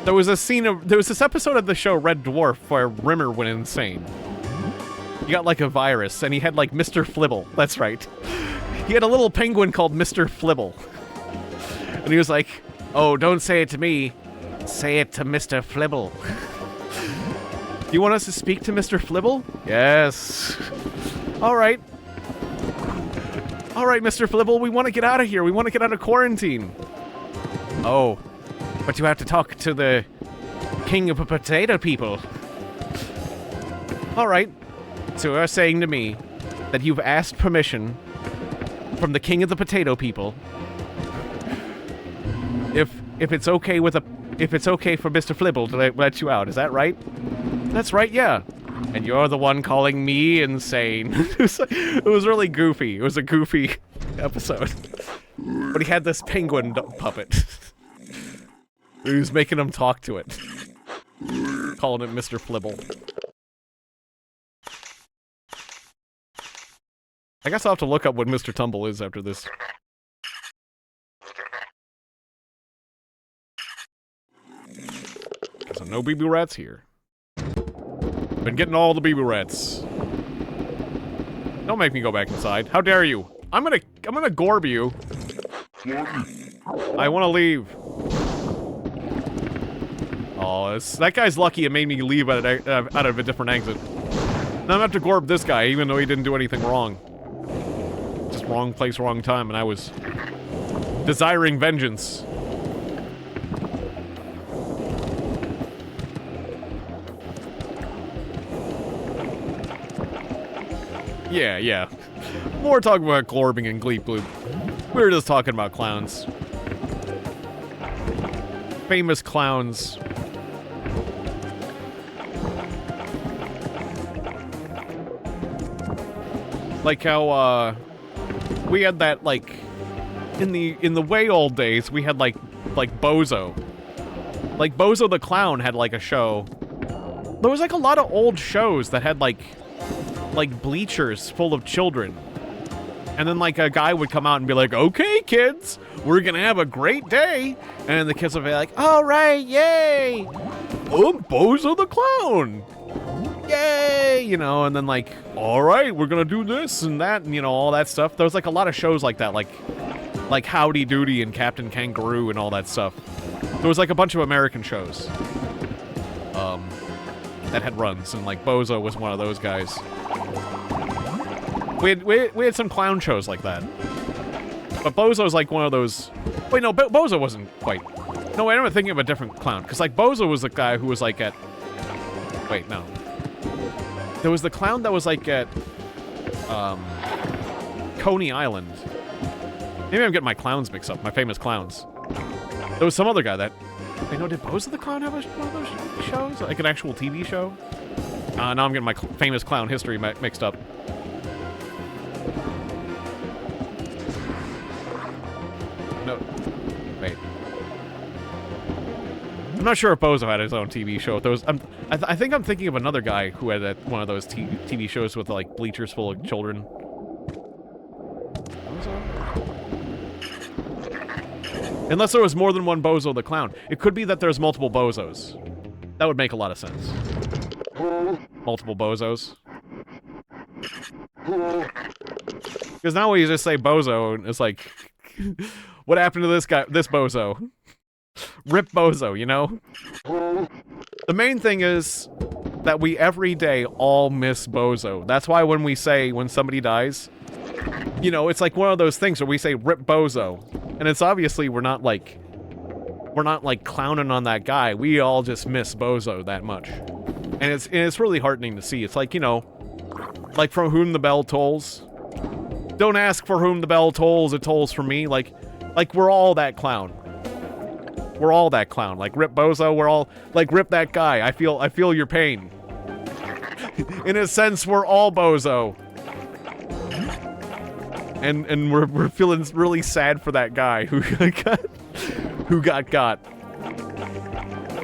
[SPEAKER 1] there was this episode of the show Red Dwarf where Rimmer went insane. He got like a virus and he had like Mr. Flibble. That's right. He had a little penguin called Mr. Flibble. And he was like, "Oh, don't say it to me. Say it to Mr. Flibble." Do you want us to speak to Mr. Flibble? Yes. All right. All right, Mr. Flibble, we want to get out of here. We want to get out of quarantine. Oh, but you have to talk to the king of the potato people. All right. So you're saying to me that you've asked permission from the king of the potato people if it's okay for Mr. Flibble to let you out. Is that right? That's right, yeah. And you're the one calling me insane. It was really goofy. It was a goofy episode. But he had this penguin puppet. He was making him talk to it. Calling it Mr. Flibble. I guess I'll have to look up what Mr. Tumble is after this. So no BB rats here. Been getting all the BB rats. Don't make me go back inside. How dare you? I'm gonna gorb you. I want to leave. Oh, that guy's lucky it made me leave out of a different exit. Now I'm gonna have to gorb this guy, even though he didn't do anything wrong. Just wrong place, wrong time, and I was desiring vengeance. Yeah. More talking about Glorbing and Gleep Gloop. We were just talking about clowns. Famous clowns. Like how, we had that, like, in the way old days, we had, like Bozo. Like, Bozo the Clown had, like, a show. There was, like, a lot of old shows that had, like bleachers full of children. And then, like, a guy would come out and be like, okay, kids, we're gonna have a great day. And the kids would be like, all right, yay. Bozo the Clown. Yay, you know, and then, like, all right, we're gonna do this and that, and, you know, all that stuff. There was, like, a lot of shows like that, like Howdy Doody and Captain Kangaroo and all that stuff. There was, like, a bunch of American shows that had runs, and, like, Bozo was one of those guys. We had some clown shows like that. But Bozo's, like, one of those... Wait, no, Bozo wasn't quite... No, wait, I'm thinking of a different clown, because, like, Bozo was the guy who was, like, at... Wait, no. There was the clown that was, like, at, Coney Island. Maybe I'm getting my clowns mixed up, my famous clowns. There was some other guy that... Wait, no, did Bozo the Clown have one of those shows? Like, an actual TV show? Now I'm getting my famous clown history mixed up. No. Wait. I'm not sure if Bozo had his own TV show. There was, I think I'm thinking of another guy who had one of those TV shows with, like, bleachers full of children. Unless there was more than one Bozo the Clown. It could be that there's multiple Bozos. That would make a lot of sense. Multiple Bozos. Because now we just say Bozo, and it's like... what happened to this guy, this Bozo? Rip Bozo, you know? The main thing is that we every day all miss Bozo. That's why when somebody dies, you know, it's like one of those things where we say Rip Bozo. And it's obviously we're not like clowning on that guy. We all just miss Bozo that much. And it's really heartening to see. It's like, you know, like from whom the bell tolls. Don't ask for whom the bell tolls, it tolls for me. Like we're all that clown. We're all that clown. Like, Rip Bozo, we're all, like, rip that guy. I feel your pain. In a sense, we're all Bozo. And we're feeling really sad for that guy who got.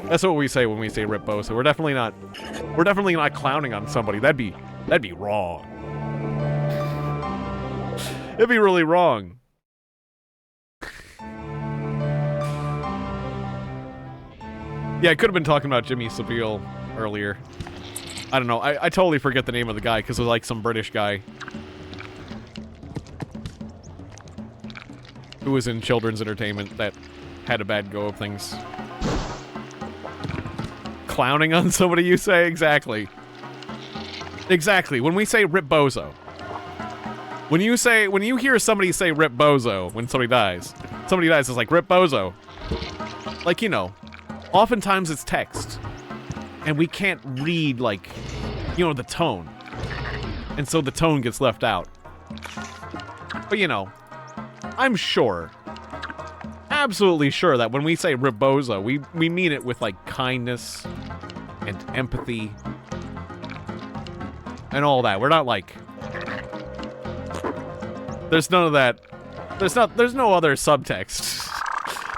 [SPEAKER 1] That's what we say when we say Rip Bozo. We're definitely not clowning on somebody. That'd be wrong. It'd be really wrong. Yeah, I could have been talking about Jimmy Savile earlier. I don't know. I totally forget the name of the guy because it was like some British guy who was in children's entertainment that had a bad go of things. Clowning on somebody, you say? Exactly. Exactly. When we say Rip Bozo. When you hear somebody say Rip Bozo when somebody dies, it's like Rip Bozo. Like, you know. Oftentimes it's text, and we can't read, like, you know, the tone. And so the tone gets left out. But, you know, I'm sure, absolutely sure that when we say Rip Bozo, we mean it with, like, kindness and empathy and all that. We're not, like... There's none of that. There's no other subtext.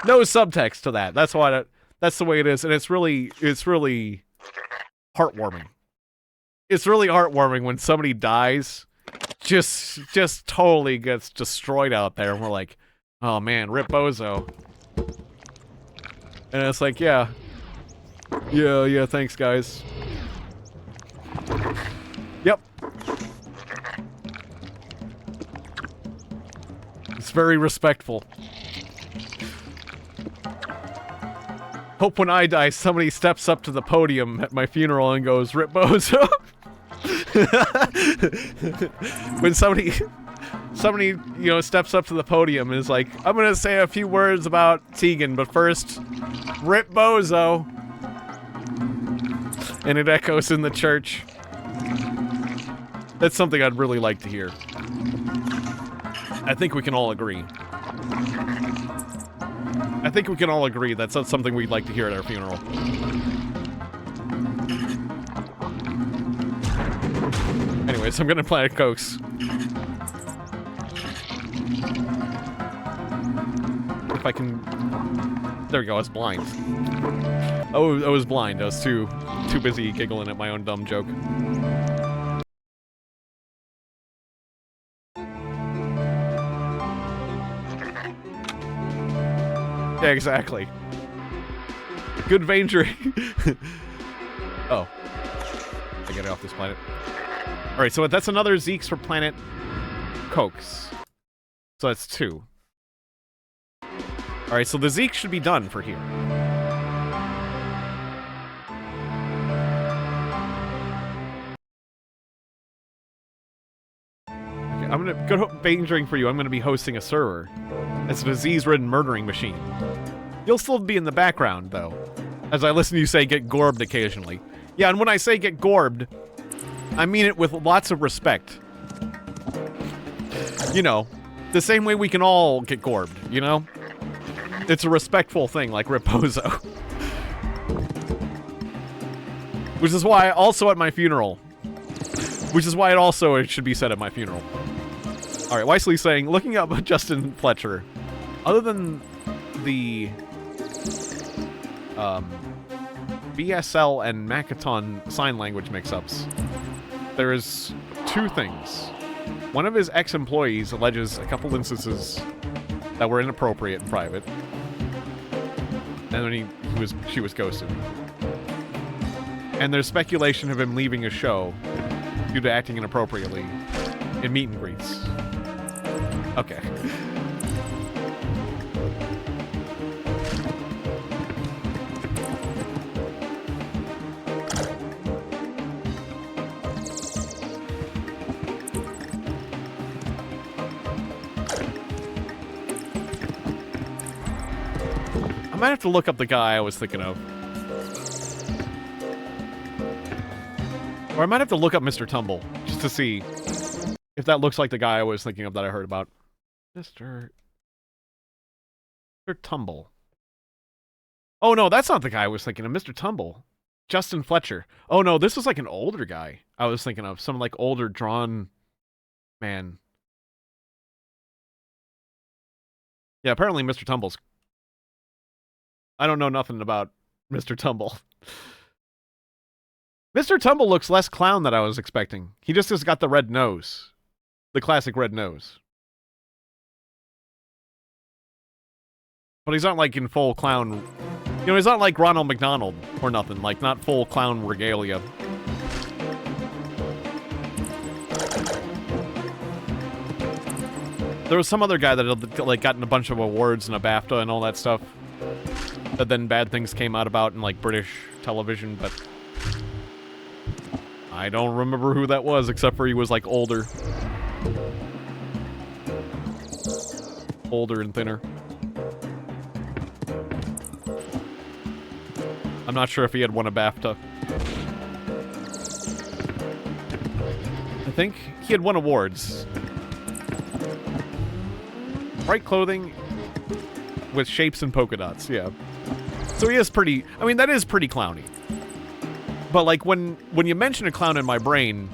[SPEAKER 1] No subtext to that. That's why... That's the way it is, and it's really heartwarming. It's really heartwarming when somebody dies, just totally gets destroyed out there, and we're like, oh man, Rip Bozo. And it's like, yeah, thanks guys. Yep. It's very respectful. Hope when I die, somebody steps up to the podium at my funeral and goes, Rip Bozo. When somebody, you know, steps up to the podium and is like, I'm gonna say a few words about Tiegon, but first, Rip Bozo. And it echoes in the church. That's something I'd really like to hear. I think we can all agree. I think we can all agree that's something we'd like to hear at our funeral. Anyways, I'm gonna Planet Cokes. If I can... There we go, it's blind. Oh, I was blind. I was too busy giggling at my own dumb joke. Yeah, exactly. Good Vangering. Oh. I get it off this planet. Alright, so that's another Zeeks for planet Cokes. So that's 2. Alright, so the Zeeks should be done for here. Okay, I'm gonna go Vangering for you. I'm gonna be hosting a server. It's a disease-ridden murdering machine. You'll still be in the background, though, as I listen to you say get gorbed occasionally. Yeah, and when I say get gorbed, I mean it with lots of respect. You know, the same way we can all get gorbed, you know? It's a respectful thing, like Reposo. Which is why also at my funeral. Which is why it should be said at my funeral. Alright, Wisely saying, looking up Justin Fletcher, other than the BSL and Makaton sign language mix-ups, there is 2 things. One of his ex-employees alleges a couple instances that were inappropriate in private, and then she was ghosted. And there's speculation of him leaving a show due to acting inappropriately in meet and greets. Okay. I might have to look up the guy I was thinking of. Or I might have to look up Mr. Tumble, just to see if that looks like the guy I was thinking of that I heard about. Mr. Tumble. Oh no, that's not the guy I was thinking of, Mr. Tumble. Justin Fletcher. Oh no, this was like an older guy I was thinking of. Some like older drawn man. Yeah, apparently Mr. Tumble's... I don't know nothing about Mr. Tumble. Mr. Tumble looks less clown than I was expecting. He just has got the red nose. The classic red nose. But he's not like in full clown... You know, he's not like Ronald McDonald or nothing. Like, not full clown regalia. There was some other guy that had, like, gotten a bunch of awards and a BAFTA and all that stuff. That then bad things came out about in, like, British television, but... I don't remember who that was, except for he was, like, older. Older and thinner. I'm not sure if he had won a BAFTA. I think he had won awards. Bright clothing with shapes and polka dots, yeah. So he is pretty... I mean, that is pretty clowny. But, like, when you mention a clown in my brain,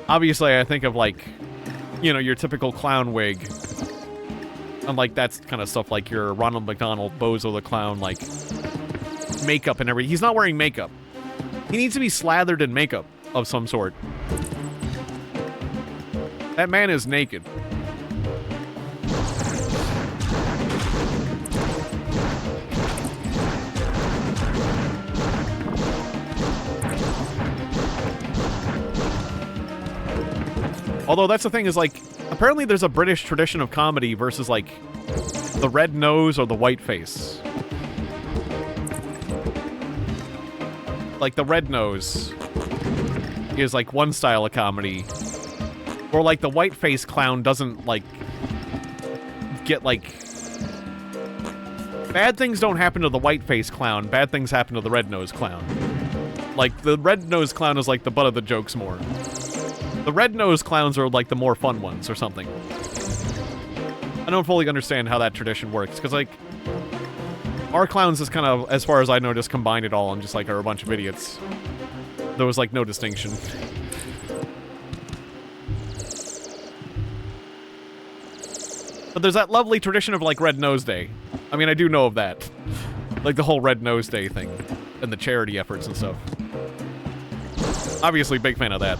[SPEAKER 1] obviously I think of, like, you know, your typical clown wig. And, like, that's kind of stuff like your Ronald McDonald, Bozo the Clown, like, makeup and everything. He's not wearing makeup. He needs to be slathered in makeup of some sort. That man is naked. Although that's the thing is, like, apparently there's a British tradition of comedy versus, like, the red nose or the white face. Like, the red nose is, like, one style of comedy. Or, like, the white face clown doesn't, like, get, like... Bad things don't happen to the white face clown. Bad things happen to the red nose clown. Like, the red nose clown is, like, the butt of the jokes more. The red-nosed clowns are, like, the more fun ones, or something. I don't fully understand how that tradition works, because, like, our clowns is kind of, as far as I know, just combined it all and just, like, are a bunch of idiots. There was, like, no distinction. But there's that lovely tradition of, like, Red Nose Day. I mean, I do know of that. Like, the whole Red Nose Day thing. And the charity efforts and stuff. Obviously, big fan of that.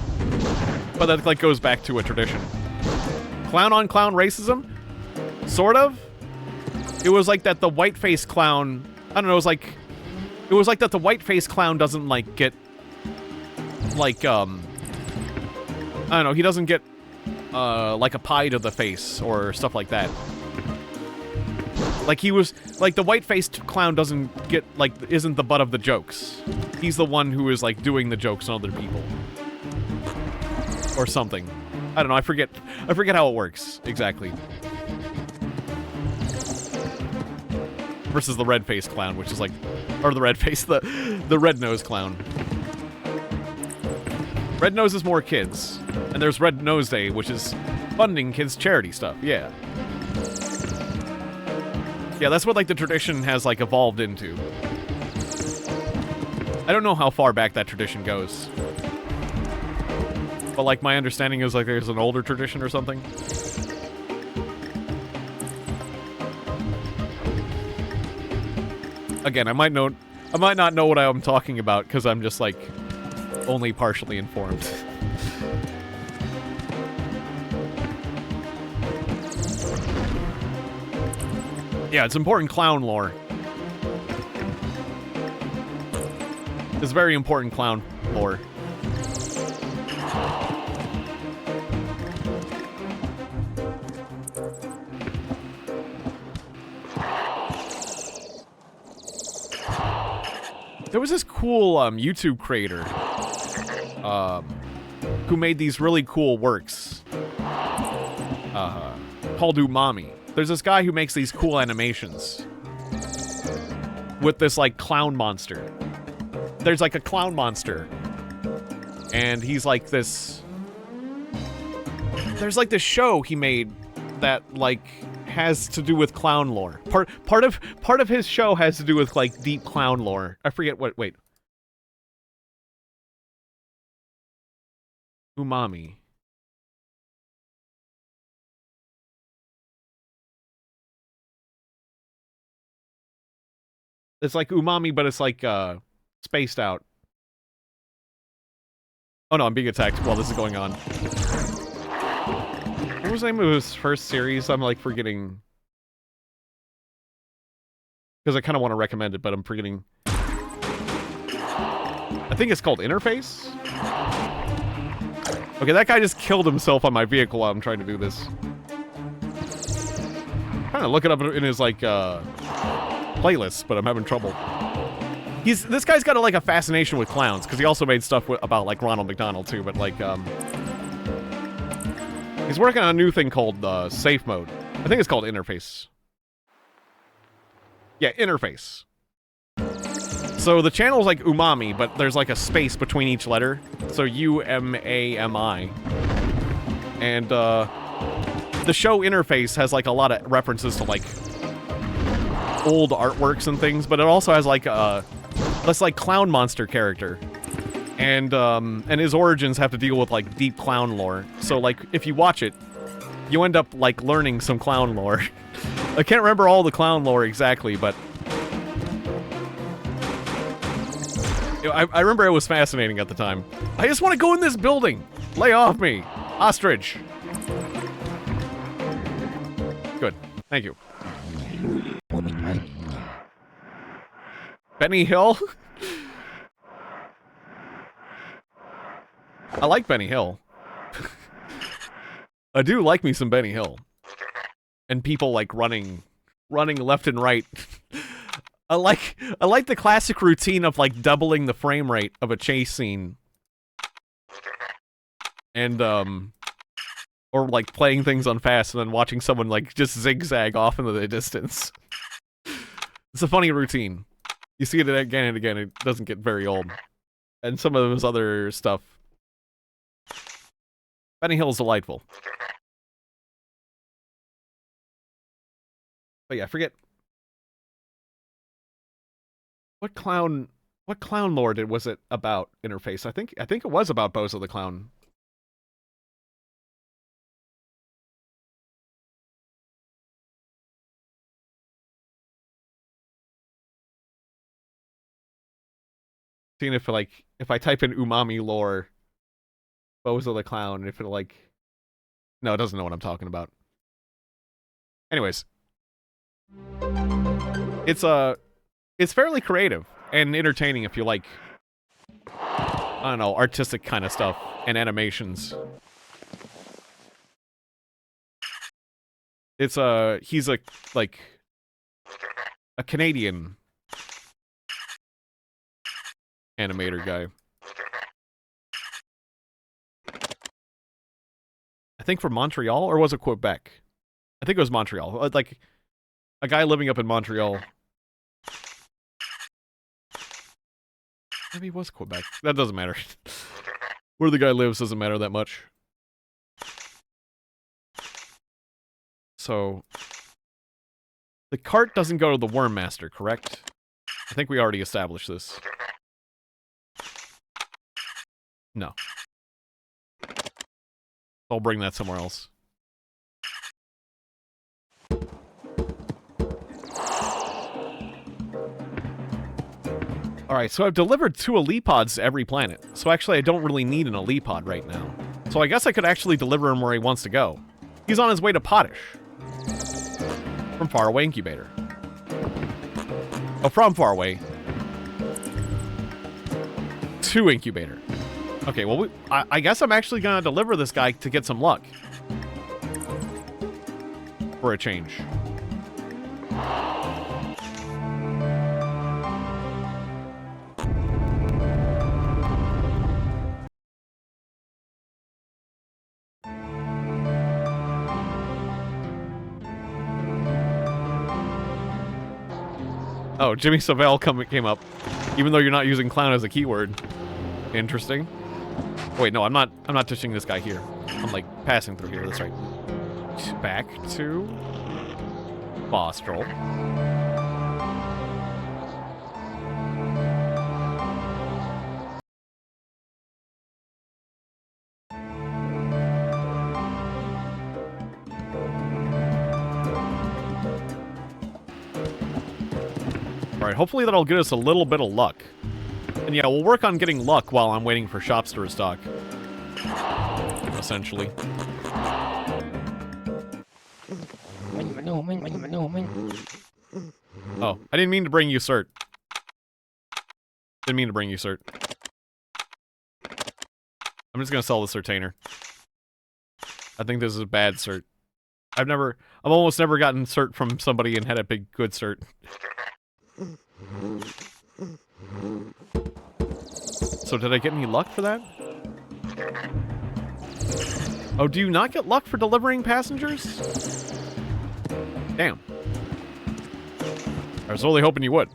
[SPEAKER 1] But that, like, goes back to a tradition. Clown-on-clown racism? Sort of. It was like that the white-faced clown... I don't know, it was like... It was like that the white-faced clown doesn't, like, get... Like, I don't know, he doesn't get... like a pie to the face, or stuff like that. Like, he was... Like, the white-faced clown doesn't get, like, isn't the butt of the jokes. He's the one who is, like, doing the jokes on other people. Or something. I don't know, I forget how it works, exactly. Versus the red-faced clown, which is, like... Or the red-faced, the red-nosed clown. Red Nose is more kids. And there's Red Nose Day, which is funding kids' charity stuff, yeah. Yeah, that's what, like, the tradition has, like, evolved into. I don't know how far back that tradition goes. But, like, my understanding is, like, there's an older tradition or something. Again, I might not know what I'm talking about, because I'm just, like, only partially informed. Yeah, it's important clown lore. It's very important clown lore. There was this cool YouTube creator who made these really cool works called Umami. There's this guy who makes these cool animations with this, like, clown monster. There's, like, a clown monster. And he's, like, this... There's, like, this show he made that, like, has to do with clown lore. Part of his show has to do with, like, deep clown lore. I forget what... Wait. Umami. It's like Umami, but it's like, spaced out. Oh no, I'm being attacked while this is going on. What was the name of his first series? I'm, like, forgetting. Because I kind of want to recommend it, but I'm forgetting. I think it's called Interface? Okay, that guy just killed himself on my vehicle while I'm trying to do this. I'm trying to look it up in his, like, playlist, but I'm having trouble. This guy's got, like, a fascination with clowns, because he also made stuff about, like, Ronald McDonald, too, but, like, he's working on a new thing called, Safe Mode. I think it's called Interface. Yeah, Interface. So the channel's like Umami, but there's, like, a space between each letter. So U-M-A-M-I. And, the show Interface has, like, a lot of references to, like, old artworks and things, but it also has, like, this, like, clown monster character. And his origins have to deal with, like, deep clown lore. So, like, if you watch it, you end up, like, learning some clown lore. I can't remember all the clown lore exactly, but... I remember it was fascinating at the time. I just want to go in this building! Lay off me! Ostrich! Good. Thank you. Benny Hill? I like Benny Hill. I do like me some Benny Hill. And people, like, running left and right. I like the classic routine of, like, doubling the frame rate of a chase scene. And, or, like, playing things on fast and then watching someone, like, just zigzag off into the distance. It's a funny routine. You see it again and again, it doesn't get very old. And some of his other stuff. Benny Hill's delightful. But yeah, forget... What clown lore was it about Interface? I think it was about Bozo the Clown. Seeing if like if I type in umami lore, Bozo the Clown, if it like no, it doesn't know what I'm talking about. Anyways, it's fairly creative and entertaining if you like, I don't know, artistic kind of stuff and animations. It's he's a like a Canadian animator guy. I think from Montreal, or was it Quebec? I think it was Montreal. Like a guy living up in Montreal. Maybe it was Quebec. That doesn't matter. Where the guy lives doesn't matter that much. So the cart doesn't go to the Worm Master, correct? I think we already established this. No. I'll bring that somewhere else. Alright, so I've delivered 2 elite pods to every planet. So actually I don't really need an elite pod right now. So I guess I could actually deliver him where he wants to go. He's on his way to Potish. From Faraway Incubator. Oh, from Faraway. To Incubator. Okay, well, I guess I'm actually gonna deliver this guy to get some luck. For a change. Oh, Jimmy Savile came up, even though you're not using clown as a keyword. Interesting. Wait, no, I'm not touching this guy here. I'm like passing through here. That's right. Back to Bostrel. Alright, hopefully that'll get us a little bit of luck. And yeah, we'll work on getting luck while I'm waiting for shops to restock. Essentially. Oh, I didn't mean to bring you cert. Didn't mean to bring you cert. I'm just gonna sell the certainer. I think this is a bad cert. I've almost never gotten cert from somebody and had a big good cert. So did I get any luck for that? Oh, do you not get luck for delivering passengers? Damn. I was only hoping you would.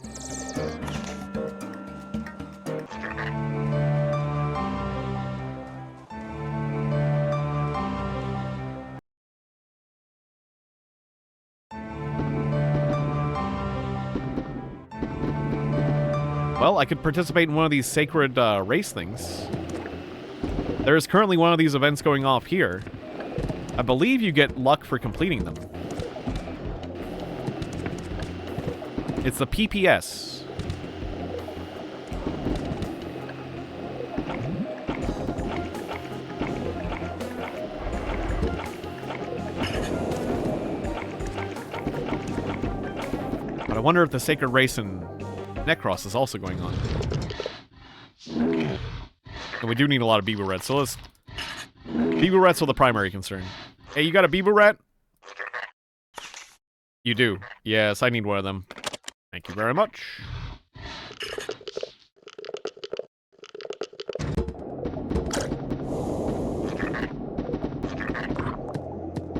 [SPEAKER 1] Well, I could participate in one of these sacred race things. There is currently one of these events going off here. I believe you get luck for completing them. It's the PPS. But I wonder if the sacred race in Necros is also going on. And we do need a lot of Beaver Rats, so let's... Beaver Rats are the primary concern. Hey, you got a Beaver Rat? You do. Yes, I need one of them. Thank you very much.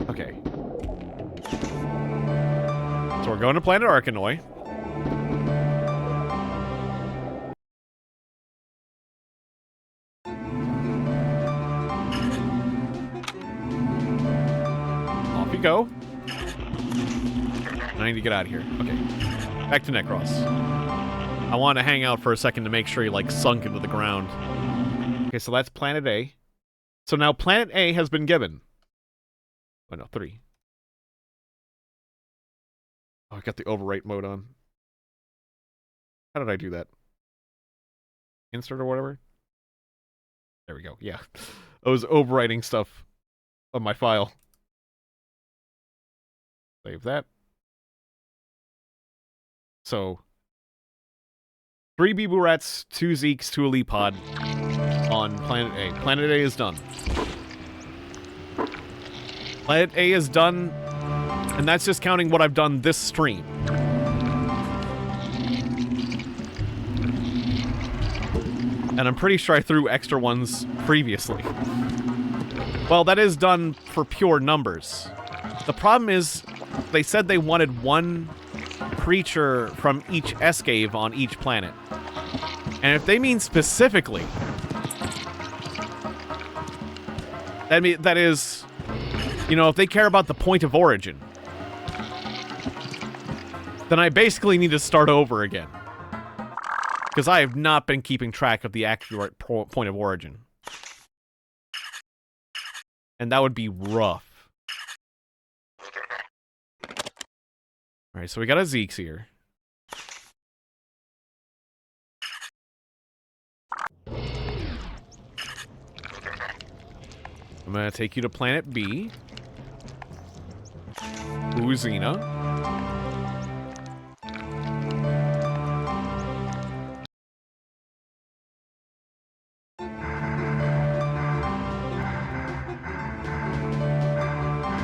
[SPEAKER 1] Okay. So we're going to Planet Arkanoi. Go. I need to get out of here. Okay. Back to Necros. I want to hang out for a second to make sure he, like, sunk into the ground. Okay, so that's Planet A. So now Planet A has been given. Oh, no, 3. Oh, I got the overwrite mode on. How did I do that? insert or whatever. There we go. Yeah. I was overwriting stuff on my file. Save that. So, 3 Bibu Rats, 2 Zeeks, 2 Elite Pod on Planet A. Planet A is done. Planet A is done, and that's just counting what I've done this stream. And I'm pretty sure I threw extra ones previously. Well, that is done for pure numbers. The problem is, they said they wanted 1 creature from each escave on each planet. And if they mean specifically, that is, you know, if they care about the point of origin, then I basically need to start over again. Because I have not been keeping track of the accurate point of origin. And that would be rough. Alright, so we got a Zeeks here. I'm gonna take you to Planet B. Uzina.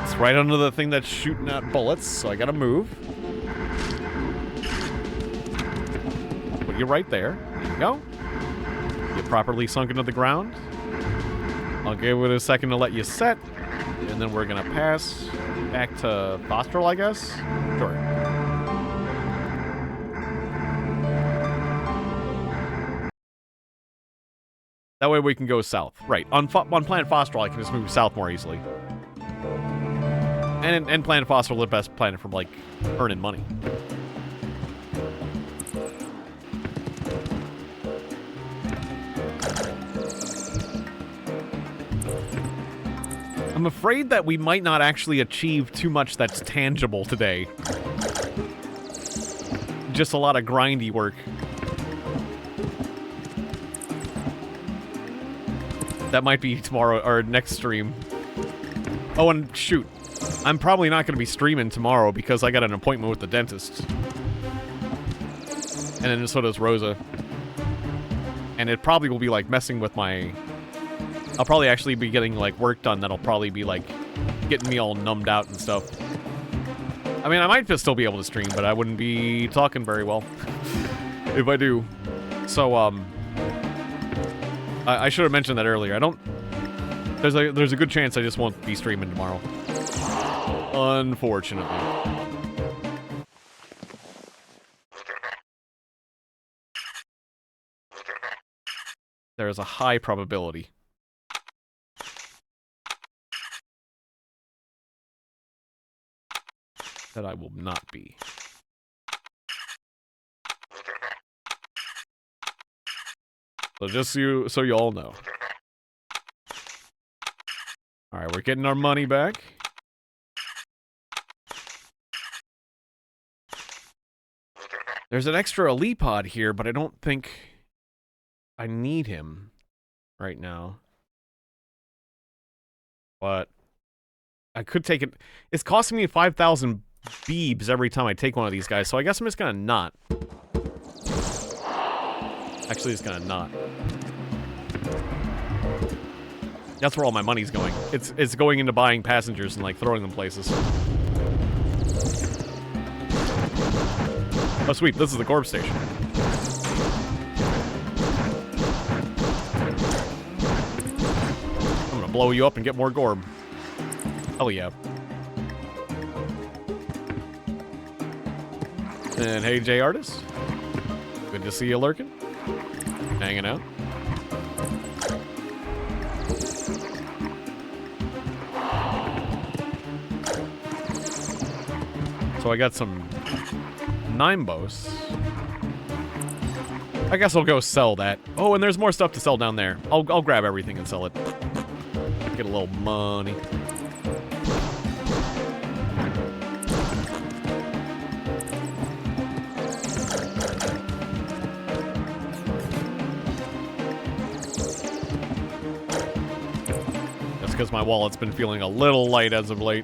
[SPEAKER 1] It's right under the thing that's shooting out bullets, so I gotta move. Put you right there. There you go. Get properly sunk into the ground. I'll give it a second to let you set, and then we're gonna pass back to Fosterl, I guess? Sure. That way we can go south. Right, on Planet Fosterl, I can just move south more easily. And Planet Fosterl is the best planet for, like, earning money. I'm afraid that we might not actually achieve too much that's tangible today. Just a lot of grindy work. That might be tomorrow, or next stream. Oh, and shoot. I'm probably not going to be streaming tomorrow because I got an appointment with the dentist. And then so does Rosa. And it probably will be, like, messing with my... I'll probably actually be getting, like, work done that'll probably be, like, getting me all numbed out and stuff. I mean, I might just still be able to stream, but I wouldn't be talking very well if I do. So, I should have mentioned that earlier. I don't... There's a good chance I just won't be streaming tomorrow. Unfortunately. There is a high probability. That I will not be. So just so you all know. Alright, we're getting our money back. There's an extra Elite Pod here, but I don't think I need him right now. But I could take it. It's costing me 5,000 beebs every time I take one of these guys, so I guess I'm just gonna not. Actually, it's gonna not. That's where all my money's going. It's going into buying passengers and, like, throwing them places. Oh, sweet. This is the Gorb station. I'm gonna blow you up and get more Gorb. Hell yeah. And hey, J Artist. Good to see you lurking. Hanging out. So I got some Nimbos. I guess I'll go sell that. Oh, and there's more stuff to sell down there. I'll grab everything and sell it. Get a little money. because my wallet's been feeling a little light as of late.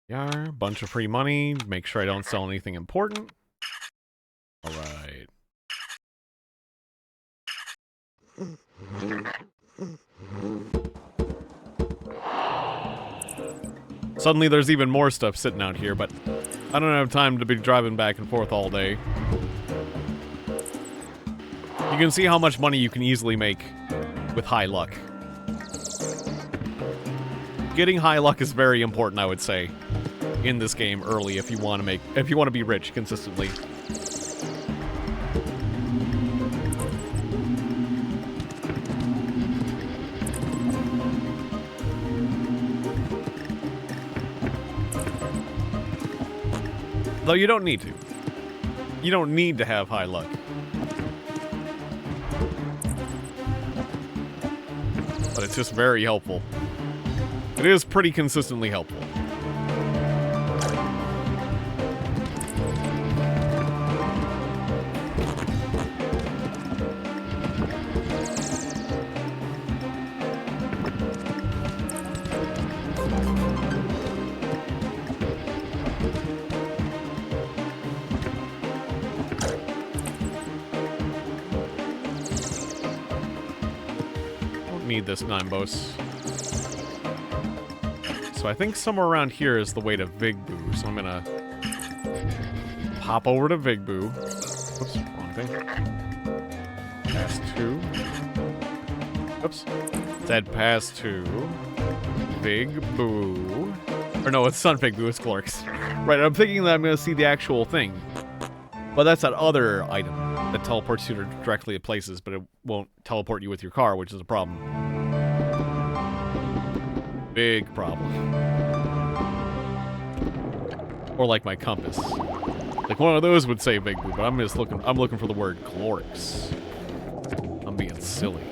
[SPEAKER 1] Yeah, bunch of free money. Make sure I don't sell anything important. All right. Suddenly there's even more stuff sitting out here, but I don't have time to be driving back and forth all day. You can see how much money you can easily make with high luck. Getting high luck is very important, I would say, in this game early if you want to be rich consistently. Though you don't need to. You don't need to have high luck. But it's just very helpful. It is pretty consistently helpful. Need this Nimbos. So I think somewhere around here is the way to Vigboo, so I'm gonna pop over to Vigboo. Oops, wrong thing. Pass 2. Oops. Said pass 2. Vigboo. Or no, it's not Vigboo, it's Glorx. Right, I'm thinking that I'm gonna see the actual thing. But that's that other item that teleports you directly at places, but it won't teleport you with your car, which is a problem. Big problem. Or like my compass. Like one of those would say Big Boo, but I'm looking for the word Glorx. I'm being silly.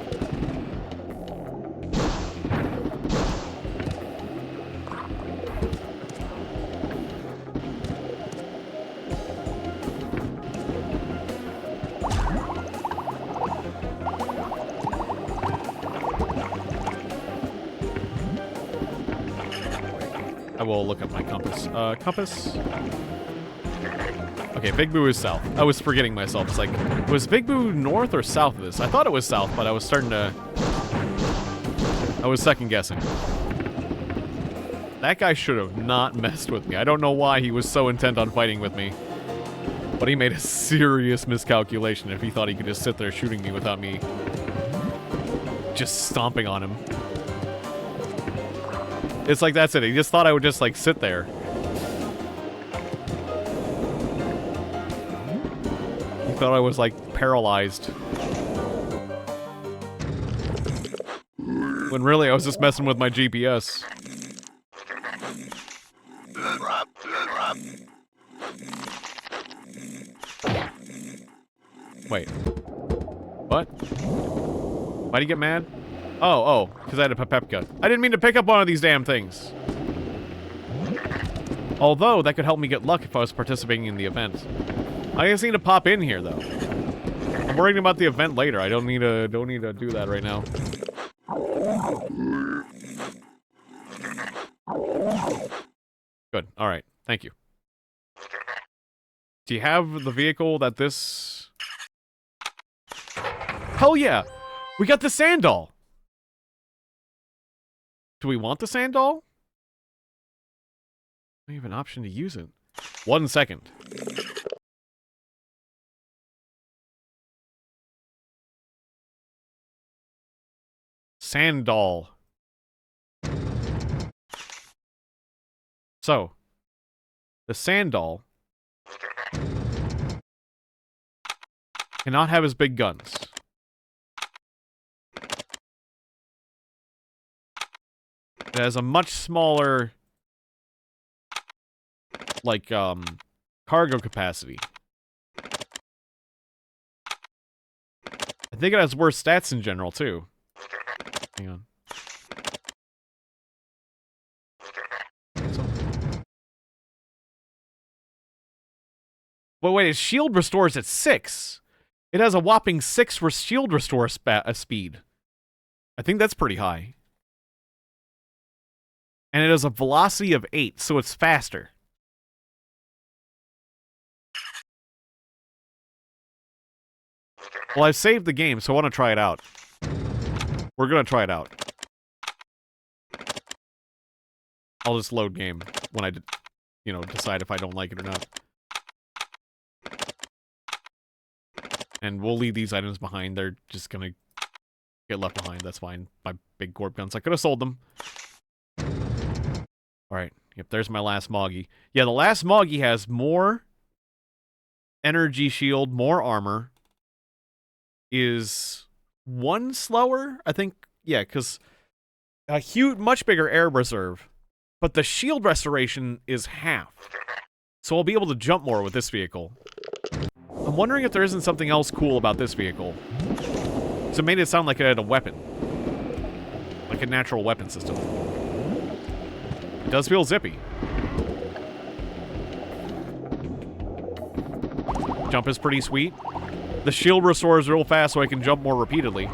[SPEAKER 1] I will look up my compass. Compass? Okay, Big Boo is south. I was forgetting myself. It's like, was Big Boo north or south of this? I thought it was south, but I was second guessing. That guy should have not messed with me. I don't know why he was so intent on fighting with me. But he made a serious miscalculation if he thought he could just sit there shooting me without me just stomping on him. It's like, that's it. He just thought I would just, like, sit there. He thought I was, like, paralyzed. When really, I was just messing with my GPS. Wait. What? Why'd he get mad? Oh, because I had a Pepepka. I didn't mean to pick up one of these damn things. Although, that could help me get luck if I was participating in the event. I just need to pop in here, though. I'm worrying about the event later. I don't need to do that right now. Good. All right. Thank you. Do you have the vehicle that this... Hell yeah! We got the sand doll! Do we want the sand doll? We have an option to use it. 1 second. Sand doll. So, the sand doll cannot have as big guns. It has a much smaller, like, cargo capacity. I think it has worse stats in general, too. Hang on. But wait, its shield restores at 6. It has a whopping 6 shield restore speed. I think that's pretty high. And it has a velocity of 8, so it's faster. Well, I've saved the game, so I want to try it out. We're going to try it out. I'll just load game when I, decide if I don't like it or not. And we'll leave these items behind. They're just going to get left behind. That's fine. My big Gorp guns. I could have sold them. Alright. Yep, there's my last Moggy. Yeah, the last Moggy has more energy shield, more armor. Is 1 slower? I think, yeah, because a huge, much bigger air reserve. But the shield restoration is half. So I'll be able to jump more with this vehicle. I'm wondering if there isn't something else cool about this vehicle. So it made it sound like it had a weapon. Like a natural weapon system. It does feel zippy. Jump is pretty sweet. The shield restores real fast so I can jump more repeatedly.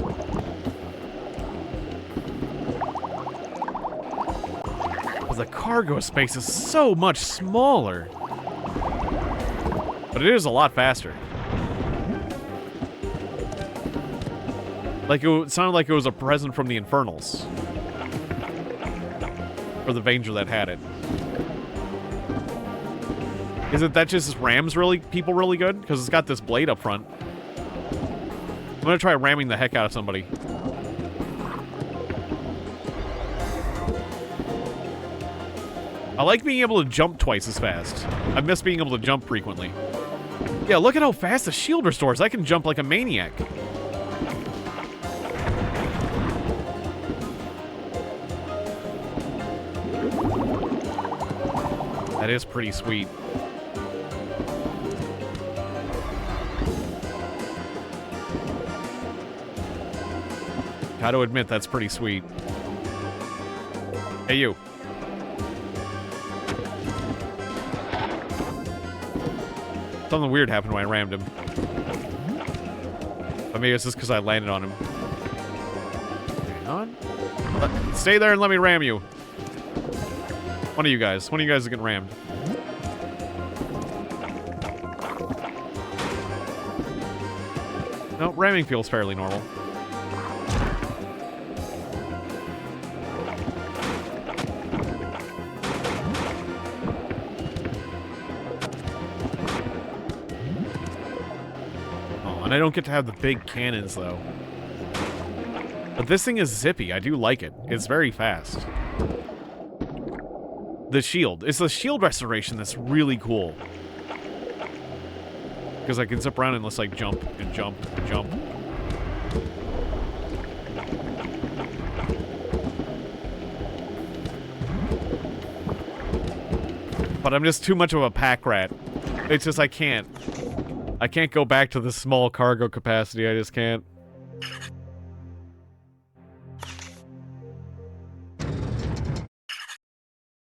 [SPEAKER 1] But the cargo space is so much smaller. But it is a lot faster. Like, it sounded like it was a present from the Infernals. Or the Vanger that had it. Isn't that just rams people really good? Because it's got this blade up front. I'm gonna try ramming the heck out of somebody. I like being able to jump twice as fast. I miss being able to jump frequently. Yeah, look at how fast the shield restores. I can jump like a maniac. That is pretty sweet. Gotta admit, that's pretty sweet. Hey, you. Something weird happened when I rammed him. But maybe it's just because I landed on him. Hang on. Stay there and let me ram you. One of you guys is getting rammed. No, ramming feels fairly normal. I don't get to have the big cannons, though. But this thing is zippy. I do like it. It's very fast. The shield. It's the shield restoration that's really cool. Because I can zip around and just, like, jump and jump and jump. But I'm just too much of a pack rat. It's just I can't go back to the small cargo capacity. I just can't.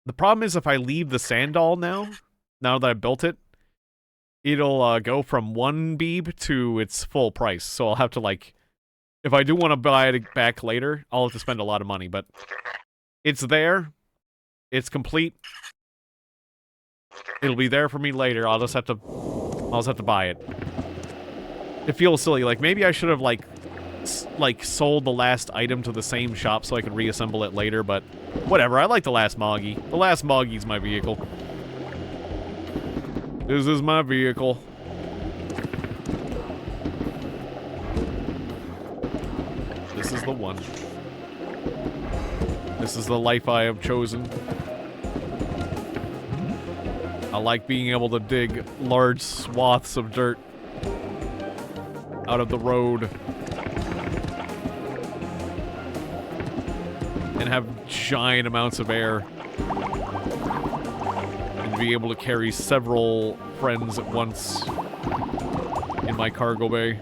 [SPEAKER 1] The problem is if I leave the Sandal now that I built it, it'll go from 1 beeb to its full price. So I'll have to, like, if I do want to buy it back later, I'll have to spend a lot of money. But it's there. It's complete. It'll be there for me later. I'll just have to buy it. It feels silly. Like, maybe I should have, like sold the last item to the same shop so I could reassemble it later, but whatever. I like the last Moggy. The last Moggy's my vehicle. This is my vehicle. This is the one. This is the life I have chosen. I like being able to dig large swaths of dirt out of the road and have giant amounts of air and be able to carry several friends at once in my cargo bay.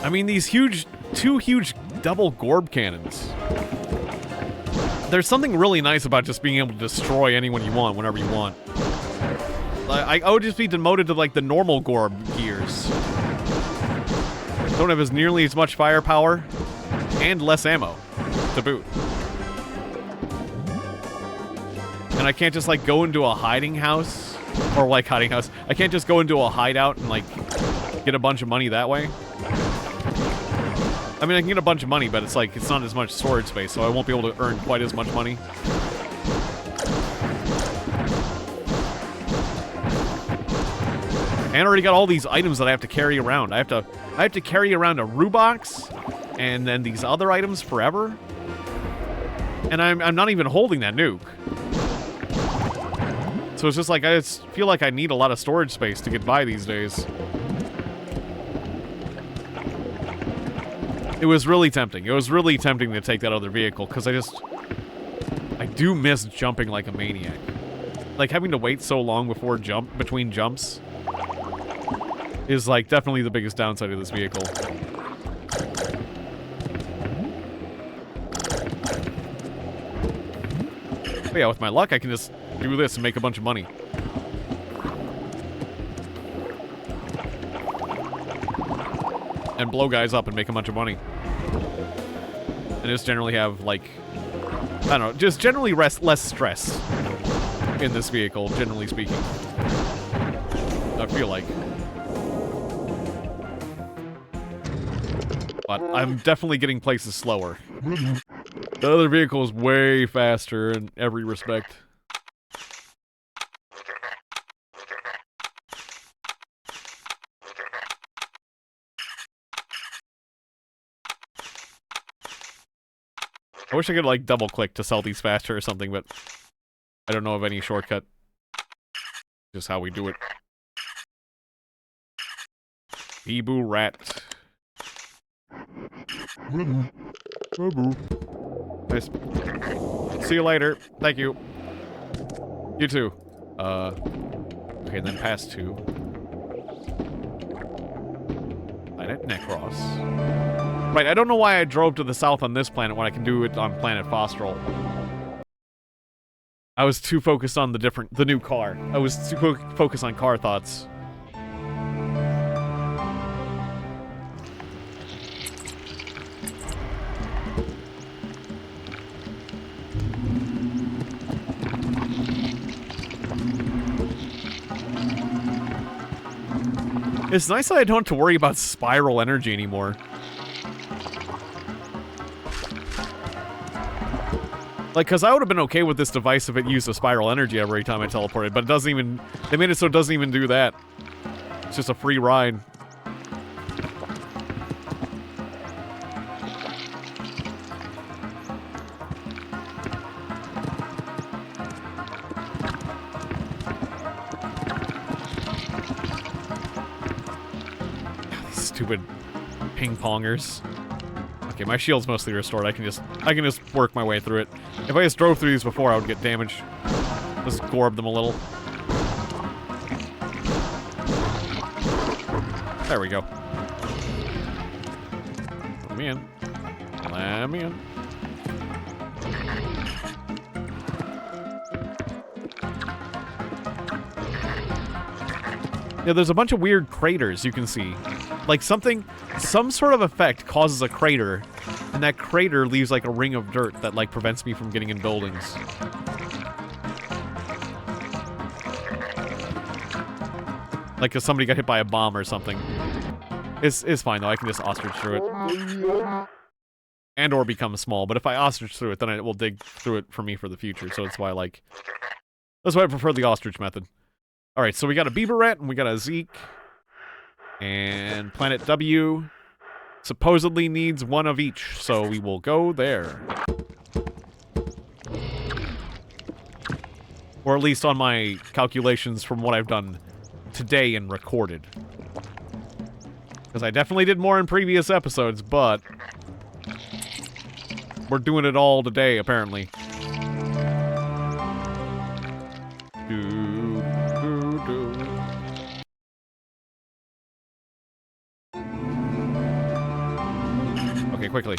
[SPEAKER 1] I mean, these two huge double Gorb cannons. There's something really nice about just being able to destroy anyone you want whenever you want. I would just be demoted to, like, the normal Gorb gears. Don't have nearly as much firepower and less ammo to boot. And I can't just, like, go into a hiding house. Or, like, hiding house. I can't just go into a hideout and, like, get a bunch of money that way. I mean, I can get a bunch of money, but it's like, it's not as much storage space, so I won't be able to earn quite as much money. And I already got all these items that I have to carry around. I have to carry around a Rubox, and then these other items forever. And I'm not even holding that nuke. So it's just like, I just feel like I need a lot of storage space to get by these days. It was really tempting. It was really tempting to take that other vehicle, because I do miss jumping like a maniac. Like, having to wait so long between jumps is, like, definitely the biggest downside of this vehicle. But yeah, with my luck, I can just do this and make a bunch of money. And blow guys up and make a bunch of money. And just generally have, like, I don't know, just generally less stress in this vehicle, generally speaking. I feel like. But I'm definitely getting places slower. The other vehicle is way faster in every respect. I wish I could, like, double-click to sell these faster or something, but I don't know of any shortcut. Just how we do it. Ebu Rat. Nice. See you later. Thank you. You too. Okay, then pass 2. Planet Necros. Right, I don't know why I drove to the south on this planet when I can do it on planet Fostral. I was too focused on the new car. I was too focused on car thoughts. It's nice that I don't have to worry about spiral energy anymore. Like, because I would have been okay with this device if it used a spiral energy every time I teleported, but it doesn't even... They made it so it doesn't even do that. It's just a free ride. These stupid ping-pongers. Okay, my shield's mostly restored. I can just work my way through it. If I just drove through these before, I would get damage. Let's gorb them a little. There we go. Let me in. Let me in. Yeah, there's a bunch of weird craters you can see. Like some sort of effect causes a crater, and that crater leaves like a ring of dirt that like prevents me from getting in buildings. Like, cause somebody got hit by a bomb or something. It's fine though, I can just ostrich through it. and or become small. But if I ostrich through it, then it will dig through it for me for the future. So that's why I prefer the ostrich method. All right, so we got a beaver rat and we got a Zeke, and planet W supposedly needs one of each, so we will go there. Or at least on my calculations from what I've done today and recorded. Because I definitely did more in previous episodes, but we're doing it all today, apparently. Okay, quickly.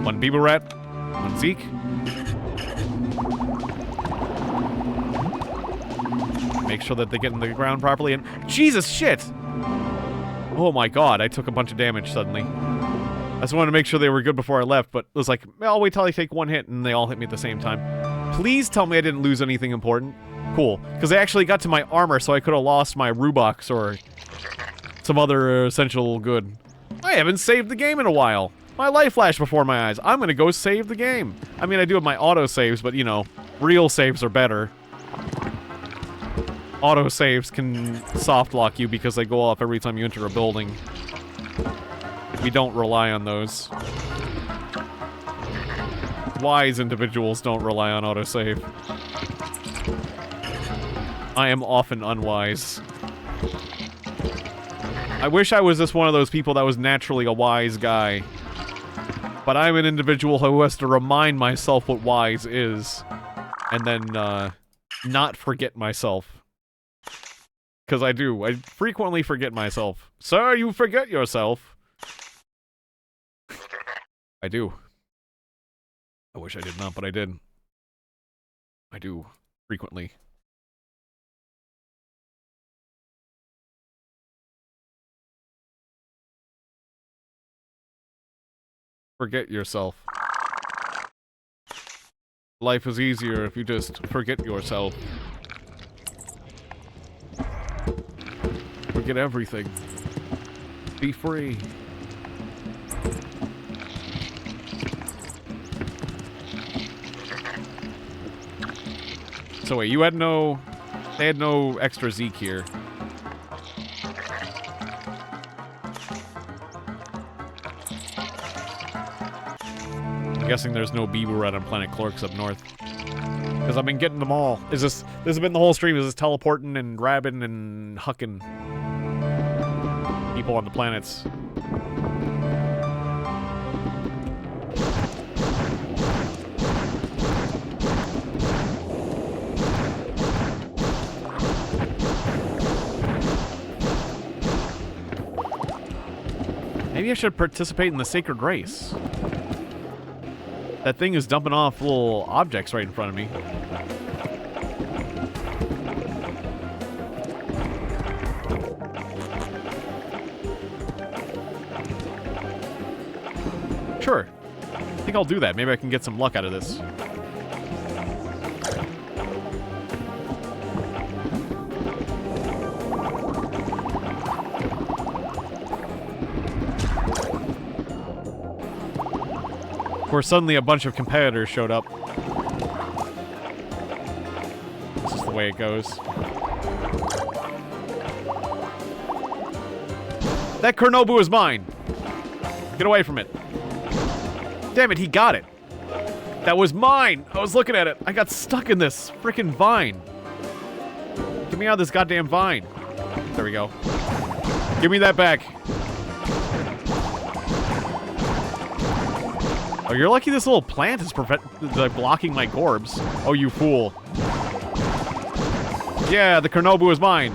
[SPEAKER 1] One beaver rat, one Zeke. Make sure that they get in the ground properly, and Jesus shit! Oh my god, I took a bunch of damage suddenly. I just wanted to make sure they were good before I left, but it was like, I'll wait till I take one hit, and they all hit me at the same time. Please tell me I didn't lose anything important. Cool, because I actually got to my armor, so I could have lost my Rubox or some other essential good. I haven't saved the game in a while. My life flashed before my eyes. I'm gonna go save the game. I mean, I do have my auto saves, but you know, real saves are better. Auto saves can soft lock you because they go off every time you enter a building. We don't rely on those. Wise individuals don't rely on autosave. I am often unwise. I wish I was just one of those people that was naturally a wise guy. But I'm an individual who has to remind myself what wise is. And then, not forget myself. Because I do. I frequently forget myself. Sir, you forget yourself. I do. I wish I did not, but I did. I do. Frequently. Forget yourself. Life is easier if you just forget yourself. Forget everything. Be free. So wait, you had no... They had no extra Zeke here. I'm guessing there's no beaver rat on planet Clorks up north. Because I've been getting them all. This has been the whole stream, is this teleporting and grabbing and hucking people on the planets. Maybe I should participate in the sacred race. That thing is dumping off little objects right in front of me. Sure. I think I'll do that. Maybe I can get some luck out of this. Of course, suddenly a bunch of competitors showed up. This is the way it goes. That Kurnobu is mine! Get away from it. Damn it, he got it. That was mine! I was looking at it. I got stuck in this frickin' vine. Get me out of this goddamn vine. There we go. Give me that back. Oh, you're lucky this little plant is blocking my Gorbs. Oh, you fool. Yeah, the Kurnobu is mine.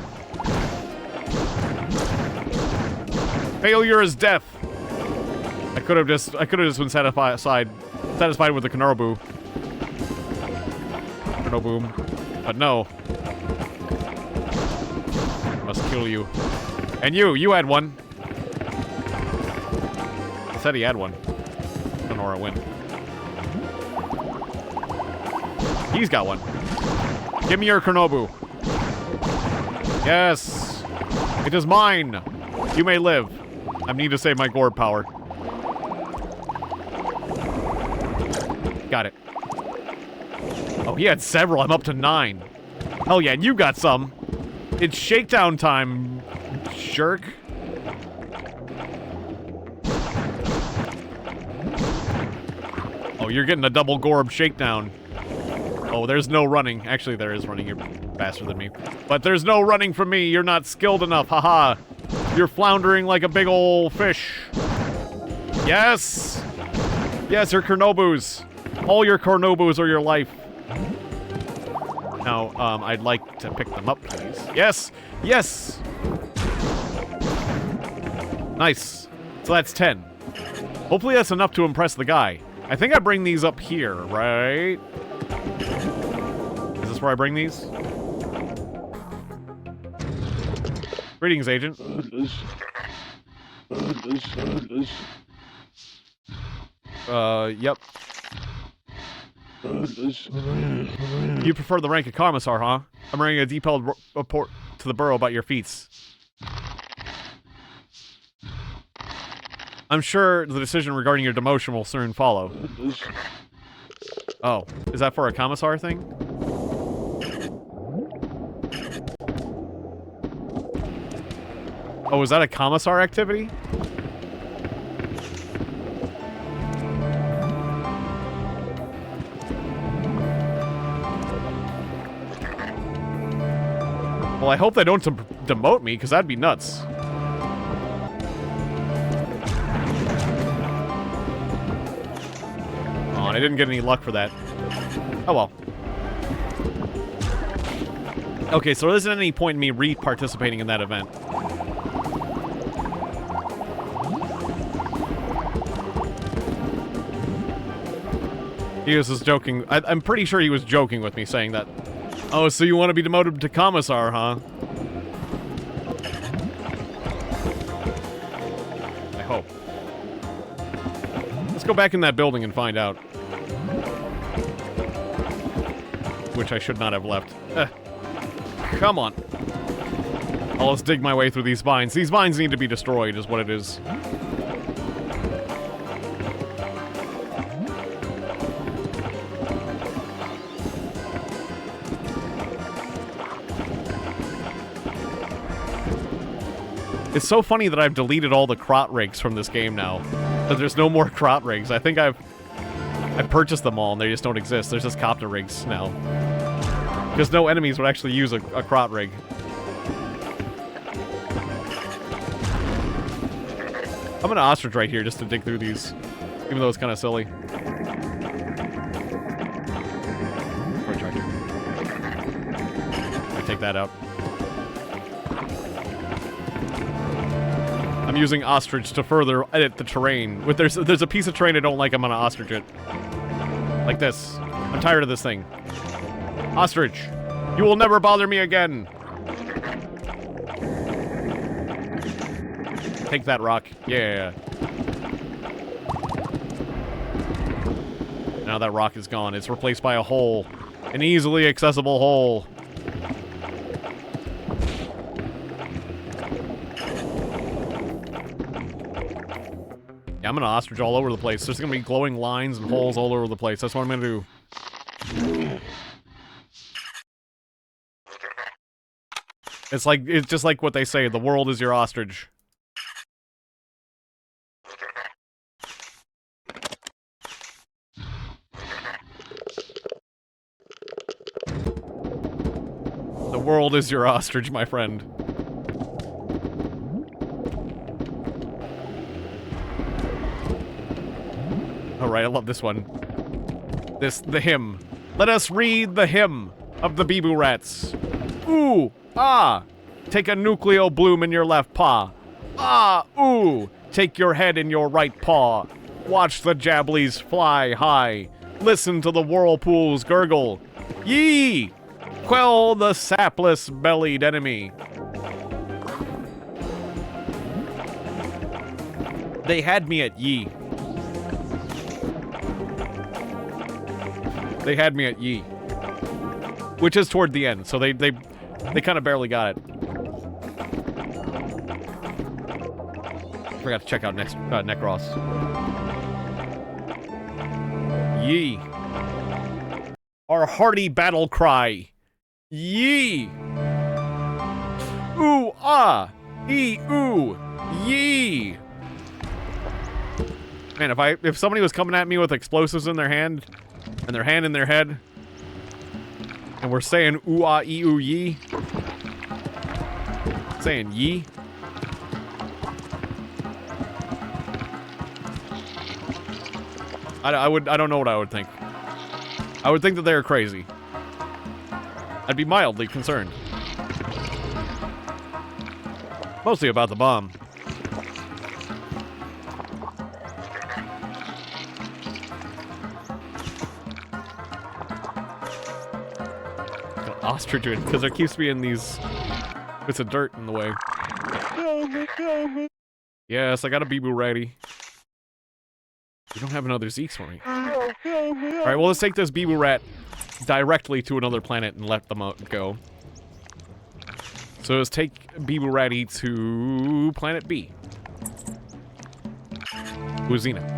[SPEAKER 1] Failure is death. I could have just been satisfied with the Kurnobu. Kurnobu. But no. I must kill you. And you had one. I said he had one. Or a win. He's got one. Give me your Kurnobu. Yes. It is mine. You may live. I need to save my Gorb power. Got it. Oh, he had several. I'm up to 9. Hell yeah, and you got some. It's shakedown time, jerk. Oh, you're getting a double Gorb shakedown. Oh, there's no running. Actually, there is running. You're faster than me. But there's no running from me. You're not skilled enough. Haha. You're floundering like a big ol' fish. Yes! Yes, your Kornobus. All your Kornobus are your life. Now, I'd like to pick them up, please. Yes! Yes! Nice. So that's 10. Hopefully that's enough to impress the guy. I think I bring these up here, right? Is this where I bring these? Greetings, Agent. Yep. You prefer the rank of Commissar, huh? I'm bringing a detailed report to the borough about your feats. I'm sure the decision regarding your demotion will soon follow. Oh, is that for a Commissar thing? Oh, is that a Commissar activity? Well, I hope they don't demote me, because that'd be nuts. Oh, and I didn't get any luck for that. Oh well. Okay, so there isn't any point in me re-participating in that event. He was just joking. I'm pretty sure he was joking with me, saying that. Oh, so you want to be demoted to Commissar, huh? I hope. Let's go back in that building and find out. Which I should not have left. Come on. Oh, let's dig my way through these vines. These vines need to be destroyed, is what it is. It's so funny that I've deleted all the crot rigs from this game now. But there's no more crot rigs. I think I've purchased them all and they just don't exist. There's just copter rigs now. Because no enemies would actually use a crot rig. I'm gonna ostrich right here just to dig through these. Even though it's kind of silly. I take that out. I'm using ostrich to further edit the terrain. There's a piece of terrain I don't like, I'm gonna ostrich it. Like this. I'm tired of this thing. Ostrich, you will never bother me again. Take that rock. Yeah. Now that rock is gone. It's replaced by a hole. An easily accessible hole. Yeah, I'm gonna ostrich all over the place. There's gonna be glowing lines and holes all over the place. That's what I'm gonna do. It's just like what they say, the world is your ostrich. The world is your ostrich, my friend. Alright, I love this one. The hymn. Let us read the hymn of the Bibu Rats. Ooh, ah, take a nucleo bloom in your left paw. Ah, ooh, take your head in your right paw. Watch the jablies fly high. Listen to the whirlpools gurgle. Yee! Quell the sapless-bellied enemy. They had me at yee. They had me at yee. Which is toward the end, so they kind of barely got it. Forgot to check out Necros. Yee. Our hearty battle cry. Yee! Ooh, ah! Ee, ooh! Yee! Man, if somebody was coming at me with explosives in their hand, and their hand in their head, and we're saying ooh, ah, ee, ooh, yee, saying yee, I don't know what I would think. I would think that they're crazy. I'd be mildly concerned. Mostly about the bomb. Ostrich, because there keeps being these bits of dirt in the way. Yes, I got a Bee Boo ready. You don't have another Zeeks for me. Alright, well, let's take this Bee Boo rat directly to another planet and let them go. So let's take Bee Boo Ratty to planet B. Buzina.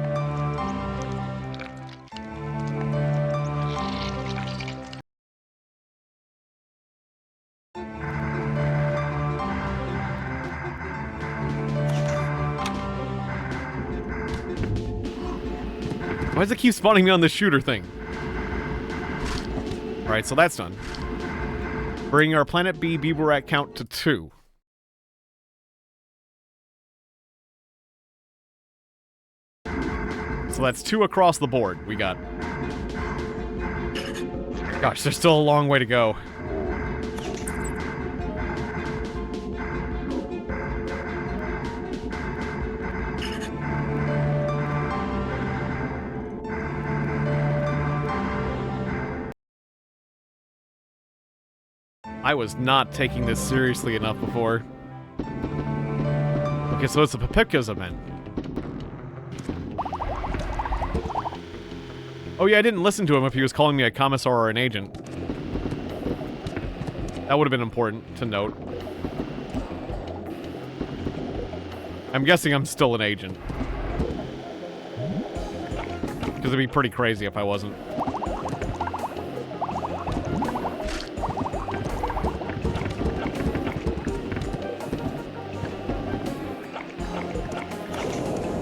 [SPEAKER 1] Why does it keep spawning me on the shooter thing? Alright, so that's done. Bring our planet B Bee Boo rat count to 2. So that's 2 across the board we got. Gosh, there's still a long way to go. I was not taking this seriously enough before. Okay, so it's the Papipkas I meant. Oh yeah, I didn't listen to him if he was calling me a commissar or an agent. That would have been important to note. I'm guessing I'm still an agent. Because it'd be pretty crazy if I wasn't.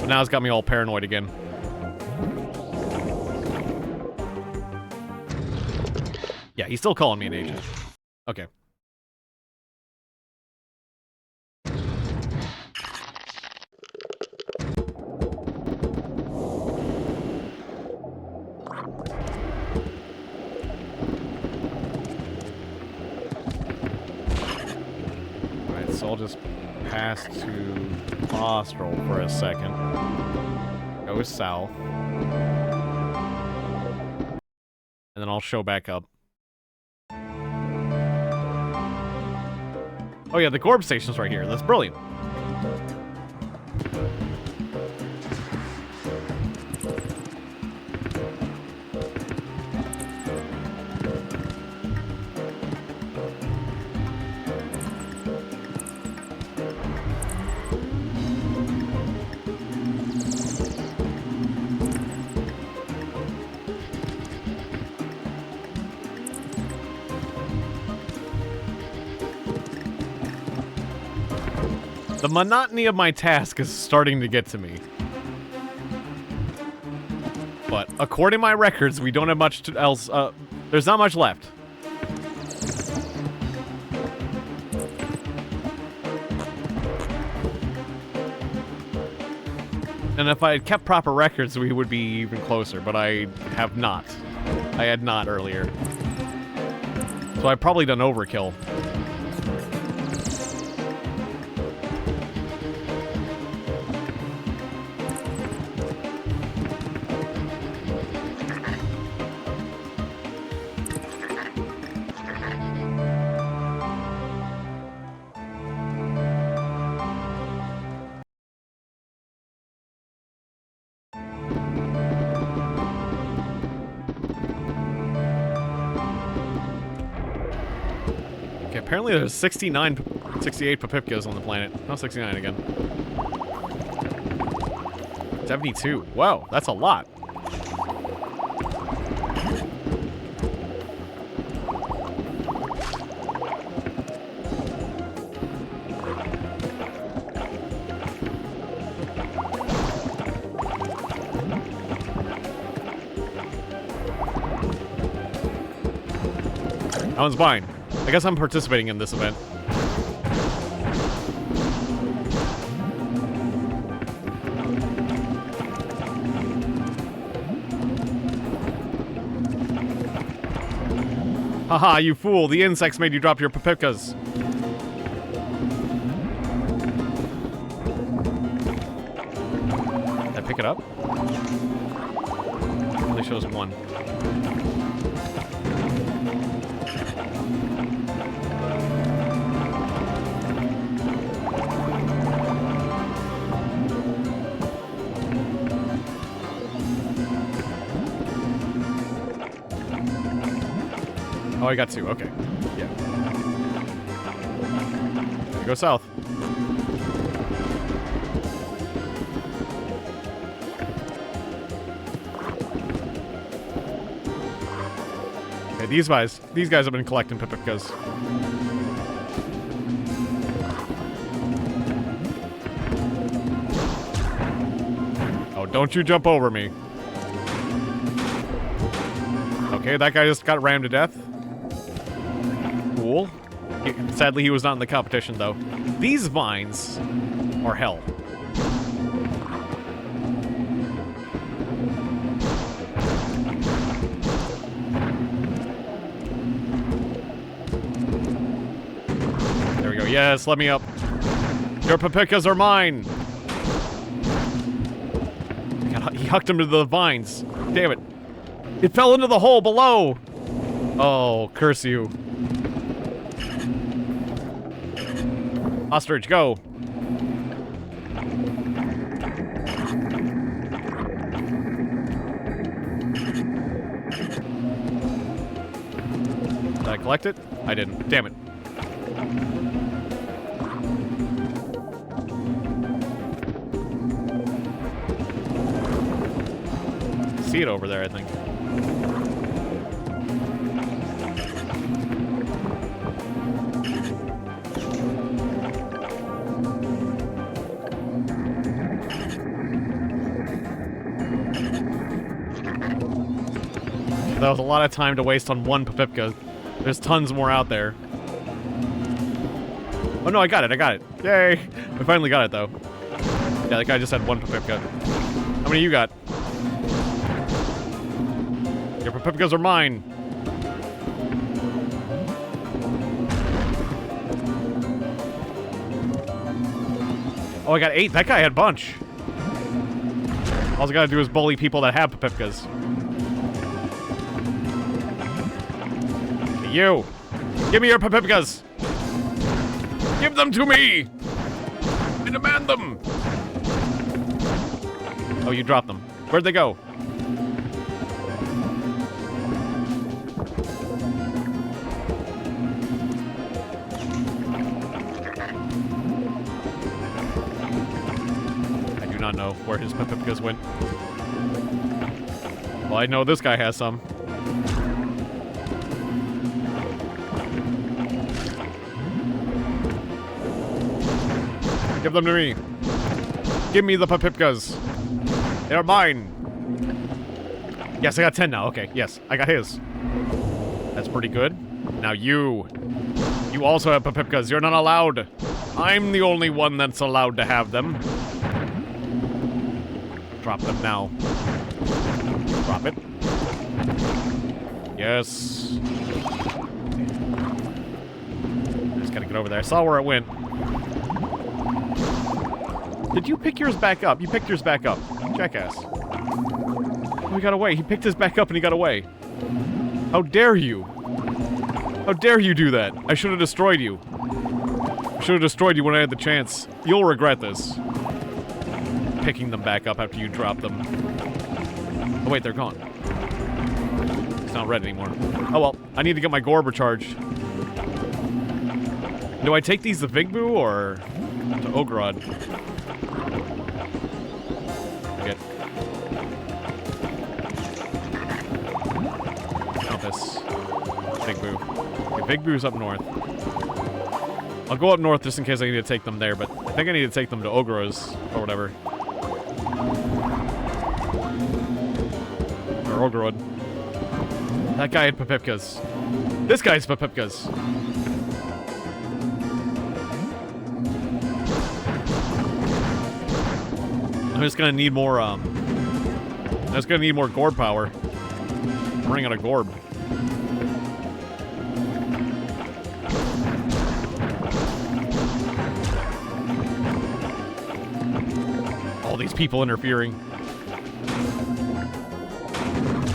[SPEAKER 1] But now it's got me all paranoid again. Yeah, he's still calling me an agent. Okay. Alright, so I'll just pass to Austral for a second. Go south. And then I'll show back up. Oh yeah, the Gorb station's right here. That's brilliant. The monotony of my task is starting to get to me. But according to my records, we don't have much else. There's not much left. And if I had kept proper records, we would be even closer, but I have not. I had not earlier. So I've probably done overkill. Apparently there's 68 Papipkas on the planet. No, 69 again. 72. Whoa, that's a lot. one's mine. I guess I'm participating in this event. Haha, you fool. The insects made you drop your papipkas. Did I pick it up? Only shows one. Oh, I got two. Okay. Yeah. Gotta go south. Okay, these guys have been collecting papipkas. Oh, don't you jump over me. Okay, that guy just got rammed to death. Cool. Sadly, he was not in the competition, though. These vines are hell. There we go. Yes, let me up. Your papipkas are mine. God, he hucked him to the vines. Damn it. It fell into the hole below. Oh, curse you. Ostrich, go. Did I collect it? I didn't. Damn it. See it over there, I think. That was a lot of time to waste on one papipka. There's tons more out there. Oh no, I got it. Yay! I finally got it, though. Yeah, that guy just had one papipka. How many you got? Your papipkas are mine. Oh, I got 8. That guy had a bunch. All I gotta do is bully people that have papipkas. You! Give me your papipkas! Give them to me! I demand them! Oh, you dropped them. Where'd they go? I do not know where his papipkas went. Well, I know this guy has some. Give them to me. Give me the papipkas. They're mine. Yes, I got 10 now. Okay, yes, I got his. That's pretty good. Now you. You also have papipkas. You're not allowed. I'm the only one that's allowed to have them. Drop them now. Drop it. Yes. Just gotta get over there. I saw where it went. Did you pick yours back up? You picked yours back up. Jackass. Oh, he got away. He picked his back up and he got away. How dare you? How dare you do that? I should have destroyed you. I should have destroyed you when I had the chance. You'll regret this. Picking them back up after you drop them. Oh wait, they're gone. It's not red anymore. Oh well, I need to get my Gorb recharged. Do I take these to Vigbu or to Ogrod? Get. Not this. Vigbu. Okay, Vigbu's up north. I'll go up north just in case I need to take them there, but I think I need to take them to Ogros or whatever. Or Ogrod. That guy had Papipkas. This guy's Papipkas. I'm just gonna need more, I'm just gonna need more Gorb power. I'm running out of Gorb. All these people interfering.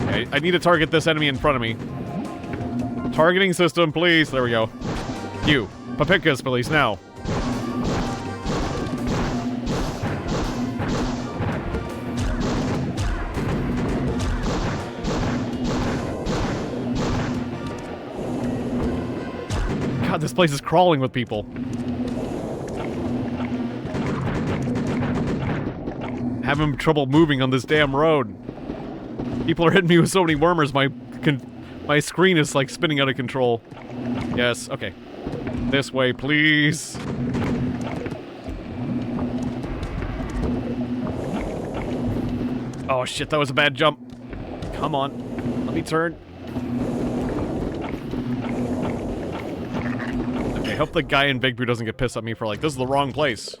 [SPEAKER 1] Okay, I need to target this enemy in front of me. Targeting system, please. There we go. You. Papipkas, please, now. God, this place is crawling with people. Having trouble moving on this damn road. People are hitting me with so many wormers, my screen is like spinning out of control. Yes, okay. This way, please. Oh shit, that was a bad jump. Come on. Let me turn. Okay, hope the guy in Big Boo doesn't get pissed at me for like, this is the wrong place.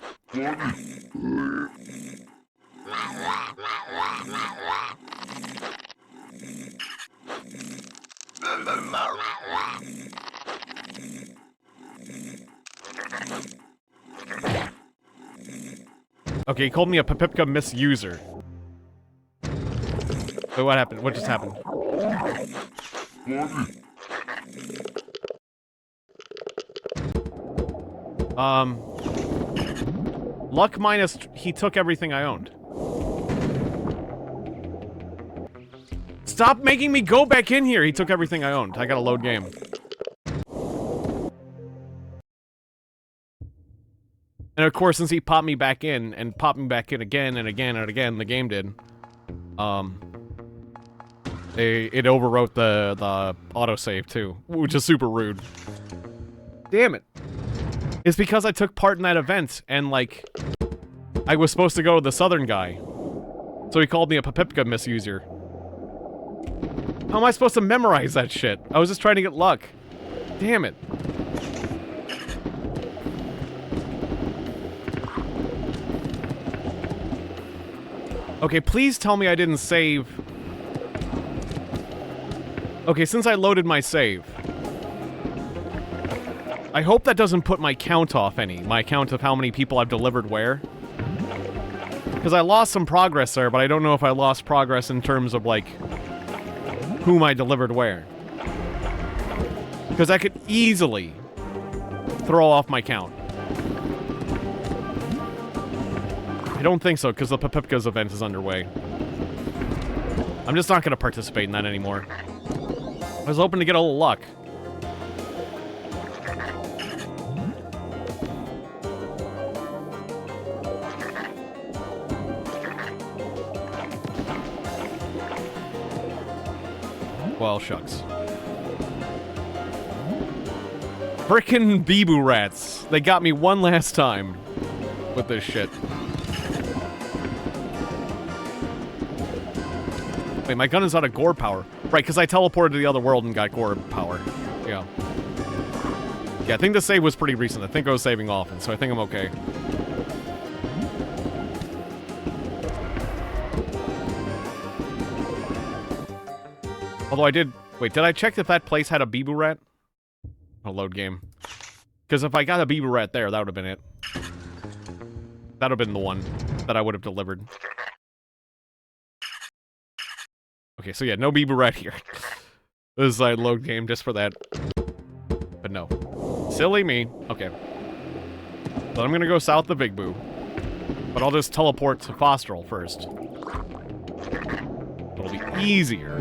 [SPEAKER 1] Okay, he called me a Papipka misuser. Wait, what happened? What just happened? Luck minus... He took everything I owned. Stop making me go back in here! He took everything I owned. I gotta load game. And of course, since he popped me back in, and popped me back in again and again and again, the game did, it overwrote the autosave too, which is super rude. Damn it. It's because I took part in that event, and like, I was supposed to go to the southern guy. So he called me a Papipka misuser. How am I supposed to memorize that shit? I was just trying to get luck. Damn it. Okay, please tell me I didn't save. Okay, since I loaded my save, I hope that doesn't put my count off any. My count of how many people I've delivered where. Because I lost some progress there, but I don't know if I lost progress in terms of, like, whom I delivered where. Because that could easily throw off my count. I don't think so, because the Papipkas event is underway. I'm just not going to participate in that anymore. I was hoping to get a little luck. Well, shucks. Frickin' Bee-Boo rats. They got me one last time with this shit. Wait, my gun is out of Gorb power. Right, because I teleported to the other world and got Gorb power. Yeah. Yeah, I think the save was pretty recent. I think I was saving often, so I think I'm okay. Although I did... Wait, did I check if that place had a Bee-Boo rat? I'll load game. Because if I got a Bee-Boo rat there, that would have been it. That would have been the one that I would have delivered. Okay, so yeah, no Bee-Boo rat here. This is a load game just for that. But no. Silly me. Okay. So I'm gonna go south to Big Boo. But I'll just teleport to Fosterl first. It'll be easier.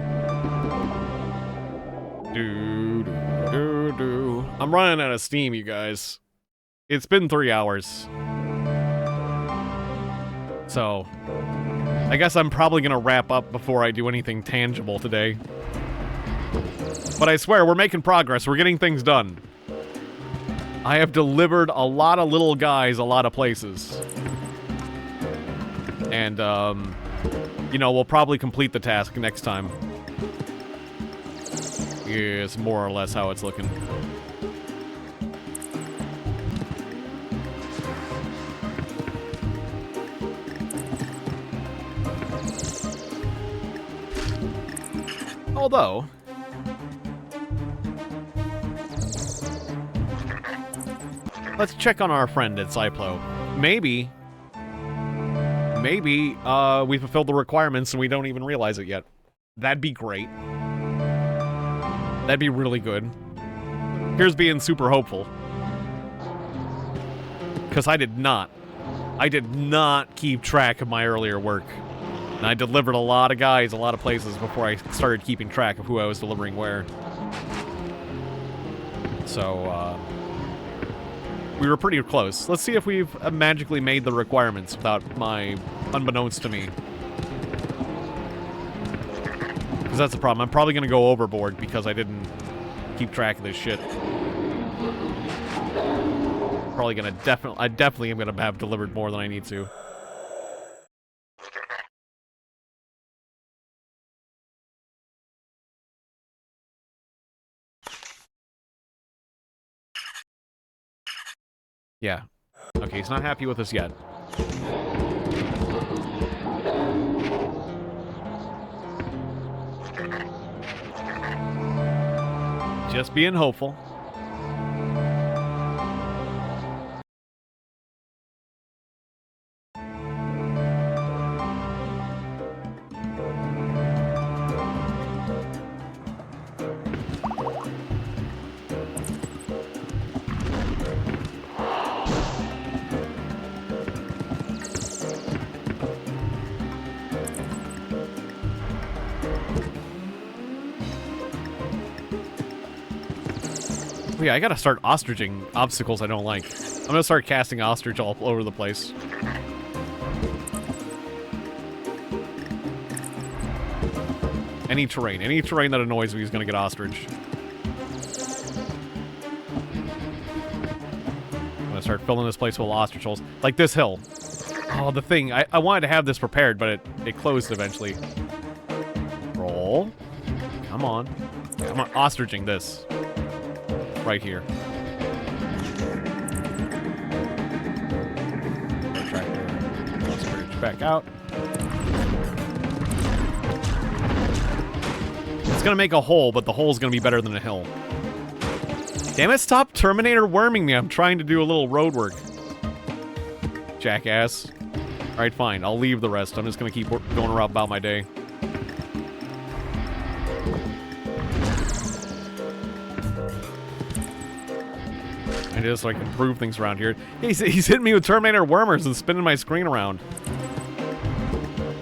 [SPEAKER 1] I'm running out of steam, you guys. It's been 3 hours. So, I guess I'm probably gonna wrap up before I do anything tangible today. But I swear, we're making progress. We're getting things done. I have delivered a lot of little guys a lot of places. And, you know, we'll probably complete the task next time. is more or less how it's looking. Although, let's check on our friend at Cyplo. Maybe we fulfilled the requirements and we don't even realize it yet. That'd be great. That'd be really good. Here's being super hopeful. Because I did not keep track of my earlier work. And I delivered a lot of guys, a lot of places before I started keeping track of who I was delivering where. So, we were pretty close. Let's see if we've magically made the requirements without unbeknownst to me. Because that's the problem. I'm probably going to go overboard because I didn't keep track of this shit. Probably going to I definitely am going to have delivered more than I need to. Yeah. Okay, he's not happy with us yet. Just being hopeful. Oh yeah, I gotta start ostriching obstacles I don't like. I'm gonna start casting ostrich all over the place. Any terrain that annoys me is gonna get ostrich. I'm gonna start filling this place full of ostrich holes. Like this hill. Oh, the thing. I wanted to have this prepared, but it closed eventually. Roll. Come on. I'm ostriching this. Right here. Tractor. Ostrich back out. It's gonna make a hole, but the hole's gonna be better than a hill. Damn it, stop Terminator worming me. I'm trying to do a little road work. Jackass. Alright, fine. I'll leave the rest. I'm just gonna keep going around about my day. I just like improve things around here. He's hitting me with Terminator wormers and spinning my screen around.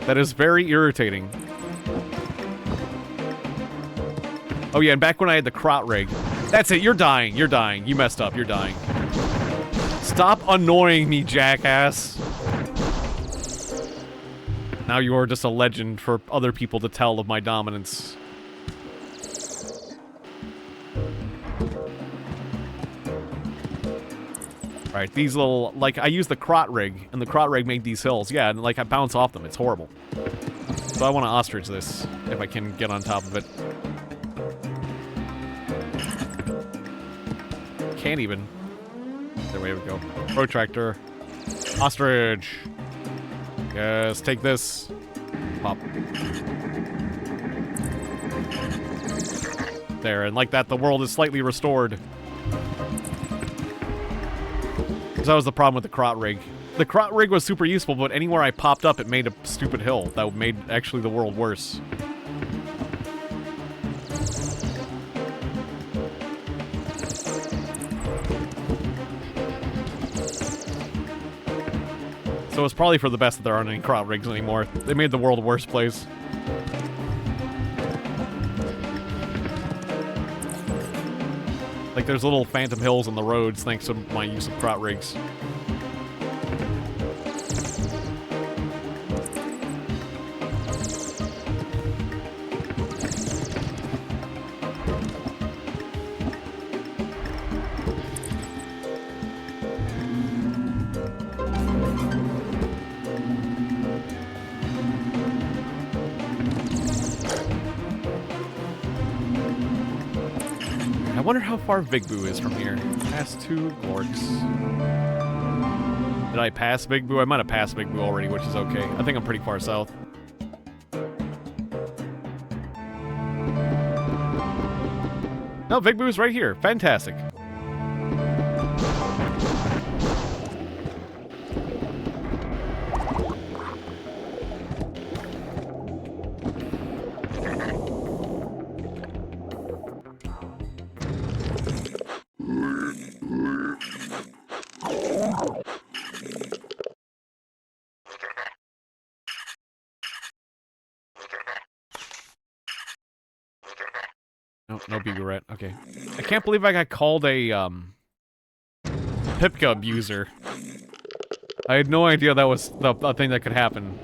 [SPEAKER 1] That is very irritating. Oh yeah, and back when I had the crot rig. That's it, you're dying, you're dying. You messed up, you're dying. Stop annoying me, jackass. Now you are just a legend for other people to tell of my dominance. Alright, these little, like, I used the crot rig, and the crot rig made these hills. Yeah, and, like, I bounce off them. It's horrible. So I want to ostrich this, if I can get on top of it. Can't even. There we go. Protractor. Ostrich. Yes, take this. Pop. There, and like that, the world is slightly restored. That was the problem with the crot rig. The crot rig was super useful, but anywhere I popped up, it made a stupid hill that made actually the world worse. So it's probably for the best that there aren't any crot rigs anymore. They made the world a worse place. Like, there's little phantom hills on the roads thanks to my use of crot rigs. wonder how far Big Boo is from here. Past 2 Glorks. Did I pass Big Boo? I might have passed Big Boo already, which is okay. I think I'm pretty far south. No, Big Boo's right here. Fantastic. No Big Rat. Okay. I can't believe I got called a, Pipka abuser. I had no idea that was the thing that could happen.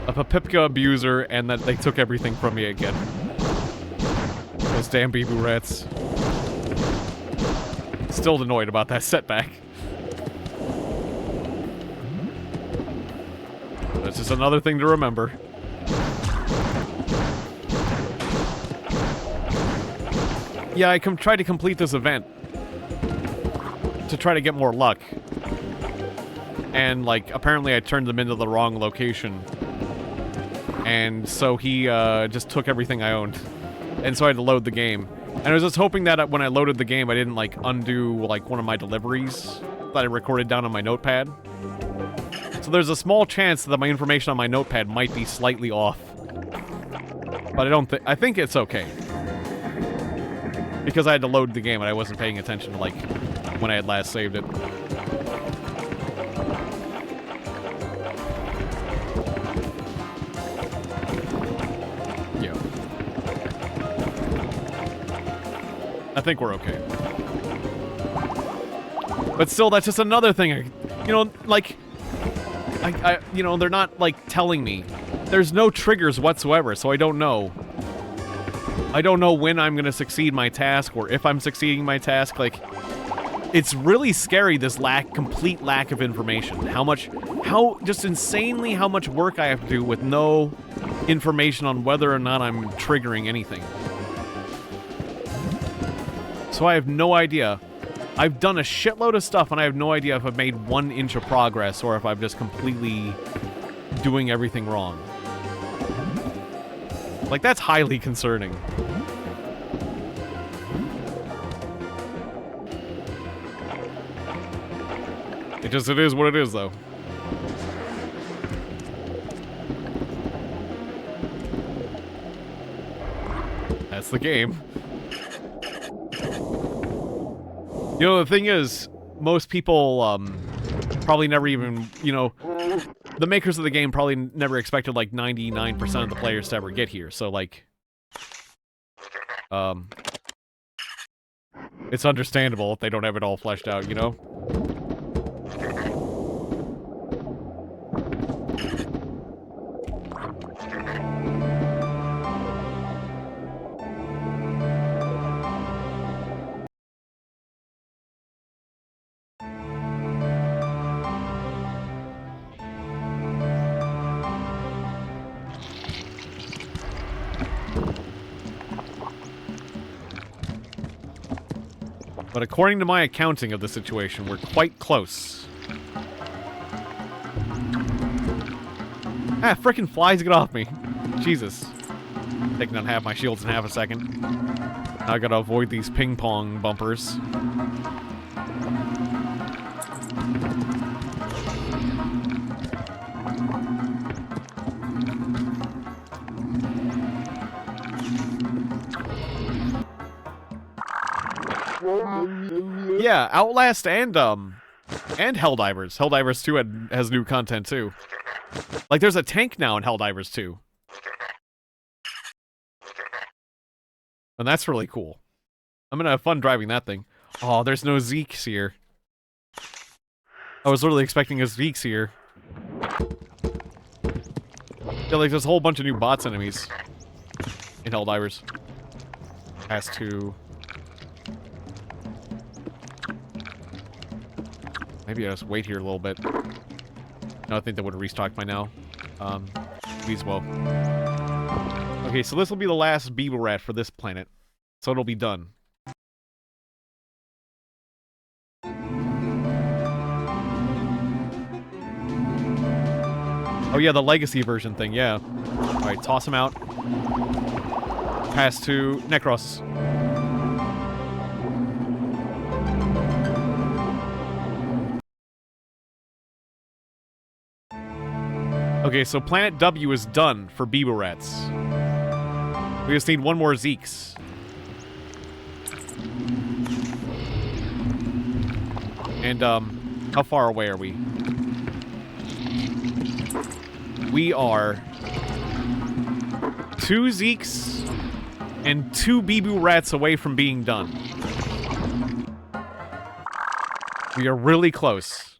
[SPEAKER 1] Of a Pipka abuser, and that they took everything from me again. Those damn Bee-Boo rats. Still annoyed about that setback. That's just another thing to remember. Yeah, I tried to complete this event to try to get more luck. And, like, apparently I turned them into the wrong location. And so he just took everything I owned. And so I had to load the game. And I was just hoping that when I loaded the game, I didn't, like, undo, like, one of my deliveries that I recorded down on my notepad. So there's a small chance that my information on my notepad might be slightly off. But I think it's okay. Because I had to load the game and I wasn't paying attention to, like, when I had last saved it. Yeah. I think we're okay. But still, that's just another thing. You know, like, you know, they're not, like, telling me. There's no triggers whatsoever, so I don't know. I don't know when I'm gonna succeed my task, or if I'm succeeding my task. Like, it's really scary, this complete lack of information. Just insanely how much work I have to do with no information on whether or not I'm triggering anything. So I have no idea. I've done a shitload of stuff, and I have no idea if I've made 1 inch of progress, or if I'm just completely doing everything wrong. Like, that's highly concerning. It is what it is, though. That's the game. You know, the thing is, most people, probably never even, you know, the makers of the game probably never expected, like, 99% of the players to ever get here, so, like, it's understandable if they don't have it all fleshed out, you know? But according to my accounting of the situation, we're quite close. Ah, frickin' flies, get off me. Jesus. Taking down half my shields in half a second. Now I gotta avoid these ping-pong bumpers. Yeah, Outlast and Helldivers. Helldivers 2 has new content too. Like, there's a tank now in Helldivers 2. And that's really cool. I'm gonna have fun driving that thing. Oh, there's no Zeeks here. I was literally expecting a Zeeks here. Yeah, like, there's a whole bunch of new bots enemies in Helldivers. Has to... Maybe I'll just wait here a little bit. No, I think that would have restocked by now. Please, well. Okay, so this will be the last Beeble Rat for this planet. So it'll be done. Oh yeah, the legacy version thing, yeah. Alright, toss him out. Pass to Necros. Okay, so Planet W is done for Bibu Rats. We just need one more Zeeks. And, how far away are we? We are 2 Zeeks and 2 Bibu Rats away from being done. We are really close.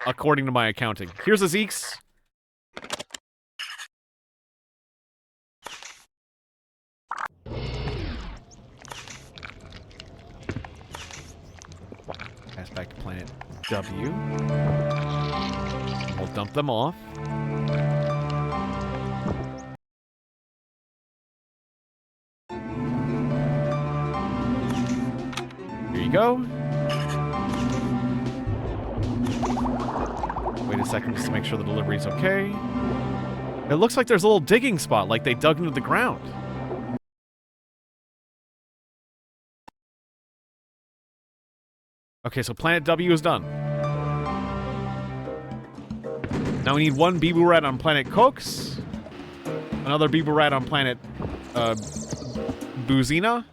[SPEAKER 1] According to my accounting. Here's the Zeeks. Pass back to Planet W. We'll dump them off. Here you go. Wait a second just to make sure the delivery's okay. It looks like there's a little digging spot, like they dug into the ground. Okay, so Planet W is done. Now we need 1 Bibu Rat on Planet Coax, another Bibu Rat on Planet Buzina,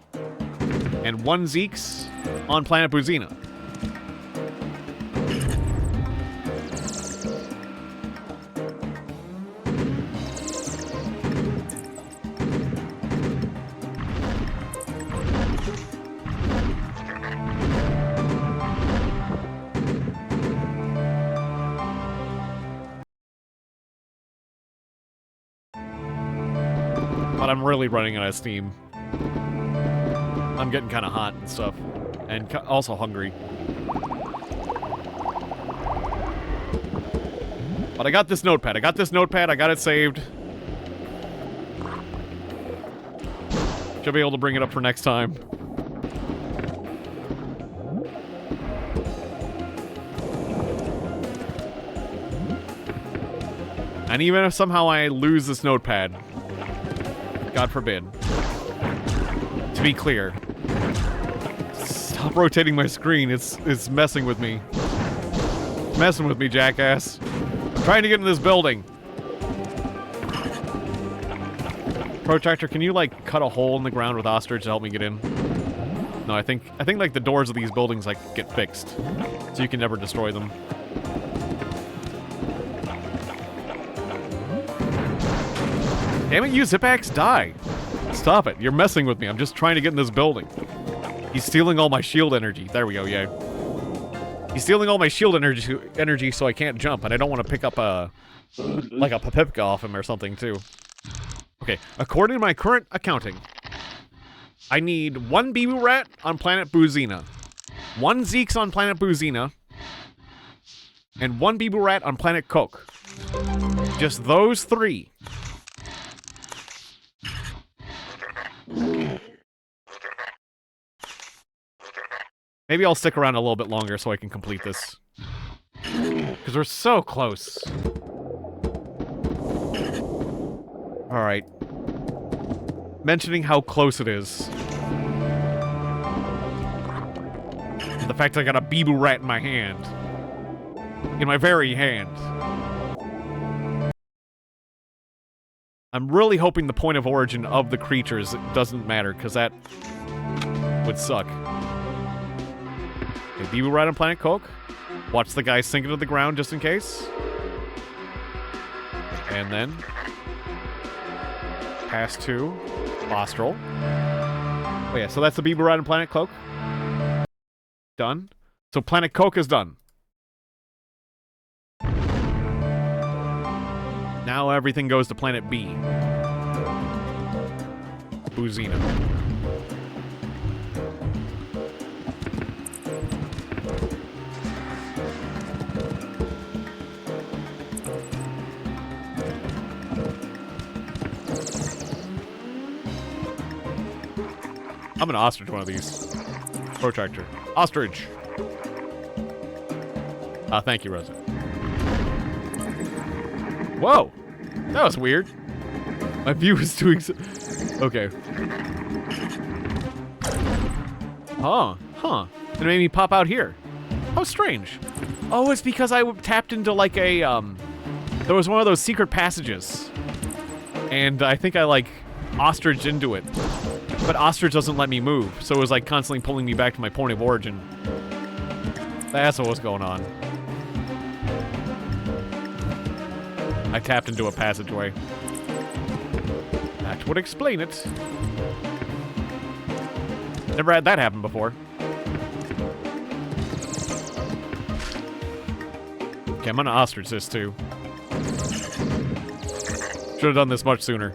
[SPEAKER 1] and 1 Zeeks on Planet Buzina. But I'm really running out of steam. I'm getting kind of hot and stuff. And also hungry. But I got this notepad. I got it saved. Should be able to bring it up for next time. And even if somehow I lose this notepad, God forbid. To be clear. Stop rotating my screen. It's messing with me. Messing with me, jackass. I'm trying to get in this building. Protractor, can you, like, cut a hole in the ground with ostrich to help me get in? No, I think like, the doors of these buildings, like, get fixed. So you can never destroy them. Damn it, you Zipax, die! Stop it, you're messing with me. I'm just trying to get in this building. He's stealing all my shield energy. There we go, yeah. He's stealing all my shield energy so I can't jump, and I don't want to pick up a... like a Papipka off him or something, too. Okay, according to my current accounting, I need 1 Bibu Rat on Planet Buzina, 1 Zeeks on Planet Buzina, and 1 Bibu Rat on Planet Coke. Just those 3. Maybe I'll stick around a little bit longer so I can complete this. Because we're so close. Alright. Mentioning how close it is. The fact that I got a Bibu Rat in my hand. In my very hand. I'm really hoping the point of origin of the creatures doesn't matter, because that would suck. Okay, Bibu Rat on Planet Coke. Watch the guy sink into the ground just in case. And then pass to Lostral. Oh yeah, so that's the Bibu Rat on Planet Coke. Done. So Planet Coke is done. Now everything goes to Planet B. Buzina. I'm gonna ostrich one of these. Protractor. Ostrich. Thank you, Rosa. Whoa! That was weird. My view was doing so... Okay. Huh. It made me pop out here. How strange. Oh, it's because I tapped into, like, a, There was one of those secret passages. And I think I, like, ostriched into it. But ostrich doesn't let me move, so it was, like, constantly pulling me back to my point of origin. That's what was going on. I tapped into a passageway. That would explain it. Never had that happen before. Okay, I'm gonna ostrich this too. Should have done this much sooner.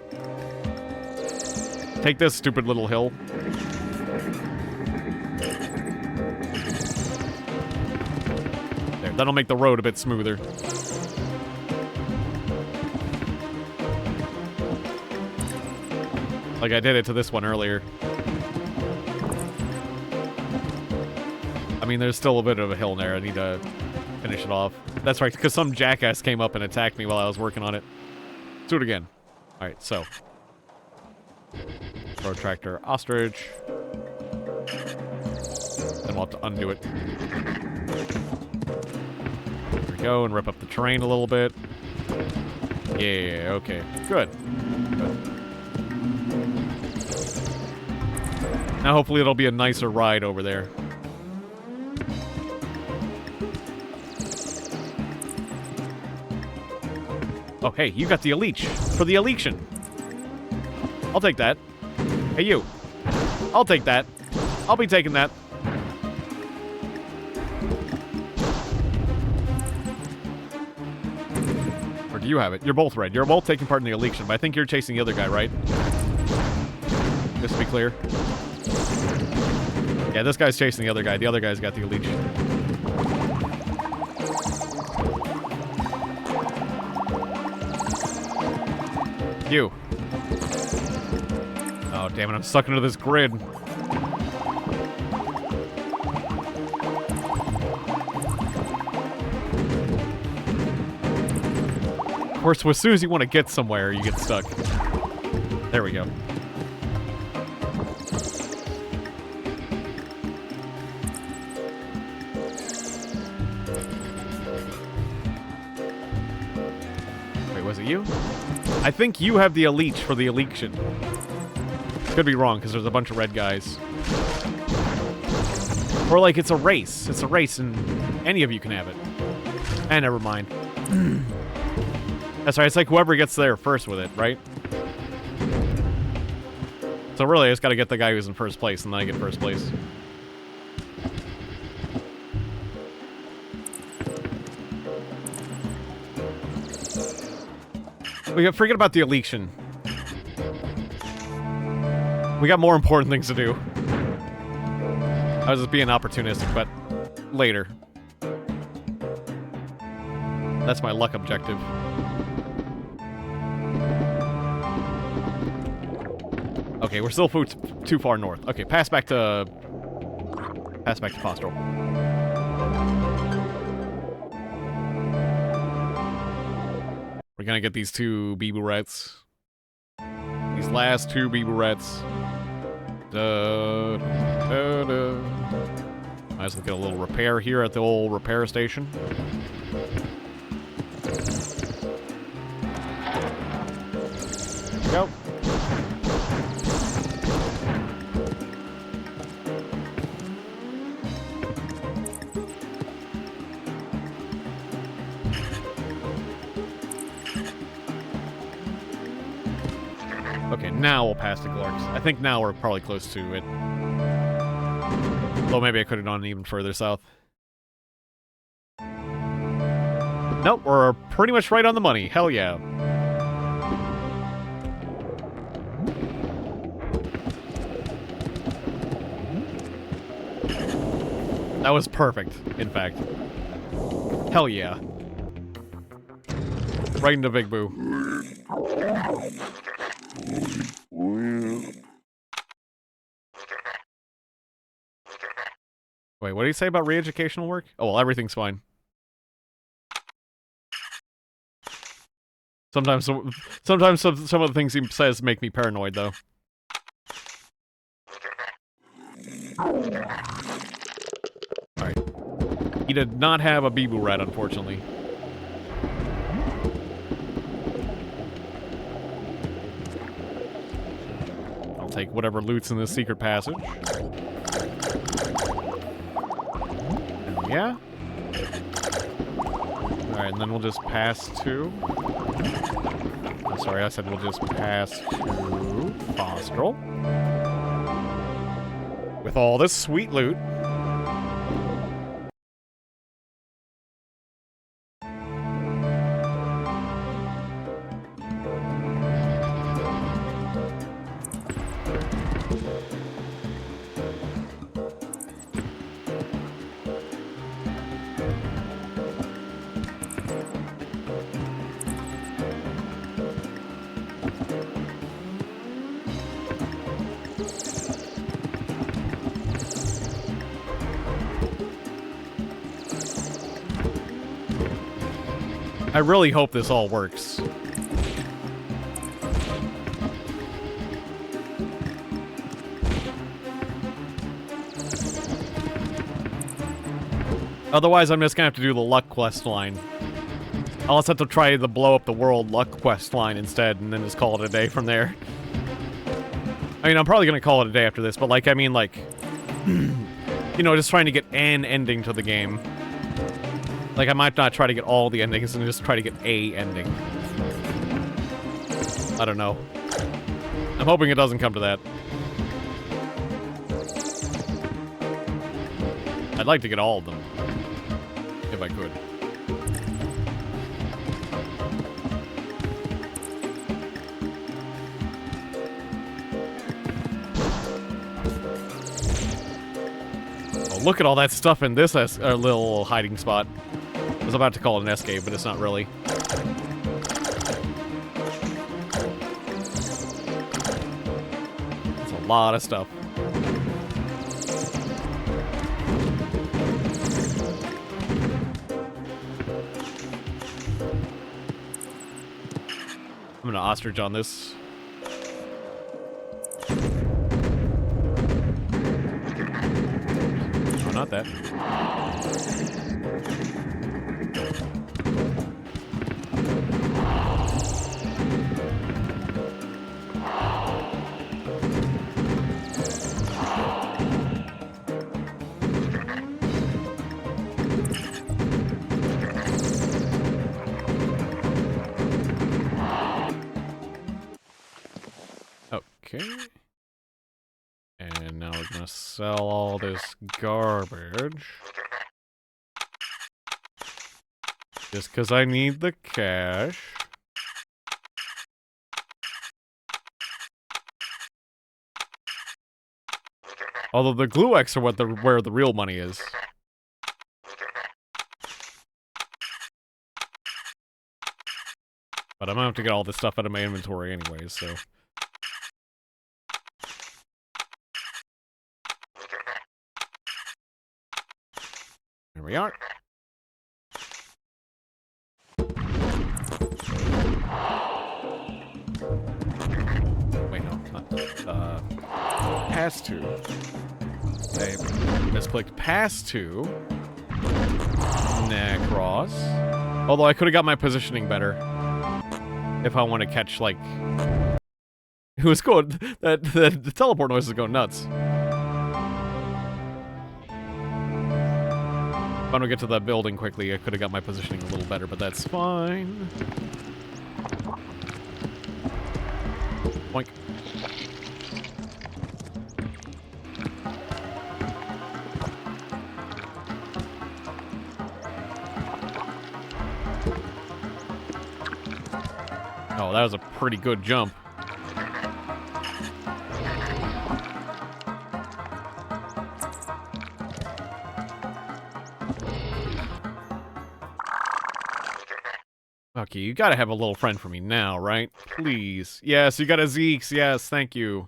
[SPEAKER 1] Take this stupid little hill. There, that'll make the road a bit smoother. Like I did it to this one earlier. I mean, there's still a bit of a hill there. I need to finish it off. That's right, because some jackass came up and attacked me while I was working on it. Let's do it again. Alright, so. Protractor, ostrich. Then we'll have to undo it. There we go, and rip up the terrain a little bit. Yeah, okay. Good. Now hopefully it'll be a nicer ride over there. Oh, hey, you got the Elite for the election. I'll take that. Hey, you. I'll take that. I'll be taking that. Or do you have it? You're both red. You're both taking part in the election, but I think you're chasing the other guy, right? Just to be clear. Yeah, this guy's chasing the other guy. The other guy's got the Elite. You. Oh, damn it, I'm stuck into this grid. Of course, as soon as you want to get somewhere, you get stuck. There we go. Wait, was it you? I think you have the Elite for the election. Could be wrong, because there's a bunch of red guys. Or, like, it's a race. It's a race, and any of you can have it. Never mind. That's right, it's like whoever gets there first with it, right? So really, I just gotta get the guy who's in first place, and then I get first place. Forget about the election. We got more important things to do. I was just being opportunistic, but later. That's my luck objective. Okay, we're still too far north. Okay, pass back to Fosterville. We're gonna get these two Beeburettes. These last two Beeburettes. Might as well get a little repair here at the old repair station. Go. Okay, now we'll pass the Glorks. I think now we're probably close to it. Though maybe I could have gone even further south. Nope, we're pretty much right on the money. Hell yeah. That was perfect, in fact. Hell yeah. Right into Big Boo. Wait, what did he say about re-educational work? Oh, well, everything's fine. Sometimes some of the things he says make me paranoid, though. Alright. He did not have a Bibu rat, unfortunately. I'll take whatever loot's in this secret passage. Yeah. Alright, and then we'll just pass to... I'm sorry, I said we'll just pass to Fostrel. With all this sweet loot. I really hope this all works. Otherwise, I'm just gonna have to do the luck quest line. I'll just have to try the blow up the world luck quest line instead, and then just call it a day from there. I mean, I'm probably gonna call it a day after this, but like, I mean, like, you know, just trying to get an ending to the game. Like, I might not try to get all the endings and just try to get a ending. I don't know. I'm hoping it doesn't come to that. I'd like to get all of them. If I could. Oh, look at all that stuff in this little hiding spot. I was about to call it an escape, but it's not really. It's a lot of stuff. I'm gonna ostrich on this. Oh, not that. Okay. And now we're gonna sell all this garbage. Just because I need the cash. Although the glue X are where the real money is. But I'm gonna have to get all this stuff out of my inventory anyways, so. Here we are. Wait, no, not. Pass to. I misclicked pass to. Necros. Although I could have got my positioning better. If I want to catch, like... It was going... The teleport noise is going nuts. If I don't get to that building quickly, I could have got my positioning a little better, but that's fine. Boink. Oh, that was a pretty good jump. Okay, you gotta have a little friend for me now, right? Please. Yes, you got a Zeke's. Yes, thank you.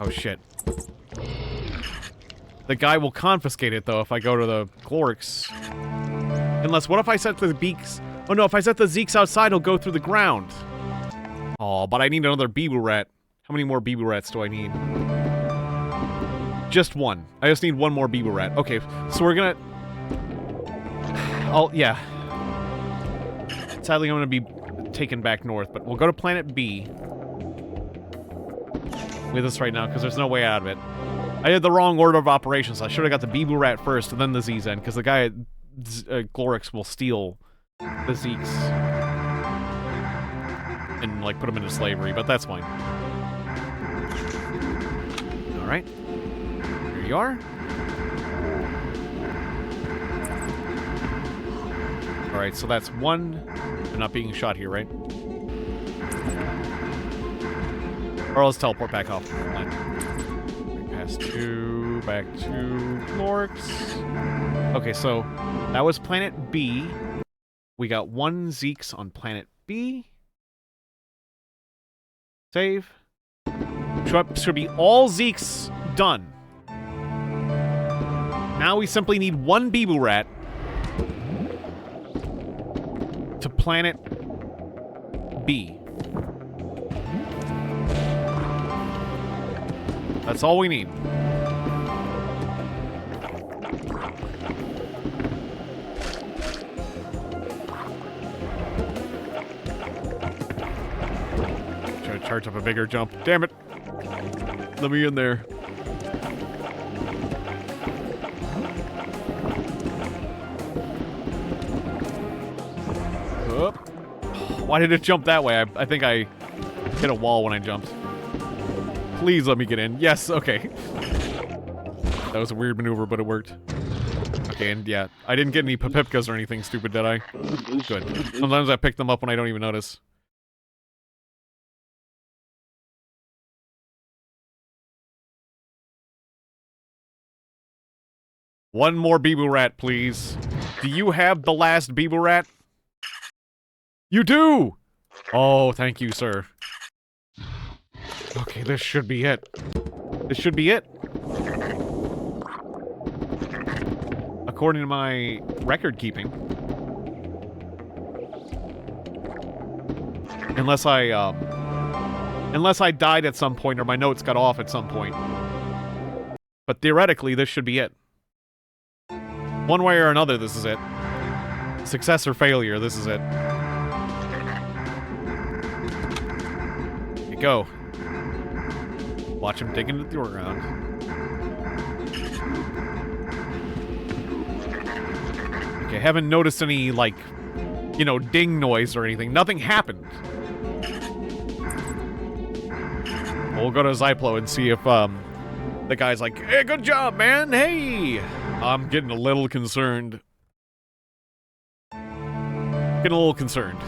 [SPEAKER 1] Oh, shit. The guy will confiscate it, though, if I go to the Glorix. Unless, what if I set the beaks? Oh, no, if I set the Zeeks outside, he'll go through the ground. Oh, but I need another Bibu Rat. How many more Bibu Rats do I need? Just one. I just need one more Bibu Rat. Okay, so we're gonna... Oh, yeah. Sadly, I'm gonna be taken back north, but we'll go to Planet B. With us right now, because there's no way out of it. I had the wrong order of operations. I should have got the Bibu Rat first, and then the Z-Zen, because the guy at Glorix will steal the Zeeks. And, like, put them into slavery, but that's fine. Alright. Here you are. Alright, so that's one. I'm not being shot here, right? Or let's teleport back off. Past two, back to Glorix. Okay, so that was Planet B. We got one Zeeks on Planet B. Save. Should be all Zeeks done. Now we simply need one Bibu Rat to Planet B. That's all we need. Try to charge up a bigger jump. Damn it. Let me in there. Oh. Why did it jump that way? I think I hit a wall when I jumped. Please let me get in. Yes, okay. That was a weird maneuver, but it worked. Okay, and yeah, I didn't get any Papipkas or anything stupid, did I? Good. Sometimes I pick them up when I don't even notice. One more Bibu Rat, please. Do you have the last Bibu Rat? You do! Oh, thank you, sir. Okay, this should be it. This should be it. According to my record keeping. Unless I died at some point or my notes got off at some point. But theoretically, this should be it. One way or another, this is it. Success or failure, this is it. Here you go. Watch him dig into the ground. Okay, haven't noticed any, like, you know, ding noise or anything. Nothing happened. We'll go to Zyplo and see if, the guy's like, hey, good job, man, hey! I'm getting a little concerned. Getting a little concerned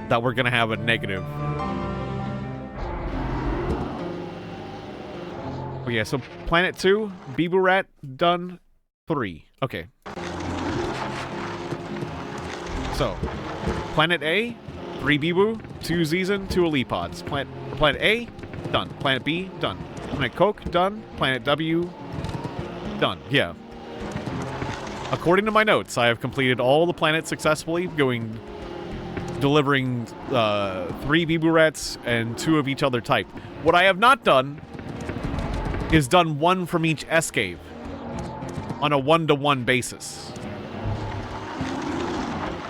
[SPEAKER 1] that we're gonna have a negative. Oh yeah, so Planet 2, Bibu Rat, done. 3. Okay. So, Planet A, 3 Bibu, 2 Zezen, 2 Elite Pods. Planet A, done. Planet B, done. Planet Coke, done. Planet W, done. Yeah. According to my notes, I have completed all the planets successfully, delivering 3 Bibu Rats and 2 of each other type. What I have not done is done 1 from each S-cave on a 1-to-1 basis.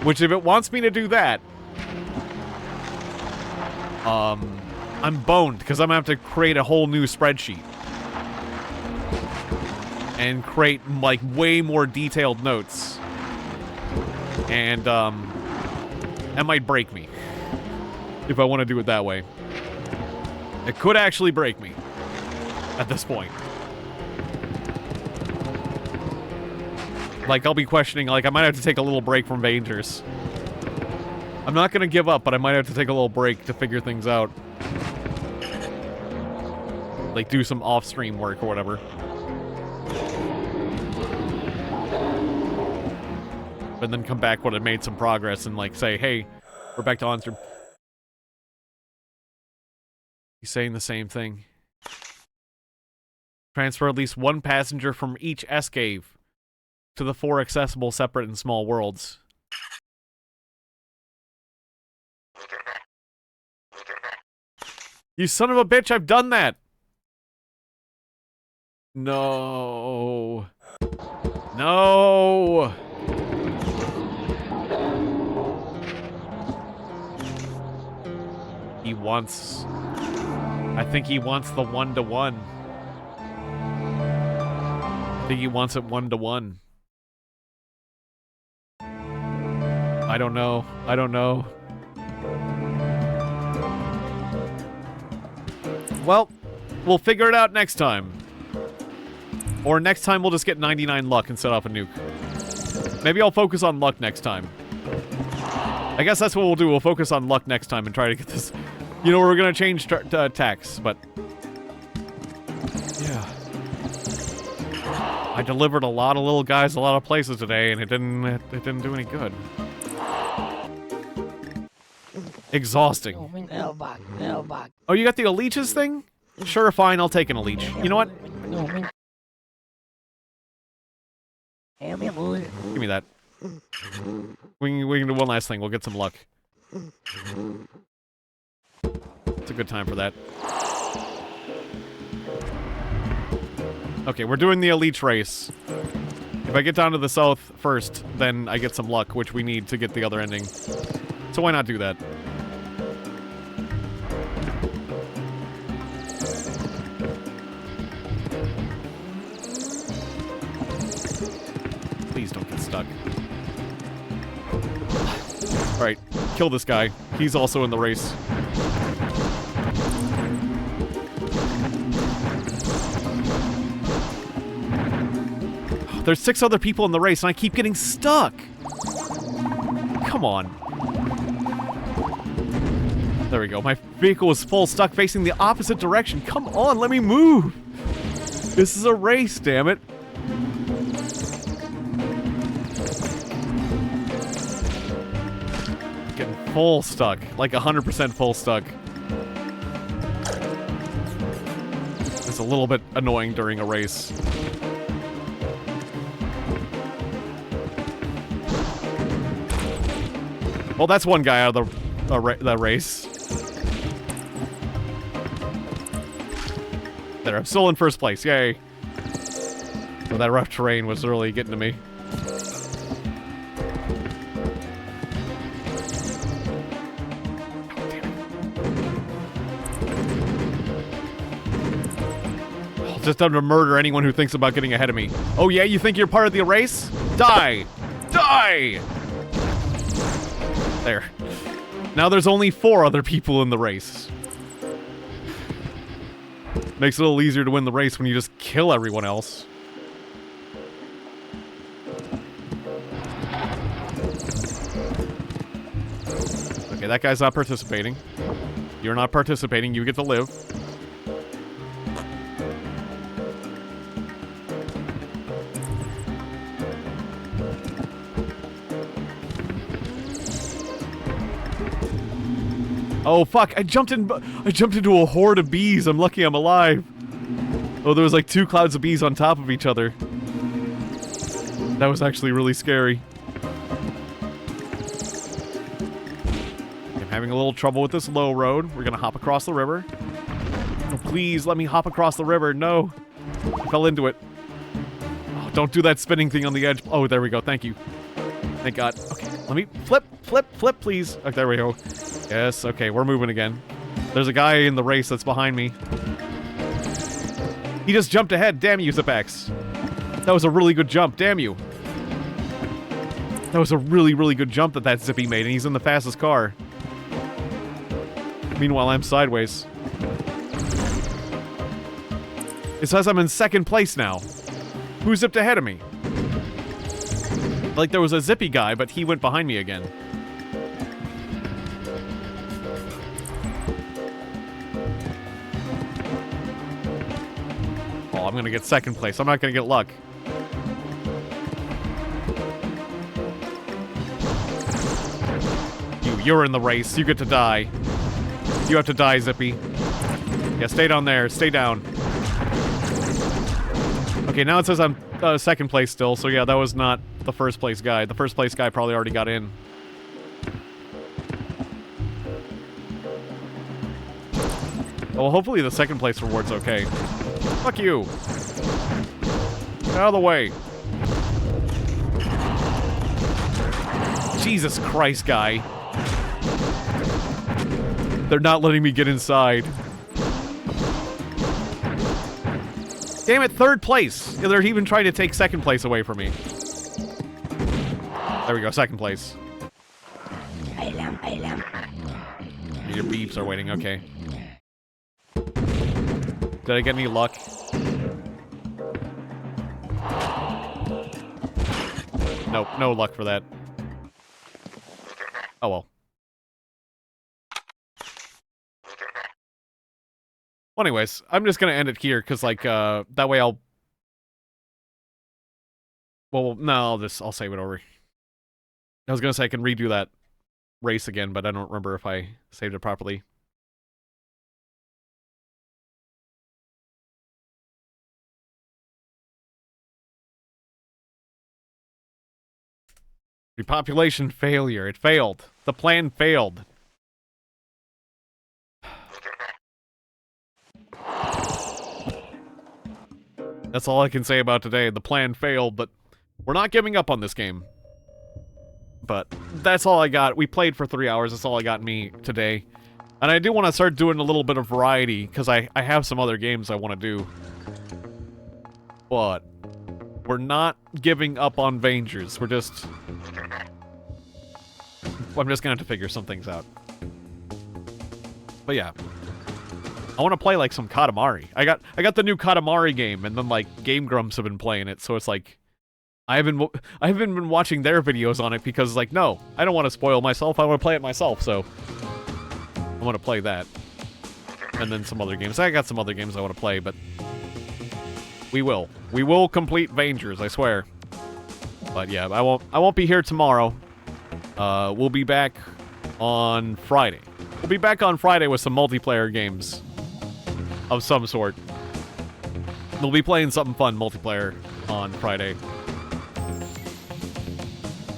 [SPEAKER 1] Which, if it wants me to do that, I'm boned, because I'm gonna have to create a whole new spreadsheet. And create, like, way more detailed notes. And, that might break me. If I want to do it that way. It could actually break me. At this point. Like, I'll be questioning, like, I might have to take a little break from Vangers. I'm not gonna give up, but I might have to take a little break to figure things out. Like, do some off-stream work or whatever. And then come back when I made some progress and, like, say, hey, we're back to on-stream. He's saying the same thing. Transfer at least one passenger from each S-cave to the 4 accessible separate and small worlds. You son of a bitch, I've done that! No. No! He wants... I think he wants the 1-to-1. I think he wants it 1-to-1. I don't know. I don't know. Well, we'll figure it out next time. Or next time we'll just get 99 luck and set off a nuke. Maybe I'll focus on luck next time. I guess that's what we'll do. We'll focus on luck next time and try to get this... You know, we're gonna change attacks, but... Yeah. I delivered a lot of little guys a lot of places today, and it didn't do any good. Exhausting. Oh, you got the leeches thing? Sure, fine, I'll take an leech. You know what? Give me that. We can do one last thing. We'll get some luck. It's a good time for that. Okay, we're doing the elite race. If I get down to the south first, then I get some luck, which we need to get the other ending. So why not do that? Please don't get stuck. Alright, kill this guy. He's also in the race. There's 6 other people in the race, and I keep getting stuck! Come on. There we go. My vehicle is full, stuck facing the opposite direction. Come on, let me move! This is a race, damn it. Getting full stuck. Like 100% full stuck. It's a little bit annoying during a race. Well, that's one guy out of the race. There, I'm still in first place. Yay. So that rough terrain was really getting to me. I'll just have to murder anyone who thinks about getting ahead of me. Oh yeah, you think you're part of the race? Die! Die! There. Now there's only 4 other people in the race. Makes it a little easier to win the race when you just kill everyone else. Okay, that guy's not participating. You're not participating, you get to live. Oh fuck, I jumped into a horde of bees. I'm lucky I'm alive. Oh, there was like 2 clouds of bees on top of each other. That was actually really scary. I'm having a little trouble with this low road. We're gonna hop across the river. Oh, please let me hop across the river. No. I fell into it. Oh, don't do that spinning thing on the edge. Oh, there we go. Thank you. Thank God. Okay, let me flip, please. Oh, there we go. Yes, okay, we're moving again. There's a guy in the race that's behind me. He just jumped ahead. Damn you, Zipax. That was a really good jump. Damn you. That was a really, really good jump that Zippy made, and he's in the fastest car. Meanwhile, I'm sideways. It says I'm in 2nd place now. Who zipped ahead of me? Like there was a Zippy guy, but he went behind me again. I'm gonna get 2nd place. I'm not gonna get luck. You're in the race. You get to die. You have to die, Zippy. Yeah, stay down there. Stay down. Okay, now it says I'm second place still, so yeah, that was not the first place guy. The first place guy probably already got in. Well, hopefully the second place reward's okay. Fuck you. Get out of the way. Jesus Christ, guy. They're not letting me get inside. Damn it, third place. They're even trying to take second place away from me. There we go, second place. Your beeps are waiting, okay. Did I get any luck? Nope, no luck for that. Oh well. Well, anyways, I'm just gonna end it here, because, like, that way I'll... Well, no, I'll save it over. I was gonna say I can redo that race again, but I don't remember if I saved it properly. Repopulation failure. It failed. The plan failed. That's all I can say about today. The plan failed, but we're not giving up on this game. But that's all I got. We played for 3 hours. That's all I got me today. And I do want to start doing a little bit of variety, because I have some other games I want to do. But we're not giving up on Vangers. We're just... I'm just gonna have to figure some things out. But yeah. I want to play, like, some Katamari. I got the new Katamari game, and then, like, Game Grumps have been playing it, so it's like... I haven't been watching their videos on it, because, like, no, I don't want to spoil myself, I want to play it myself, so... I want to play that. And then some other games. I got some other games I want to play, but... We will. We will complete Vangers, I swear. But yeah, I won't be here tomorrow. We'll be back on Friday. We'll be back on Friday with some multiplayer games of some sort. We'll be playing something fun multiplayer on Friday.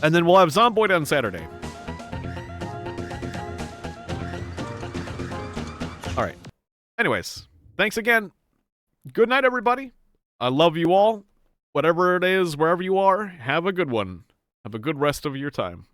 [SPEAKER 1] And then we'll have Zomboid on Saturday. Alright. Anyways, thanks again. Good night, everybody. I love you all. Whatever it is, wherever you are, have a good one. Have a good rest of your time.